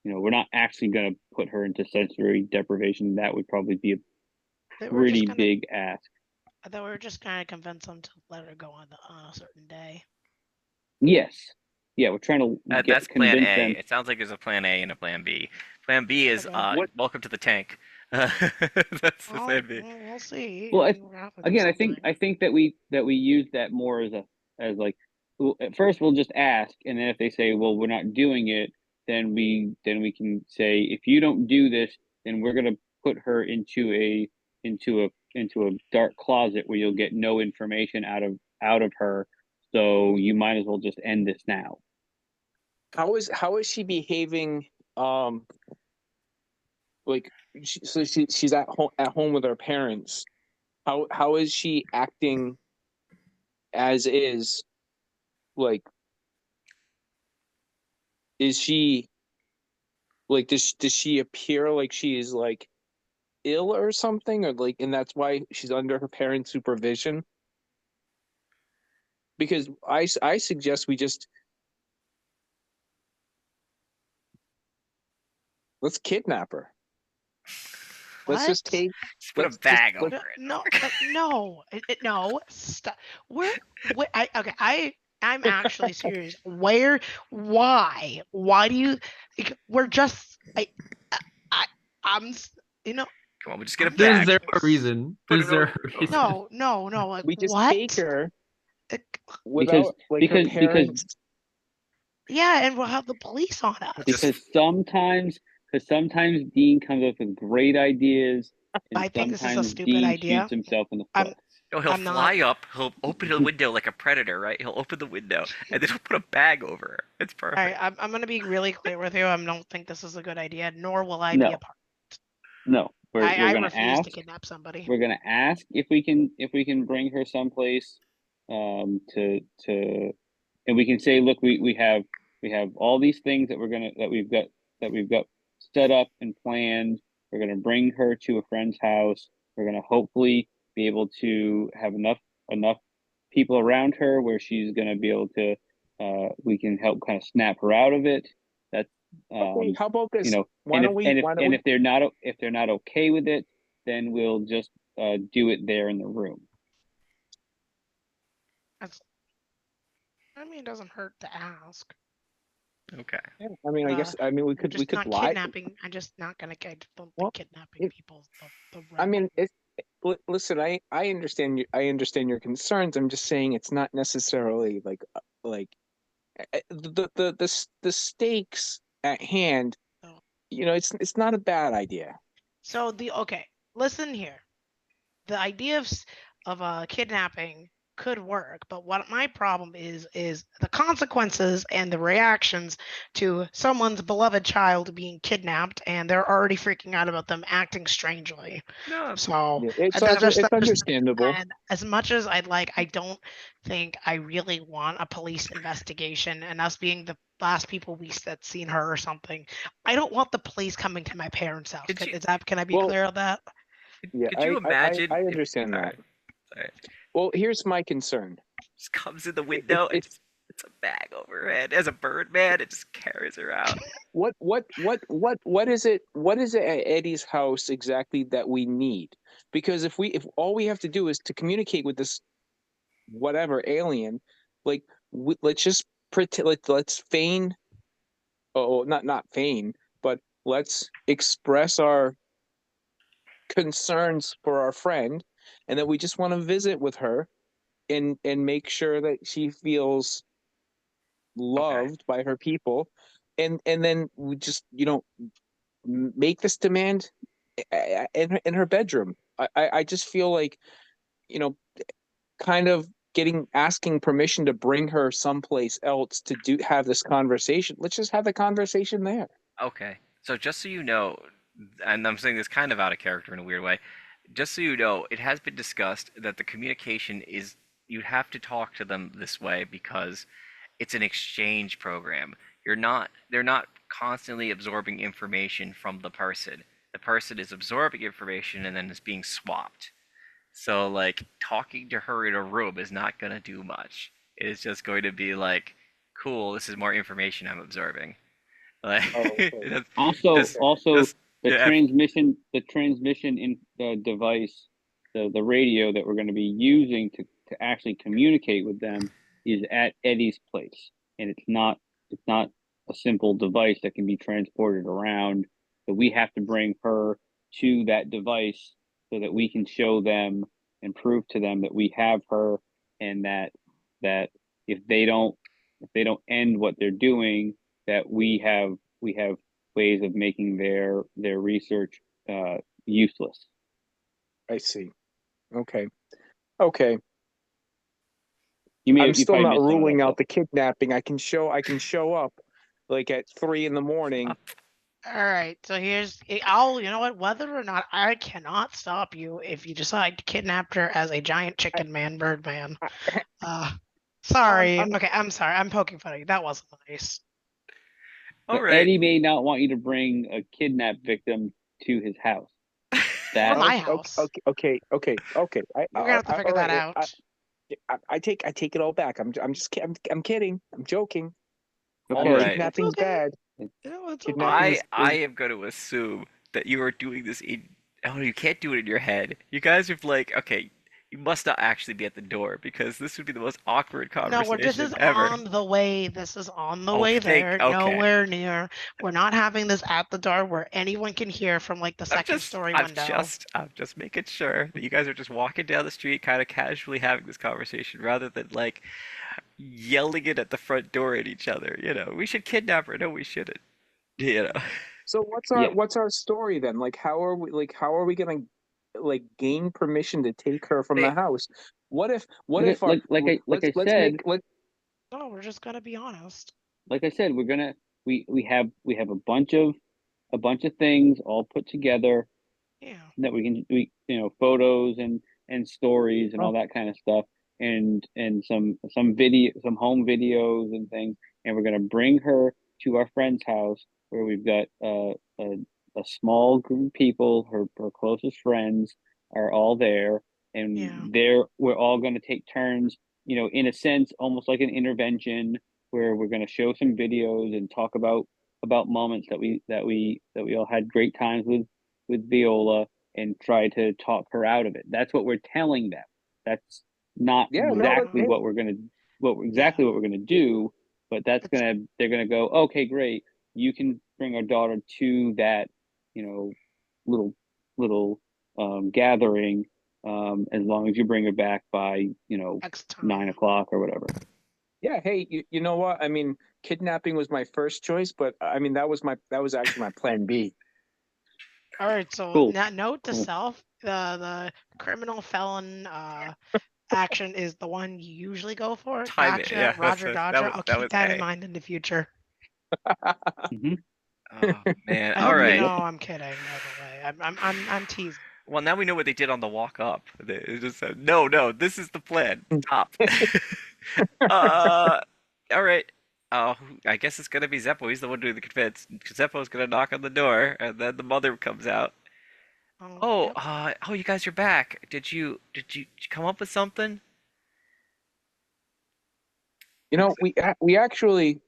we're not actually going to put her into sensory deprivation. That would probably be a They were just pretty gonna. big ask. I thought we were just gonna convince them to let her go on a certain day. Yes. Yeah, we're trying to That's plan convince A. them. It sounds like there's a plan A and a plan B. Plan B is Okay. What welcome to the tank. That's the Well, plan B. we'll see. Well, I mean, we're gonna have to do again, something. I think that we use that more as like, well, at first we'll just ask, and then if they say, well, we're not doing it, then we can say, if you don't do this, then we're gonna put her into a dark closet where you'll get no information out of her. So you might as well just end this now. how is she behaving like she's at home with her parents? How is she acting as is? Like, is she like does she appear like she is like ill or something, or like, and that's why she's under her parents' supervision? Because I suggest we just let's kidnap her. Let's just What? take Just put a let's bag just over it. No, no, no. Stop. I'm actually serious. Why do you? Like, we're just. I, I'm. You know. Come on, we just get a I'm There's bag. zero serious. reason. Put There's it zero over. reason. No. Like we just take what? her Like, without like her because parents. yeah, and we'll have the police on us. Just because sometimes Dean comes up with great ideas, and I think this is a sometimes stupid Dean idea. shoots himself in the I'm foot. No, he'll I'm not. fly up. He'll open the window like a predator, right? He'll open the window and then he'll put a bag over her. It's All right, perfect. I'm gonna be really clear with you. I don't think this is a good idea, nor will I be a No, part. no. I We're gonna refuse to ask. kidnap somebody. We're gonna ask if we can bring her someplace, to, and we can say, look, we have all these things that we've got set up and planned. We're gonna bring her to a friend's house. We're gonna hopefully be able to have enough people around her where she's gonna be able to, we can help kind of snap her out of it. That's Okay, how about you this? know, Why don't we? Why don't and we? if they're not okay with it, then we'll just do it there in the room. That's, I mean, it doesn't hurt to ask. Okay. Yeah, I mean, But, I guess. I mean, we we're we just could not lie. kidnapping. I'm just not gonna. I don't Well, think kidnapping it, people is the I right. mean, listen, I understand I understand your concerns. I'm just saying it's not necessarily like the stakes at hand. So, You know, it's not a bad idea. so the okay. Listen here. The idea of a kidnapping could work, but what my problem is the consequences and the reactions to someone's beloved child being kidnapped, and they're already freaking out about them acting strangely. No, So Yeah, that's it's just understandable. and as much as I'd like, I don't think I really want a police investigation and us being the last people that seen her or something. I don't want the police coming to my parents' house. could you Can I be Well, clear on that? yeah, could you imagine I if understand that. sorry, sorry, Well, here's my concern. just comes in the If window and just puts a bag over her head as a bird man and just carries her out. what is it at Eddie's house exactly that we need? Because if all we have to do is to communicate with this whatever alien, like let's just pretend, let's feign, oh, not feign, but let's express our concerns for our friend, and that we just want to visit with her and make sure that she feels Okay. loved by her people, and then we just make this demand in her bedroom. I just feel like, you know, kind of getting asking permission to bring her someplace else to do have this conversation. Let's just have the conversation there. Okay. So just so you know, and I'm saying this kind of out of character in a weird way, just so you know, it has been discussed that the communication is you have to talk to them this way because it's an exchange program. They're not constantly absorbing information from the person. The person is absorbing information and then it's being swapped. So like talking to her in a room is not gonna do much. It is just going to be like, cool, this is more information I'm absorbing. Like Oh, okay. just, Also, just, also just yeah, the transmission in the device, the radio that we're going to be using to actually communicate with them is at Eddie's place, and it's not a simple device that can be transported around. So we have to bring her to that device so that we can show them and prove to them that we have her, and that if they don't end what they're doing, that we have ways of making their research useless. I see. Okay. Okay. I'm You still probably not missed some of that ruling stuff. out the kidnapping. I can show up like at 3 in the morning. All right, so I'll, you know what, whether or not I cannot stop you if you decide to kidnap her as a giant I, chicken man, bird man. I, Uh, I'm, sorry. I'm Okay, I'm sorry. I'm poking fun at you. That wasn't nice. all But right. Eddie may not want you to bring a kidnapped victim to his house. Or That my okay, house. okay. We're gonna have to figure All that right. out. I take it all back. I'm just I'm kidding. I'm joking. All okay. right. Kidnapping's Okay. bad. It's Kidnapping okay. I am going to assume that you are doing this in. Oh, you can't do it in your head. You guys are like, okay, you must not actually be at the door because this would be the most awkward No, this conversation is ever. on the way. This is on the Oh, way there. okay. Nowhere near. We're not having this at the door where anyone can hear from like the second story window. I'm just making sure that you guys are just walking down the street, kind of casually having this conversation, rather than like yelling it at the front door at each other. You know, we should kidnap her. No, we shouldn't. You know. So Yeah. what's our story then? Like how are we gonna like gain permission to take her from They- the house? What if Like I let's said, make let No, we're just gonna be honest. like I said, we have a bunch of things all put together Yeah. that we photos and stories and Oh. all that kind of stuff, and some home videos and things, and we're gonna bring her to our friend's house where we've got a small group of people. Her closest friends are all there, and Yeah. we're all gonna take turns, in a sense, almost like an intervention, where we're gonna show some videos and talk about moments that we all had great times with Viola, and try to talk her out of it. That's what we're telling them. That's not Yeah, no, exactly hey. what we're gonna do, but they're gonna go, okay, great. You can bring our daughter to that, little little gathering, as long as you bring her back by, X time. 9 o'clock or whatever. Yeah, hey, you know what? I mean, kidnapping was my first choice, but I mean that was actually my plan B. All right. So Cool. note to Cool. self: the criminal felon action is the one you usually go for. Time it. Gotcha, Yeah, Roger, Dodger. I'll that keep was that in A. mind in the future. Mhm. Oh man. I All hope you right. know I'm kidding. By the way, I'm teasing. Well, now we know what they did on the walk up. They just said, "No, no, this is the plan. Stop." uh, all right. I guess it's gonna be Zeppo. He's the one doing the convince. Zeppo's gonna knock on the door, and then the mother comes out. Oh, Yep. you guys are back. Did you come up with something? You know, we actually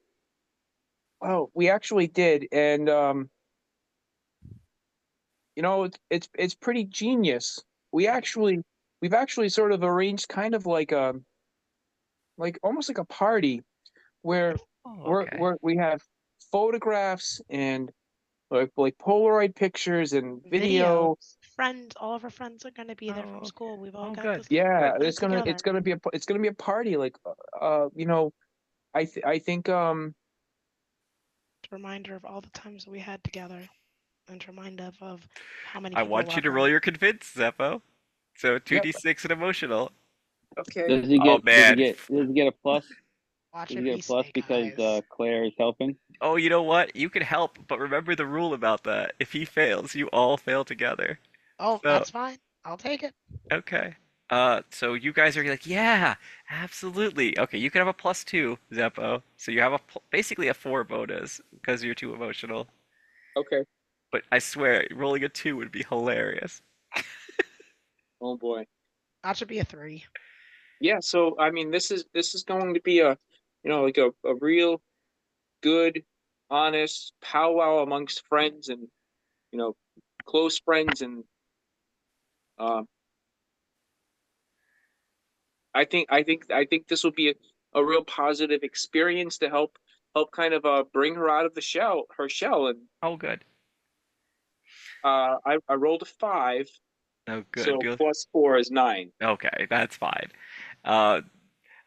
we actually did, and it's pretty genius. We've actually sort of arranged kind of like almost like a party where Oh, okay. we have photographs and like Polaroid pictures and video. Videos. Friends. All of our friends are gonna be there Oh, from okay. school. We've all Oh, got good. this Yeah, Good. together. it's gonna be a party like I think It's a reminder of all the times we had together, and to remind of how many I people want you love to her. roll your convince, Zeppo. So yeah, 2d6 and emotional. okay. Does he Oh get man. a plus? Watch Does it he get be a plus Snake because Eyes. Claire is helping? Oh, you know what? You can help, but remember the rule about that. If he fails, you all fail together. Oh, So, that's fine. I'll take it. okay. So you guys are like, yeah, absolutely. Okay, you can have a +2, Zeppo. So you have basically a 4 bonus because you're too emotional. Okay. But I swear, rolling a 2 would be hilarious. Oh boy. That should be a 3. Yeah, so I mean this is going to be like a real good, honest powwow amongst friends and you know close friends, and um I think this will be a real positive experience to help kind of bring her out of her shell, and Oh, good. I rolled a 5, Oh, good. so +4 is 9. Okay, that's fine. Uh,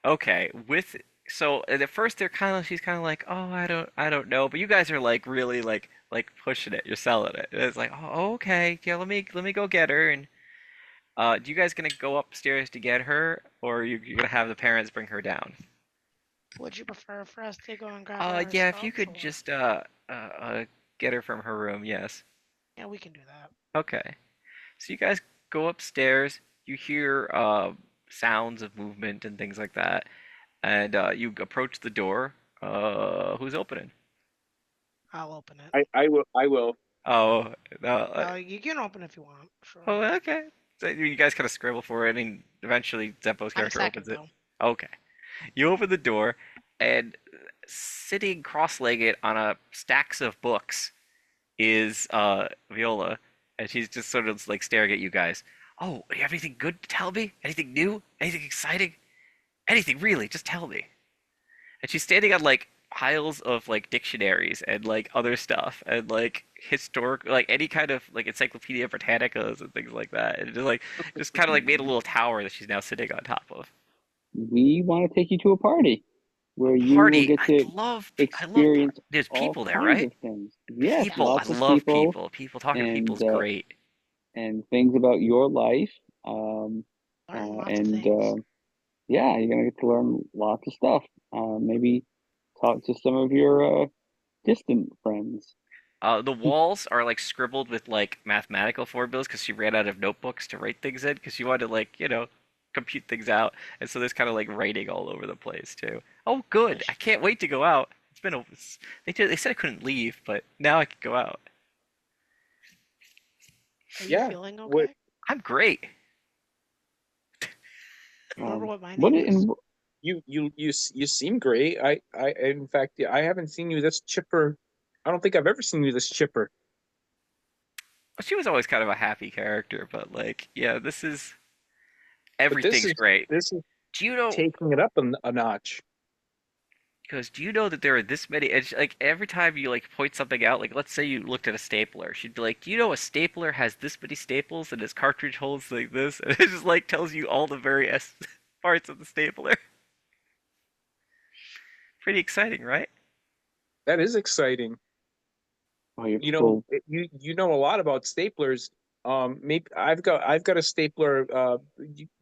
okay. At first she's kind of like, oh, I don't know, but you guys are like really like pushing it. You're selling it. It's like, oh, okay, yeah, let me go get her. And do you guys gonna go upstairs to get her, or are you gonna have the parents bring her down? Would you prefer for us to go and grab her Yeah, if you ourselves, could or just get her from her room, yes. yeah, we can do that. Okay. So you guys go upstairs. You hear sounds of movement and things like that, and you approach the door. Who's opening? I'll open it. I will. Oh, no. You can open if you want. Sure. Oh, okay. So you guys kind of scramble for it, and eventually Zeppo's I'm character second opens it. though. Okay. You open the door, and sitting cross-legged on a stacks of books is Viola, and she's just sort of like staring at you guys. Oh, you have anything good to tell me? Anything new? Anything exciting? Anything really? Just tell me. And she's standing on like piles of like dictionaries and like other stuff and like historic like any kind of like Encyclopedia Britannicas and things like that. And just kind of like made a little tower that she's now sitting on top of. We want to take you to a party where you will Party. get to I love experience there's all people there, kinds right? of things. Yes, People. I lots of love people, people. People talking to people and is great. and things about your life. Um, Learn lots of and things. yeah, you're gonna get to learn lots of stuff. Maybe talk to some of your distant friends. The walls are like scribbled with like mathematical formulas because she ran out of notebooks to write things in because she wanted to like, compute things out. And so there's kind of like writing all over the place too. Oh, good. I can't wait to go out. It's been a they said I couldn't leave, but now I can go out. Are you Yeah. feeling What okay? I'm great. Remember what my What name is? in you seem great. In fact, I haven't seen you this chipper. I don't think I've ever seen you this chipper. Well, she was always kind of a happy character, but like, yeah, But everything's great. this is Do you know taking it up a notch. Because do you know that there are this many? It's like every time you like point something out, like let's say you looked at a stapler, she'd be like, "Do you know a stapler has this many staples and its cartridge holds like this?" And it just like tells you all the various parts of the stapler. Pretty exciting, right? That is exciting. oh, you're You know, full. you know a lot about staplers. Maybe I've got a stapler.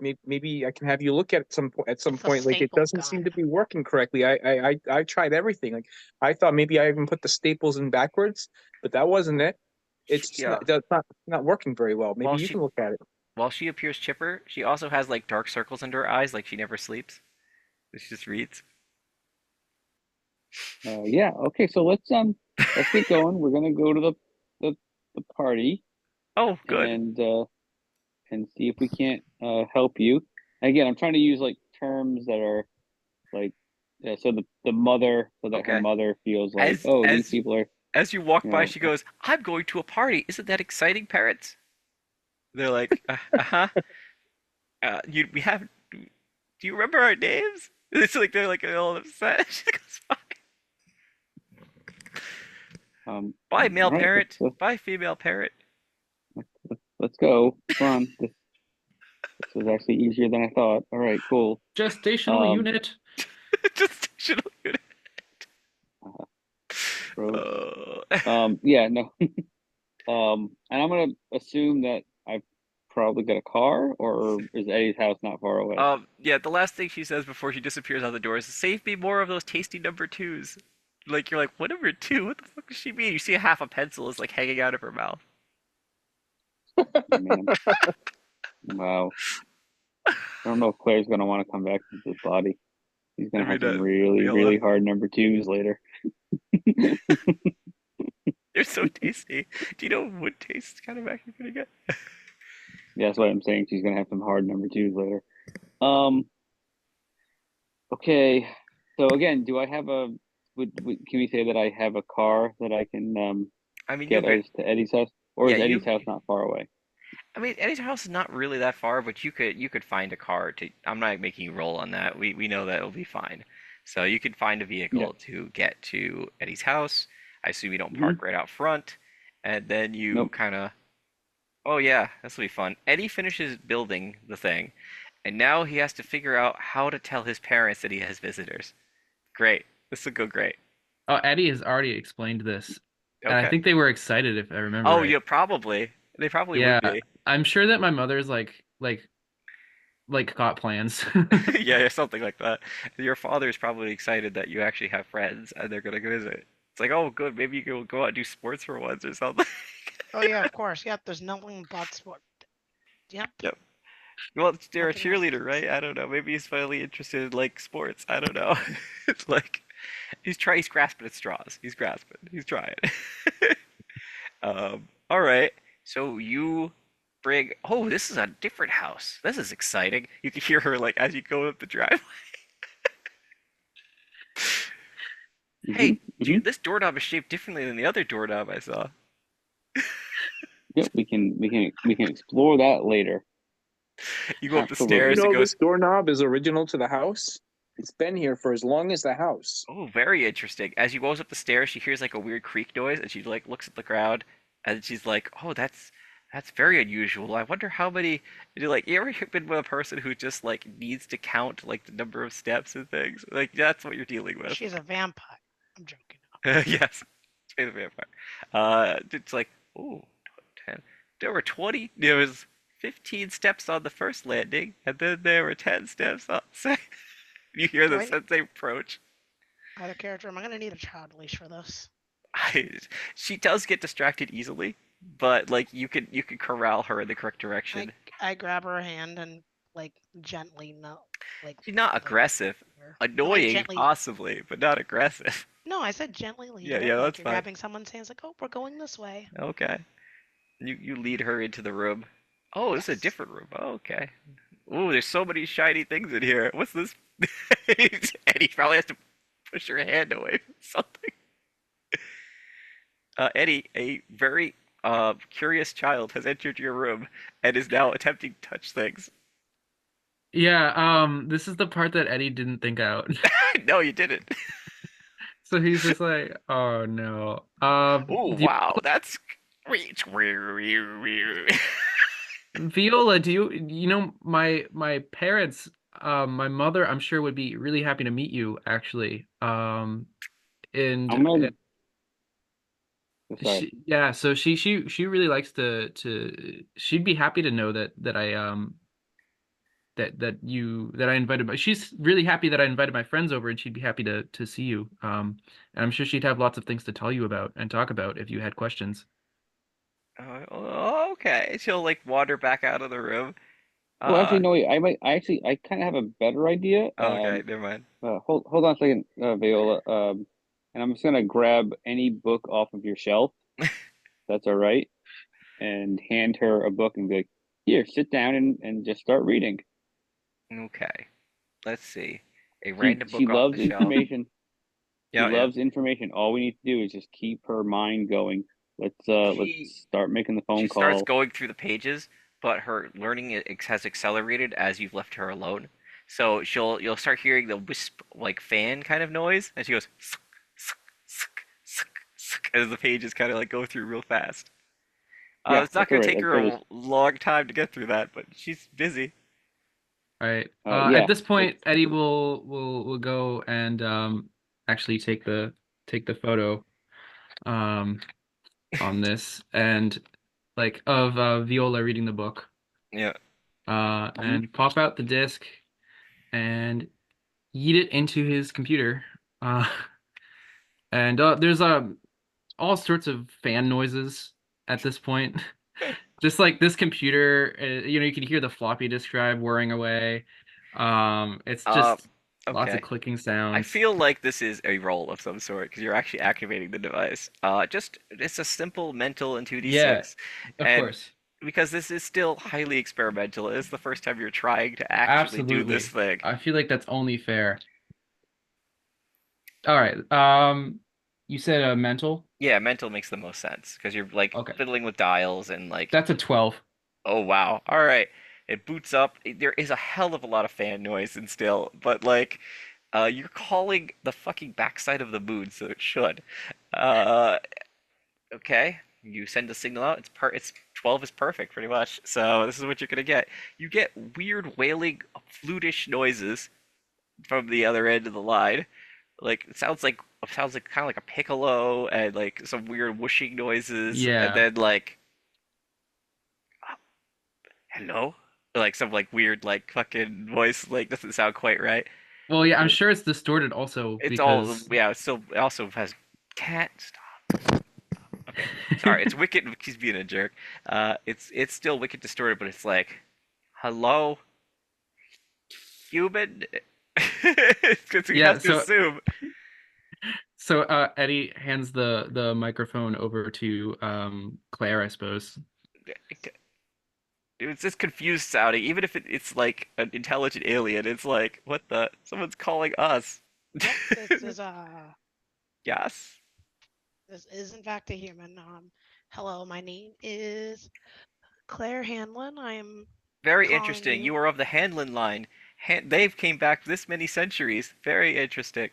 Maybe I can have you look at some It's a point. Like it staple doesn't seem gun. to be working correctly. I tried everything. Like I thought maybe I even put the staples in backwards, but that wasn't it. It's just Yeah. not working very well. Maybe While you she can look at it. while she appears chipper, she also has like dark circles under her eyes, like she never sleeps. She just reads. Yeah. Okay. So let's get going. We're gonna go to the the party Oh, good. and see if we can't help you. Again, I'm trying to use like terms that are like so the mother, so that her Okay. mother feels like, As oh, these as people are, as you walk you by, know, she goes, "I'm going to a party. Isn't that exciting, parrots?" They're like, uh-huh. We have. Do you remember our names? It's like they're like all upset. She goes, "Fine. Bye, all male right, parrot. Bye, female parrot." let's go. Come on. This was actually easier than I thought. All right, cool. Gestational Um, unit. Just fictional unit. gross. Uh, Yeah, no. And I'm gonna assume that I've probably got a car, or is Eddie's house not far away? yeah. The last thing she says before she disappears out the door is, "Save me more of those tasty number twos." Like you're like, "What number two? What the fuck does she mean?" You see a half a pencil is like hanging out of her mouth. Man, wow. I don't know if Claire's gonna want to come back to this body. He's I gonna have mean, some really, real really hard number twos later. they're so tasty. Do you know wood tastes kind of actually pretty good? Yeah, that's what I'm saying. She's gonna have some hard number twos later. Um, okay. So again, do I have can we say that I have a car that I can I mean, get us to Eddie's house, or yeah, is Eddie's house not far away? I mean, Eddie's house is not really that far, but you could find a car to. I'm not making you roll on that. We know that it'll be fine. So you could find a Yeah. vehicle to get to Eddie's house. I assume you don't Hmm. park right out front, and then you Nope. kind of. Oh yeah, this will be fun. Eddie finishes building the thing, and now he has to figure out how to tell his parents that he has visitors. Great. This will go great. Oh, Eddie has already explained this, and I Okay. think they were excited if I remember Oh, right. yeah, probably. They probably would Yeah, be. I'm sure that my mother's like got plans. Yeah, yeah, something like that. Your father's probably excited that you actually have friends and they're gonna go visit. It's like, oh, good, maybe you can go out and do sports for once or something. Oh yeah, of course. Yep, there's nothing but sport. Yep, Yep. Well, they're a nothing else. cheerleader, right? I don't know. Maybe he's finally interested in like sports. I don't know. It's like he's grasping at straws. He's grasping. He's trying. All right. So you bring. Oh, this is a different house. This is exciting. You can hear her like as you go up the driveway. Hey, Hmm. this doorknob is shaped differently than the other doorknob I saw. Yep, we can explore that later. You go up the Did you Absolutely. stairs, it know goes, this doorknob is original to the house? It's been here for as long as the house. oh, very interesting. As you goes up the stairs, she hears like a weird creak noise, and she like looks at the ground, and she's like, oh, that's very unusual. I wonder how many. You're like, you ever been with a person who just like needs to count like the number of steps and things? Like that's what you're dealing with. She's a vampire. I'm joking. Yes, Jay the vampire. It's like, ooh, 10, there were 20. There was 15 steps on the first landing, and then there were 10 steps on the second. You hear Do the I sensei approach. either character? Am I gonna need a child leash for this? I, she does get distracted easily, but like you can corral her in the correct I direction. I grab her hand and like gently no like She's not like aggressive, her. No, I annoying gently possibly, but not aggressive. no, I said gently lead Yeah, her. yeah, Like that's you're fine. grabbing someone's hands like, oh, we're going this way. Okay. You lead her into the room. Oh, this is a Yes. different room. Oh, okay. Ooh, there's so many shiny things in here. What's this? Eddie probably has to push her hand away from something. Eddie, a very curious child has entered your room and is now attempting to touch things. Yeah, this is the part that Eddie didn't think out. No, you didn't. So he's just like, oh no. Oh, wow, that's Viola, you know my parents, my mother, I'm sure would be really happy to meet you actually. And I'm gonna. Sorry. yeah, so she really likes to she'd be happy to know that I that I invited she's really happy that I invited my friends over and she'd be happy to see you. And I'm sure she'd have lots of things to tell you about and talk about if you had questions. Okay. She'll like wander back out of the room. Well, Uh, actually, no. Wait. I kind of have a better idea. okay, never mind. Hold on a second, Viola. And I'm just gonna grab any book off of your shelf. That's all right, and hand her a book and be like, "Here, sit down and just start reading." Okay, let's see. A She random she book off the loves shelf. information. She Yeah, yeah. loves information. All we need to do is just keep her mind going. Let's She start making the she phone starts call. going through the pages, but her learning has accelerated as you've left her alone. So you'll start hearing the wisp like fan kind of noise, and she goes "Suck, suck, suck, suck, suck," as the pages kind of like go through real fast. Yeah, It's not that's all going to right. take That's her great. a long time to get through that, but she's busy. All right. At Yeah. this Let's. point, Eddie will go and actually take the photo um on this and like of Viola reading the book. Yeah. Mhm. And pop out the disc and yeet it into his computer. Uh and there's all sorts of fan noises at this point. Just like this computer, you can hear the floppy disk drive whirring away. It's Uh, just lots of okay. clicking I sounds. feel like this is a roll of some sort because you're actually activating the device. Just it's a simple mental and Yeah, 2d6, of and course. because this is still highly experimental, it is the first time you're trying to actually do this Absolutely. thing. I feel like that's only fair. All right. You said mental? Yeah, mental makes the most sense because you're like Okay. fiddling with dials and like, That's a 12. oh wow, all right. It boots up. There is a hell of a lot of fan noise and still, but like, you're calling the fucking backside of the moon, so it should. Uh, Okay, you send a signal out. It's 12 is perfect pretty much. So this is what you're gonna get. You get weird wailing, flutish noises from the other end of the line. Like it sounds like kind of like a piccolo and like some weird whooshing noises, and Yeah. then like hello, like some like weird like fucking voice like doesn't sound quite right. Well, yeah, I'm sure it's distorted also It's all because yeah. It also has cat. Okay, sorry, it's wicked. He's being a jerk. It's still wicked distorted, but it's like, hello, human. Because he yeah, has to so assume. Eddie hands the microphone over to Claire, I suppose. It's just confused sounding, even if it's like an intelligent alien. It's like, what the? Someone's calling us. Yep, Yes. this is in fact a human. Hello, my name is Claire Hanlon. I am Very calling interesting. You you. are of the Hanlon line. They've came back this many centuries. Very interesting.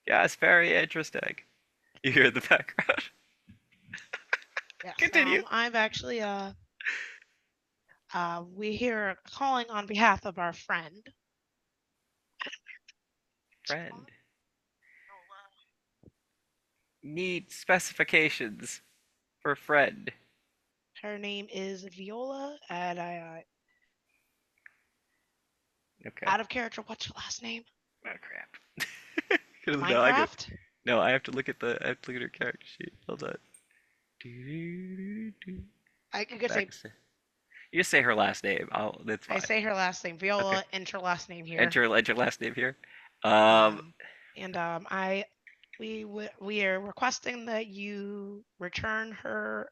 Yes, very interesting. You hear the background. Yes, Continue. I've actually we here are calling on behalf of our friend. Friend. Need specifications for friend. Her name is Viola, and Okay. out of character. What's your last name? Oh crap. No, Minecraft. No, I have to look at her character sheet. Hold on. Do-do-do-do-do. You could say Back to- You just say her last name. That's I fine. say her last name. Viola. Okay. Enter last name here. Enter last name here. And we are requesting that you return her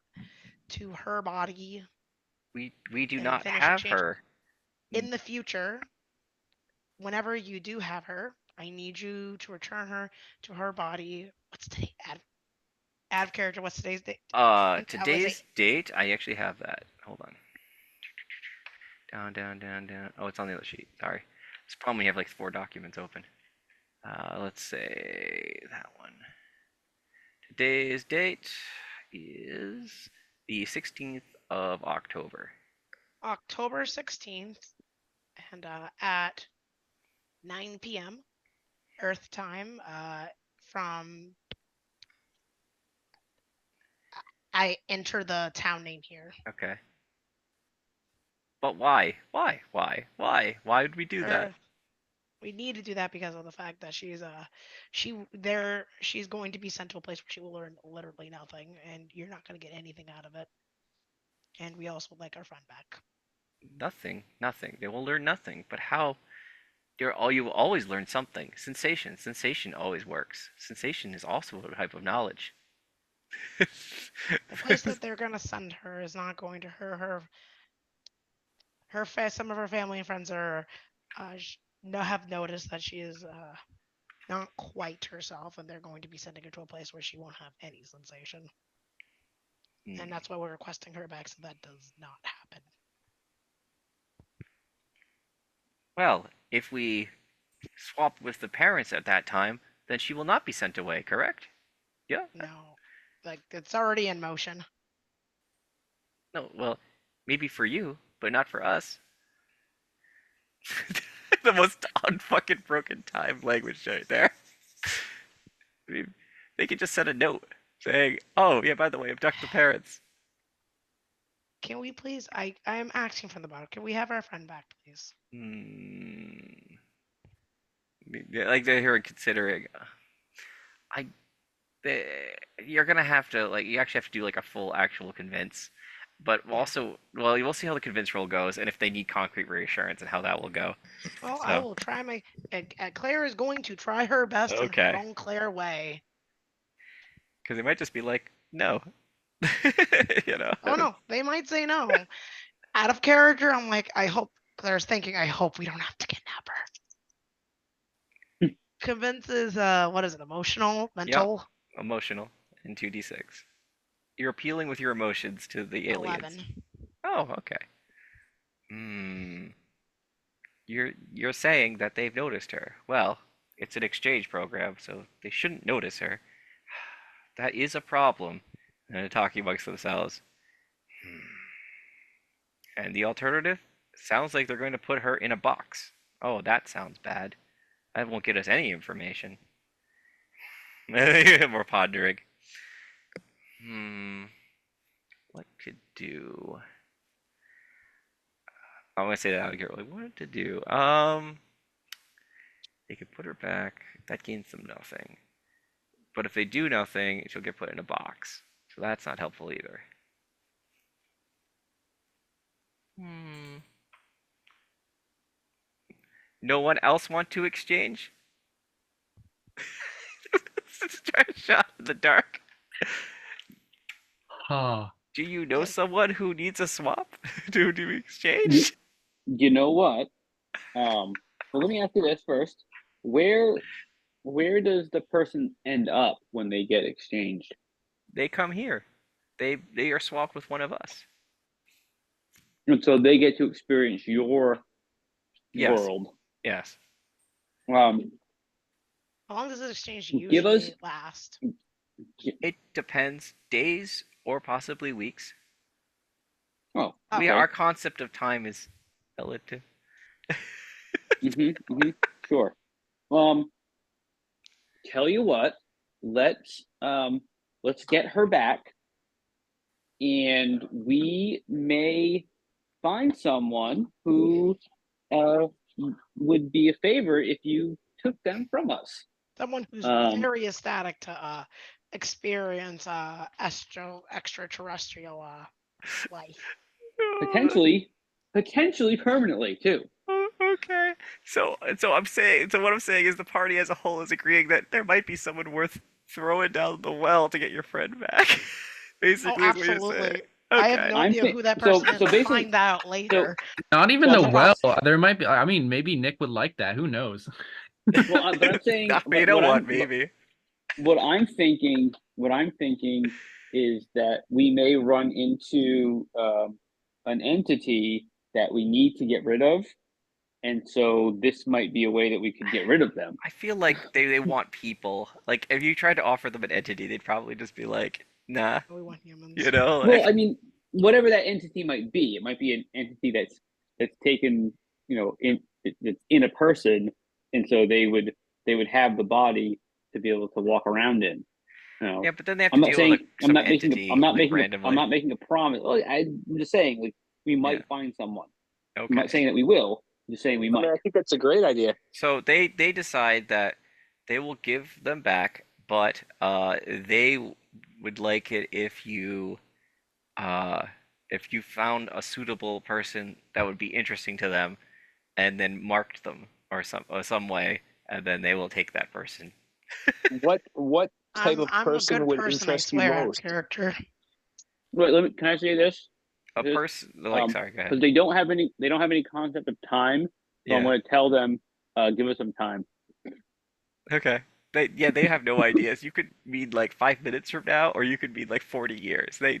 to her body we do and not finish have exchange. her. In the future, whenever you do have her, I need you to return her to her body. What's today? Add character. What's today's date? I was Today's date, I actually have that. Hold on. Down. Oh, it's on the other sheet. Sorry. It's a problem when you have like 4 documents open. Let's say that one. Today's date is the 16th of October. October 16th, and at 9 p.m. Earth time. From I enter the town name here. Okay. But why? Why would we do that? We need to do that because of the fact that she's going to be sent to a place where she will learn literally nothing, and you're not going to get anything out of it. And we also would like our friend back. Nothing. They will learn nothing. But how? You will always learn something. Sensation always works. Sensation is also a type of knowledge. The place that they're going to send her is not going to some of her family and friends are have noticed that she is not quite herself, and they're going to be sending her to a place where she won't have any sensation. And that's why we're requesting her back, so that does not happen. Well, if we swap with the parents at that time, then she will not be sent away, correct? Yeah? No, like it's already in motion. No, well, maybe for you, but not for us. The most unfucking broken time language right there. I mean, they could just send a note saying, "Oh, yeah, by the way, abduct the parents." Can we please? I'm asking from the bottom. Can we have our friend back, please? Like they're here considering. I, you're gonna have to you actually have to do like a full actual convince, but also, well, we'll see how the convince roll goes and if they need concrete reassurance and how that will go. Well, I will try my. Claire is going to try her best in Okay. her own Claire way. Because they might just be like, no. You know. Oh no, they might say no. Out of character, I'm like, I hope Claire's thinking. I hope we don't have to kidnap her. Convince is what is it? Emotional, mental. Yep. Emotional and 2d6. You're appealing with your emotions to the aliens. 11. Oh, okay. You're saying that they've noticed her. Well, it's an exchange program, so they shouldn't notice her. That is a problem. And they're talking amongst themselves. And the alternative? Sounds like they're going to put her in a box. Oh, that sounds bad. That won't get us any information. More pondering. What to do? I'm gonna say that out here. Like, what to do? They could put her back. That gains them nothing. But if they do nothing, she'll get put in a box. So that's not helpful either. No one else want to exchange? Let's try a shot in the dark. Do you know someone who needs a swap to do exchange? You know what? Well, let me ask you this first. Where does the person end up when they get exchanged? They come here. They are swapped with one of us. And so they get to experience your world. Yes. How long does this exchange usually last? It depends. Days or possibly weeks. Oh, okay. Our concept of time is relative. Sure. Tell you what, let's get her back. and we may find someone who would be a favor if you took them from us. Someone who's very ecstatic to experience extraterrestrial life. Potentially permanently too. Oh, okay. So what I'm saying is the party as a whole is agreeing that there might be someone worth throwing down the well to get your friend back. Oh, Basically, is what you're saying. absolutely. I have Okay. no I'm idea thi- who that so- person is. so We'll basically- find out later. Not even So the I'm well. not- There might be. I mean, maybe Nick would like that. Who knows? But I'm saying, You know what? Maybe. what I'm thinking is that we may run into an entity that we need to get rid of, and so this might be a way that we could get rid of them. I feel like they want people. Like if you tried to offer them an entity, they'd probably just be like, nah. We want humans. You know? Well, Like, I mean, whatever that entity might be, it might be an entity that's taken, it's in a person, and so they would have the body to be able to walk around in. You know, yeah, but then they have to I'm not deal saying with I'm some not making entity I'm not like making randomly. I'm not making a promise. Well, I'm just saying like we might Yeah. find someone. Okay. I'm not saying that we will. I'm just saying we I might. mean, I think that's a great idea. So they decide that they will give them back, but they would like it if you found a suitable person that would be interesting to them, and then marked them or some way, and then they will take that person. What type of I'm a person good would person, I interest you swear, out of most? character. Wait, can I say this? A person like sorry, go Because ahead. they don't have any concept of time. So I'm Yeah. going to tell them, give us some time. Okay. They have no ideas. You could mean like 5 minutes from now, or you could mean like 40 years. They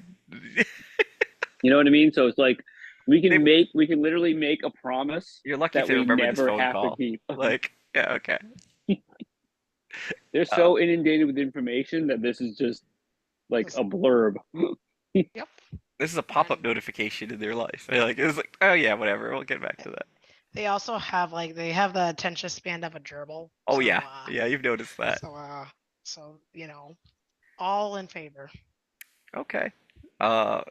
You know what I mean? So it's like we They- can literally make a promise You're lucky if that they we remember this never phone have to call. keep. Like, yeah, okay. They're so inundated with information that this is just like a blurb. Yep. This is a pop-up notification in their life. They're like, it's like, oh yeah, whatever. We'll get back to that. They also have they have the attention span of a gerbil. Oh so, yeah, yeah, you've noticed that. So all in favor. Okay. That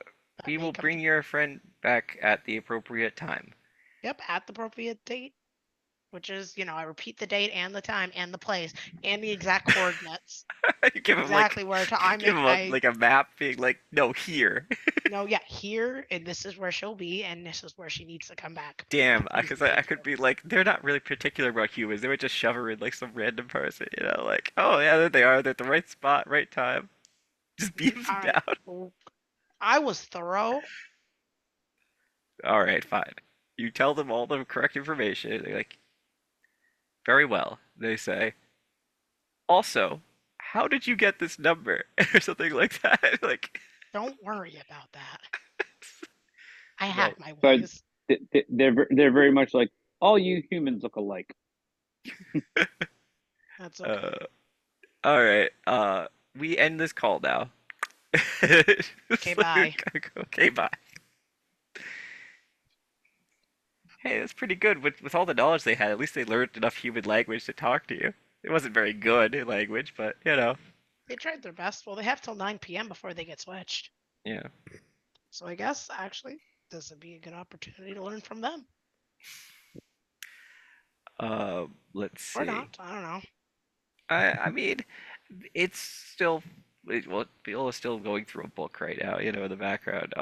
We may will come bring to- your friend back at the appropriate time. Yep, at the appropriate date, which is I repeat the date and the time and the place and the exact coordinates. You give him Exactly where to. like, give him like a map, being like, no, here. No, yeah, here, and this is where she'll be, and this is where she needs to come back. Damn, because I could be like, they're not really particular about humans. They would just shove her in like some random person, like, oh yeah, there they are. They're at the right spot, right time. Just beam them Alright. down. I was thorough. All right, fine. You tell them all the correct information. They're like, very well, they say. Also, how did you get this number? Or something like that. Like, Don't worry about that. I Right. have my But- ways. They're very much like all you humans look alike. That's okay. all right. We end this call now. Okay, bye. Okay, bye. Hey, that's pretty good. With all the knowledge they had, at least they learned enough human language to talk to you. It wasn't very good in language, but They tried their best. Well, they have till 9 p.m. before they get switched. yeah. So I guess actually this would be a good opportunity to learn from them. Let's see. Or not. I don't know. I mean, it's still well, Viola's still going through a book right now, in the background.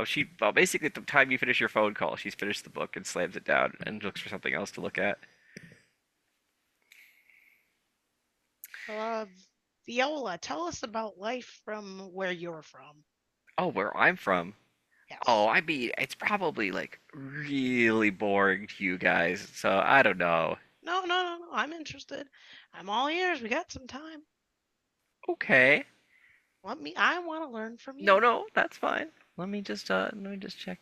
Basically at the time you finish your phone call, she's finished the book and slams it down and looks for something else to look at. Viola, tell us about life from where you're from. Oh, where I'm from. Yes. Oh, I mean, it's probably like really boring to you guys, so I don't know. No. I'm interested. I'm all ears. We got some time. Okay. I want to learn from you. No, that's fine. Let me just check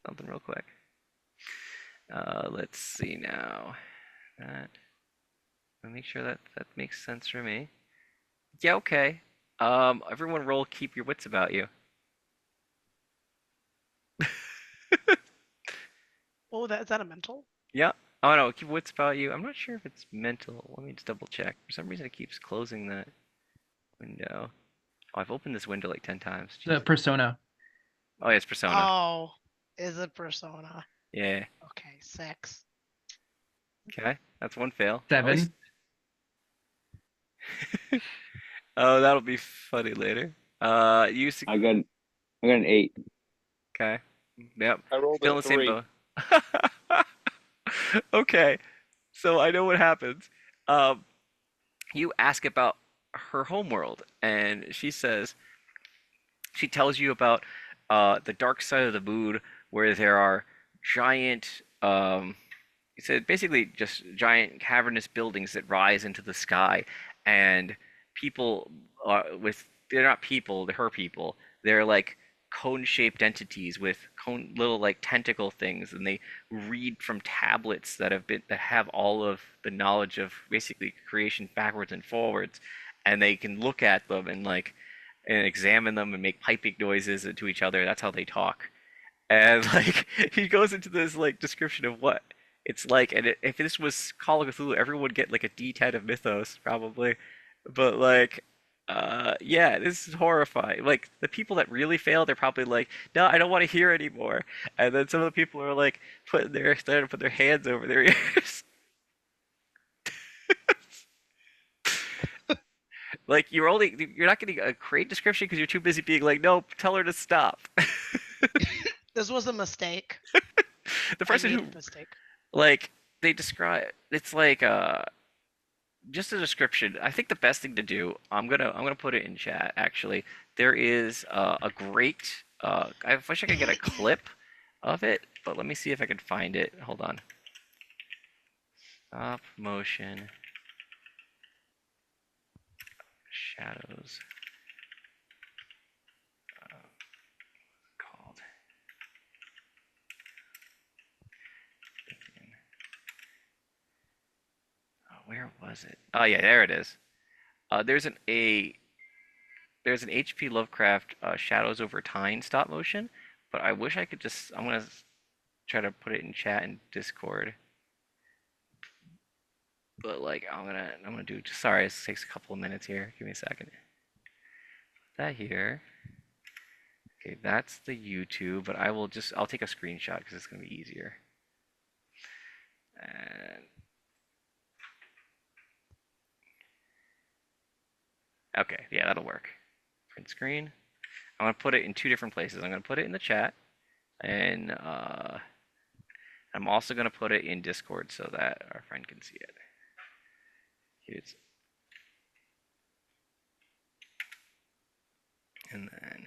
something real quick. Let's see now. I'll make sure that makes sense for me. Yeah, okay. Everyone roll keep your wits about you. Oh, is that a mental? Yeah. Oh no, keep wits about you. I'm not sure if it's mental. Let me just double check. For some reason it keeps closing that window. Oh, I've opened this window like 10 times. The Jeez. persona. Oh, yeah, it's Persona. Oh, is it Persona? Yeah. Okay, 6. Okay, that's one fail. At least- 7. Oh, that'll be funny later. You I got an 8. okay. Yep. I rolled Still a in the same 3. boat. Okay, so I know what happens. Um, you ask about her homeworld, and she tells you about the dark side of the moon, where there are giant. He said basically just giant cavernous buildings that rise into the sky, and people with they're not people, they're her people. They're like cone-shaped entities with little like tentacle things, and they read from tablets that have all of the knowledge of basically creation backwards and forwards, and they can look at them and examine them and make piping noises to each other. That's how they talk. And like he goes into this like description of what it's like, and if this was Call of Cthulhu, everyone would get like a D10 of Mythos probably, but like, yeah, this is horrifying. Like the people that really fail, they're probably like, no, I don't want to hear anymore, and then some of the people are like starting to put their hands over their ears. Like you're not getting a great description because you're too busy being like, no, tell her to stop. This was a mistake. The I person made who a mistake. like they describe it's like just a description. I think the best thing to do, I'm gonna put it in chat actually. There is a great I wish I could get a clip of it, but let me see if I can find it. Hold on. Stop motion shadows called. Oh, where was it? Oh yeah, there it is. There's an HP Lovecraft Shadows Over Time stop motion, but I wish I could just. I'm gonna try to put it in chat and Discord. But like I'm gonna do. Sorry, this takes a couple of minutes here. Give me a second. That here. Okay, that's the YouTube, but I'll take a screenshot because it's gonna be easier. And okay, yeah, that'll work. Print screen. I'm gonna put it in two different places. I'm gonna put it in the chat, and I'm also gonna put it in Discord so that our friend can see it. Here's, and then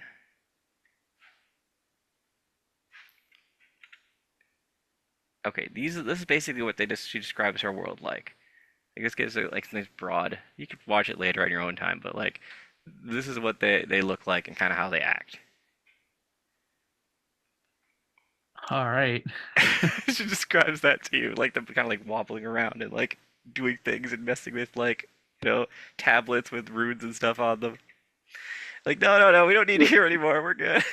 okay, this is basically what she describes her world like. I guess gives it like nice broad. You could watch it later on your own time, but like this is what they look like and kind of how they act. All right. She describes that to you, like them kind of like wobbling around and like doing things and messing with like tablets with runes and stuff on them. Like no no no, we don't need to hear anymore. We're good.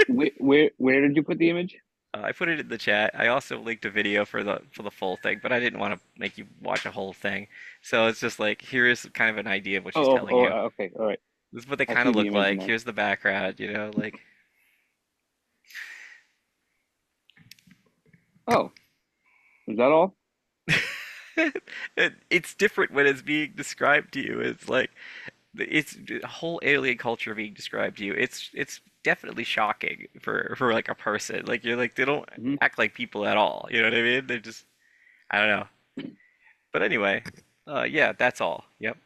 Where did you put the image? I put it in the chat. I also linked a video for the full thing, but I didn't want to make you watch a whole thing. So it's just like here is kind of an idea of what she's telling you. Okay, all right. This is what they I kind see of the look image like. now. Here's the background, like. Oh, is that all? It's different when it's being described to you. It's like it's a whole alien culture being described to you. It's definitely shocking for like a person. Like you're like they don't Mhm. act like people at all. You know what I mean? They're just I don't know. But anyway, yeah, that's all. Yep.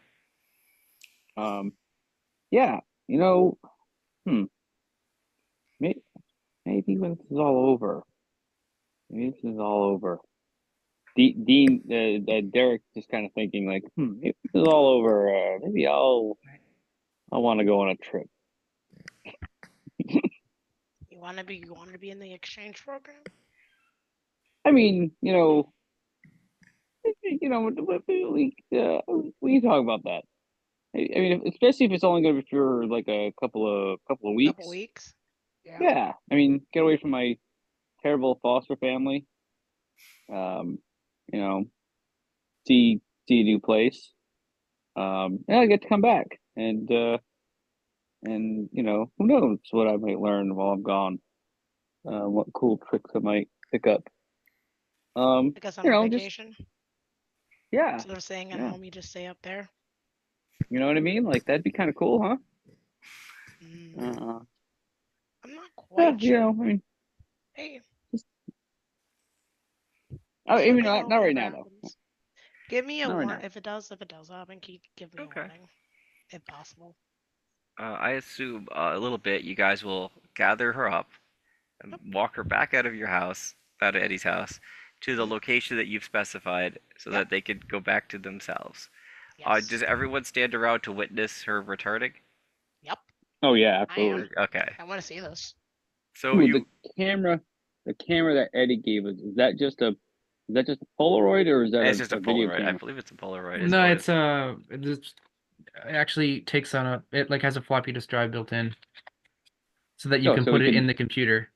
Yeah, you know, hmm, maybe when this is all over, maybe this is all over. Dean, Derek, just kind of thinking like, maybe this is all over. Maybe I'll want to go on a trip. You want to be in the exchange program? I mean, we can talk about that. I mean, especially if it's only going to be for like a couple of Couple weeks. weeks. Yeah. Yeah, I mean, get away from my terrible foster family. You know, see a new place. And I get to come back, and who knows what I might learn while I'm gone. what cool tricks I might pick up. Like a summer Just vacation. yeah, Instead of staying at yeah. home, you just stay up there. You know what I mean? Like that'd be kind of cool, huh? Mm, I'm not Yeah, quite sure. I mean, Hey, oh, just I let mean, me know not right whenever now it though. happens. Give me a Not right warning now. if it does happen. Give me a Okay. warning, if possible. I assume a little bit you guys will gather her up and Yep. walk her back out of your house, out of Eddie's house, to the Mhm. location that you've specified so Yep. that they could go back to themselves. Yes. Does everyone stand around to witness her returning? Yep. Oh yeah, I am. absolutely. Okay. I want to see this. So Ooh, you the camera that Eddie gave us, is that just a Polaroid or is that it's just a a video Polaroid. I camera? believe it's a Polaroid. No, it's it just it actually takes on it like has a floppy disk drive built in, so that you Oh, can so put we it in could, the computer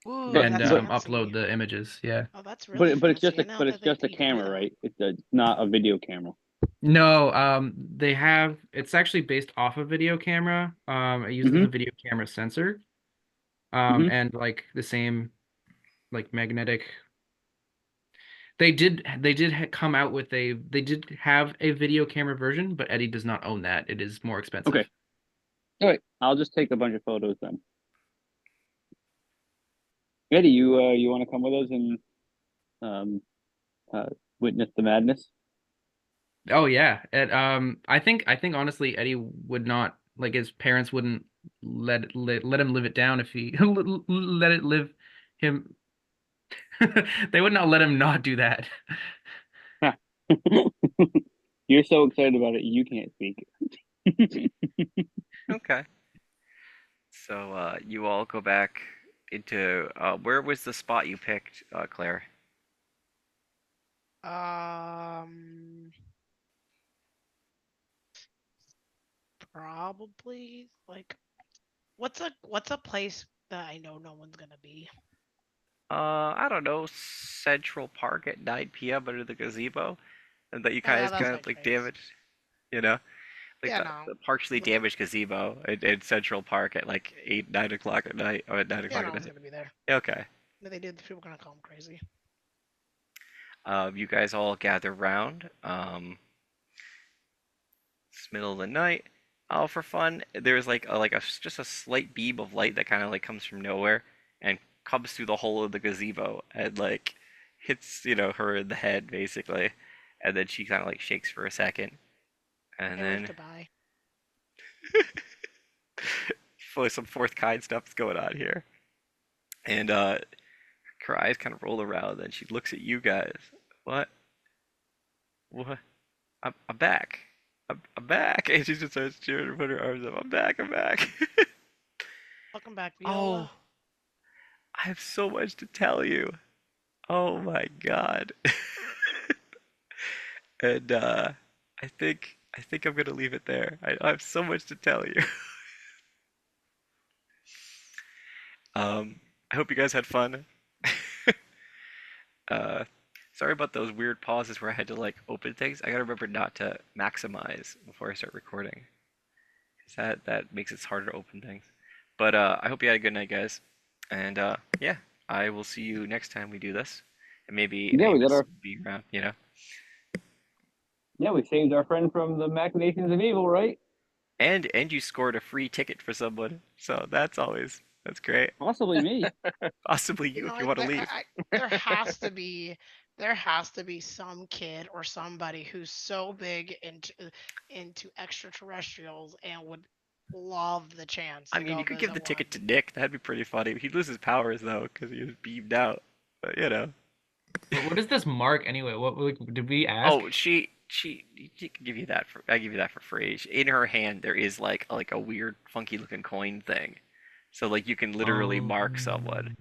Ooh, but and that's fancy. upload the images. Yeah. Oh, that's really but it's fancy. just I know that a you can do camera, that. right? It's not a video camera. No, they have it's actually based off a video camera. It uses a video camera sensor. Mhm. And like the same like magnetic. They did come out with they did have a video camera version, but Eddie does not own that. It is more expensive. Okay. All right. I'll just take a bunch of photos then. Eddie, you want to come with us and um witness the madness? Oh yeah. I think honestly Eddie would not like his parents wouldn't let him live it down if he let it live him. They would not let him not do that. You're so excited about it, you can't speak. okay. So you all go back into where was the spot you picked, Claire? Probably like what's a place that I know no one's gonna be? I don't know, Central Park at 9 p.m. under the gazebo, and that you Yeah, guys that's kind my of like choice. damaged, you know, like Yeah, no. the partially Looking- damaged gazebo in Central Park at like 8, 9 o'clock at night, or at 9 Yeah, o'clock no at one's night. gonna be there. Okay. If they did, people are gonna call them crazy. You guys all gather round. It's middle of the night. For fun, there's like a just a slight beam of light that kind of like comes from nowhere and comes through the hole of the gazebo and like hits her in the head basically, and then she kind of like shakes for a second, and They wave then goodbye. some fourth kind stuff's going on here, and her eyes kind of roll around, and she looks at you guys. What? What? I'm back. I'm back. And she just starts cheering and put her arms up. I'm back. I'm back. Welcome back, Oh, Viola. I have so much to tell you. Oh my God. And I think I'm gonna leave it there. I have so much to tell you. I hope you guys had fun. Uh, sorry about those weird pauses where I had to like open things. I gotta remember not to maximize before I start recording. 'Cause that makes it harder to open things. But I hope you had a good night, guys. And yeah, I will see you next time we do this. And maybe Yeah, we got Amos our will be around. we saved our friend from the machinations of evil, right? And you scored a free ticket for someone, so that's great. Possibly me. Possibly you if you want to leave. There has to be some kid or somebody who's so big into extraterrestrials and would love the chance I to mean, go you could give visit the ticket to one. Nick. That'd be pretty funny. He'd lose his powers though, because he was beamed out. But What is this mark anyway? What like, did we ask? Oh, she can give you that for. I give you that for free. In her hand, there is like a weird, funky looking coin thing. So like you can literally mark someone.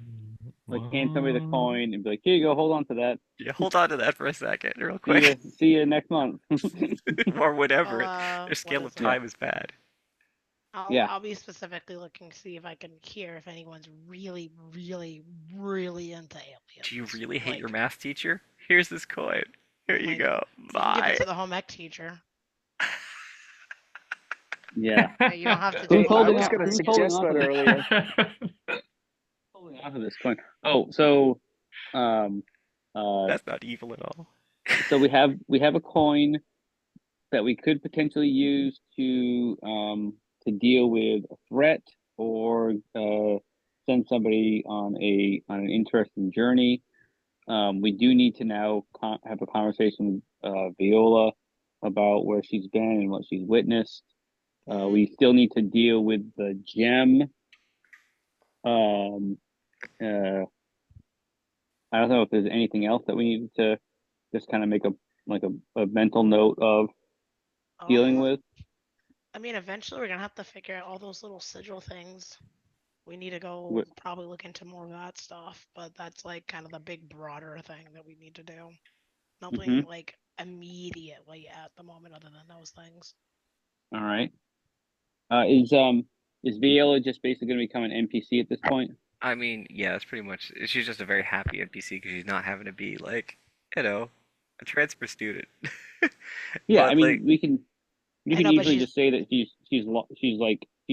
Like hand somebody the coin and be like, here you go, hold on to that. Yeah, hold on to that for a second, real quick, See you next month. or whatever. Their What scale of is it? time is bad. Yeah. I'll be specifically looking to see if I can hear if anyone's really, really, really into aliens. Do you really hate your Like, math teacher? Here's this coin. Here you go. you can give Bye. it to the home ec teacher. Yeah. Yeah, you don't have to Who's do I holding was on? going to Who's holding suggest on that to earlier. holding off of this coin. Oh, so That's not evil at all. so we have a coin that we could potentially use to deal with a threat or send somebody on an interesting journey. We do need to now have a conversation with Viola about where she's been and what she's witnessed. We still need to deal with the gem. I don't know if there's anything else that we need to just kind of make a mental note of dealing with. I mean, eventually we're gonna have to figure out all those little sigil things. We need to go Wh- probably look into more of that stuff, but that's like kind of the big broader thing that we need to do. Nothing like immediately at the moment other than those things. All right. Is Viola just basically going to become an NPC at this point? I mean, yeah, that's pretty much. She's just a very happy NPC because she's not having to be like, you know, a transfer student. Yeah, But I like, mean, we I can know, but easily she's just say that she's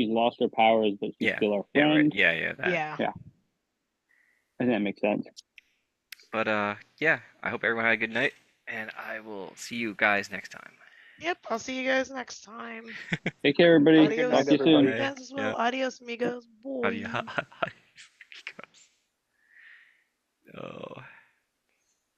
lost her powers, but she's yeah, still our yeah, right, friend. yeah, that. yeah. Yeah. I think that makes sense. But yeah, I hope everyone had a good night, and I will see you guys next time. Yep, I'll see you guys next time. Take care, everybody. Adios. Talk to you soon. everybody. You guys as well. Yeah. Adios, amigos. Boy. Adios. Oh.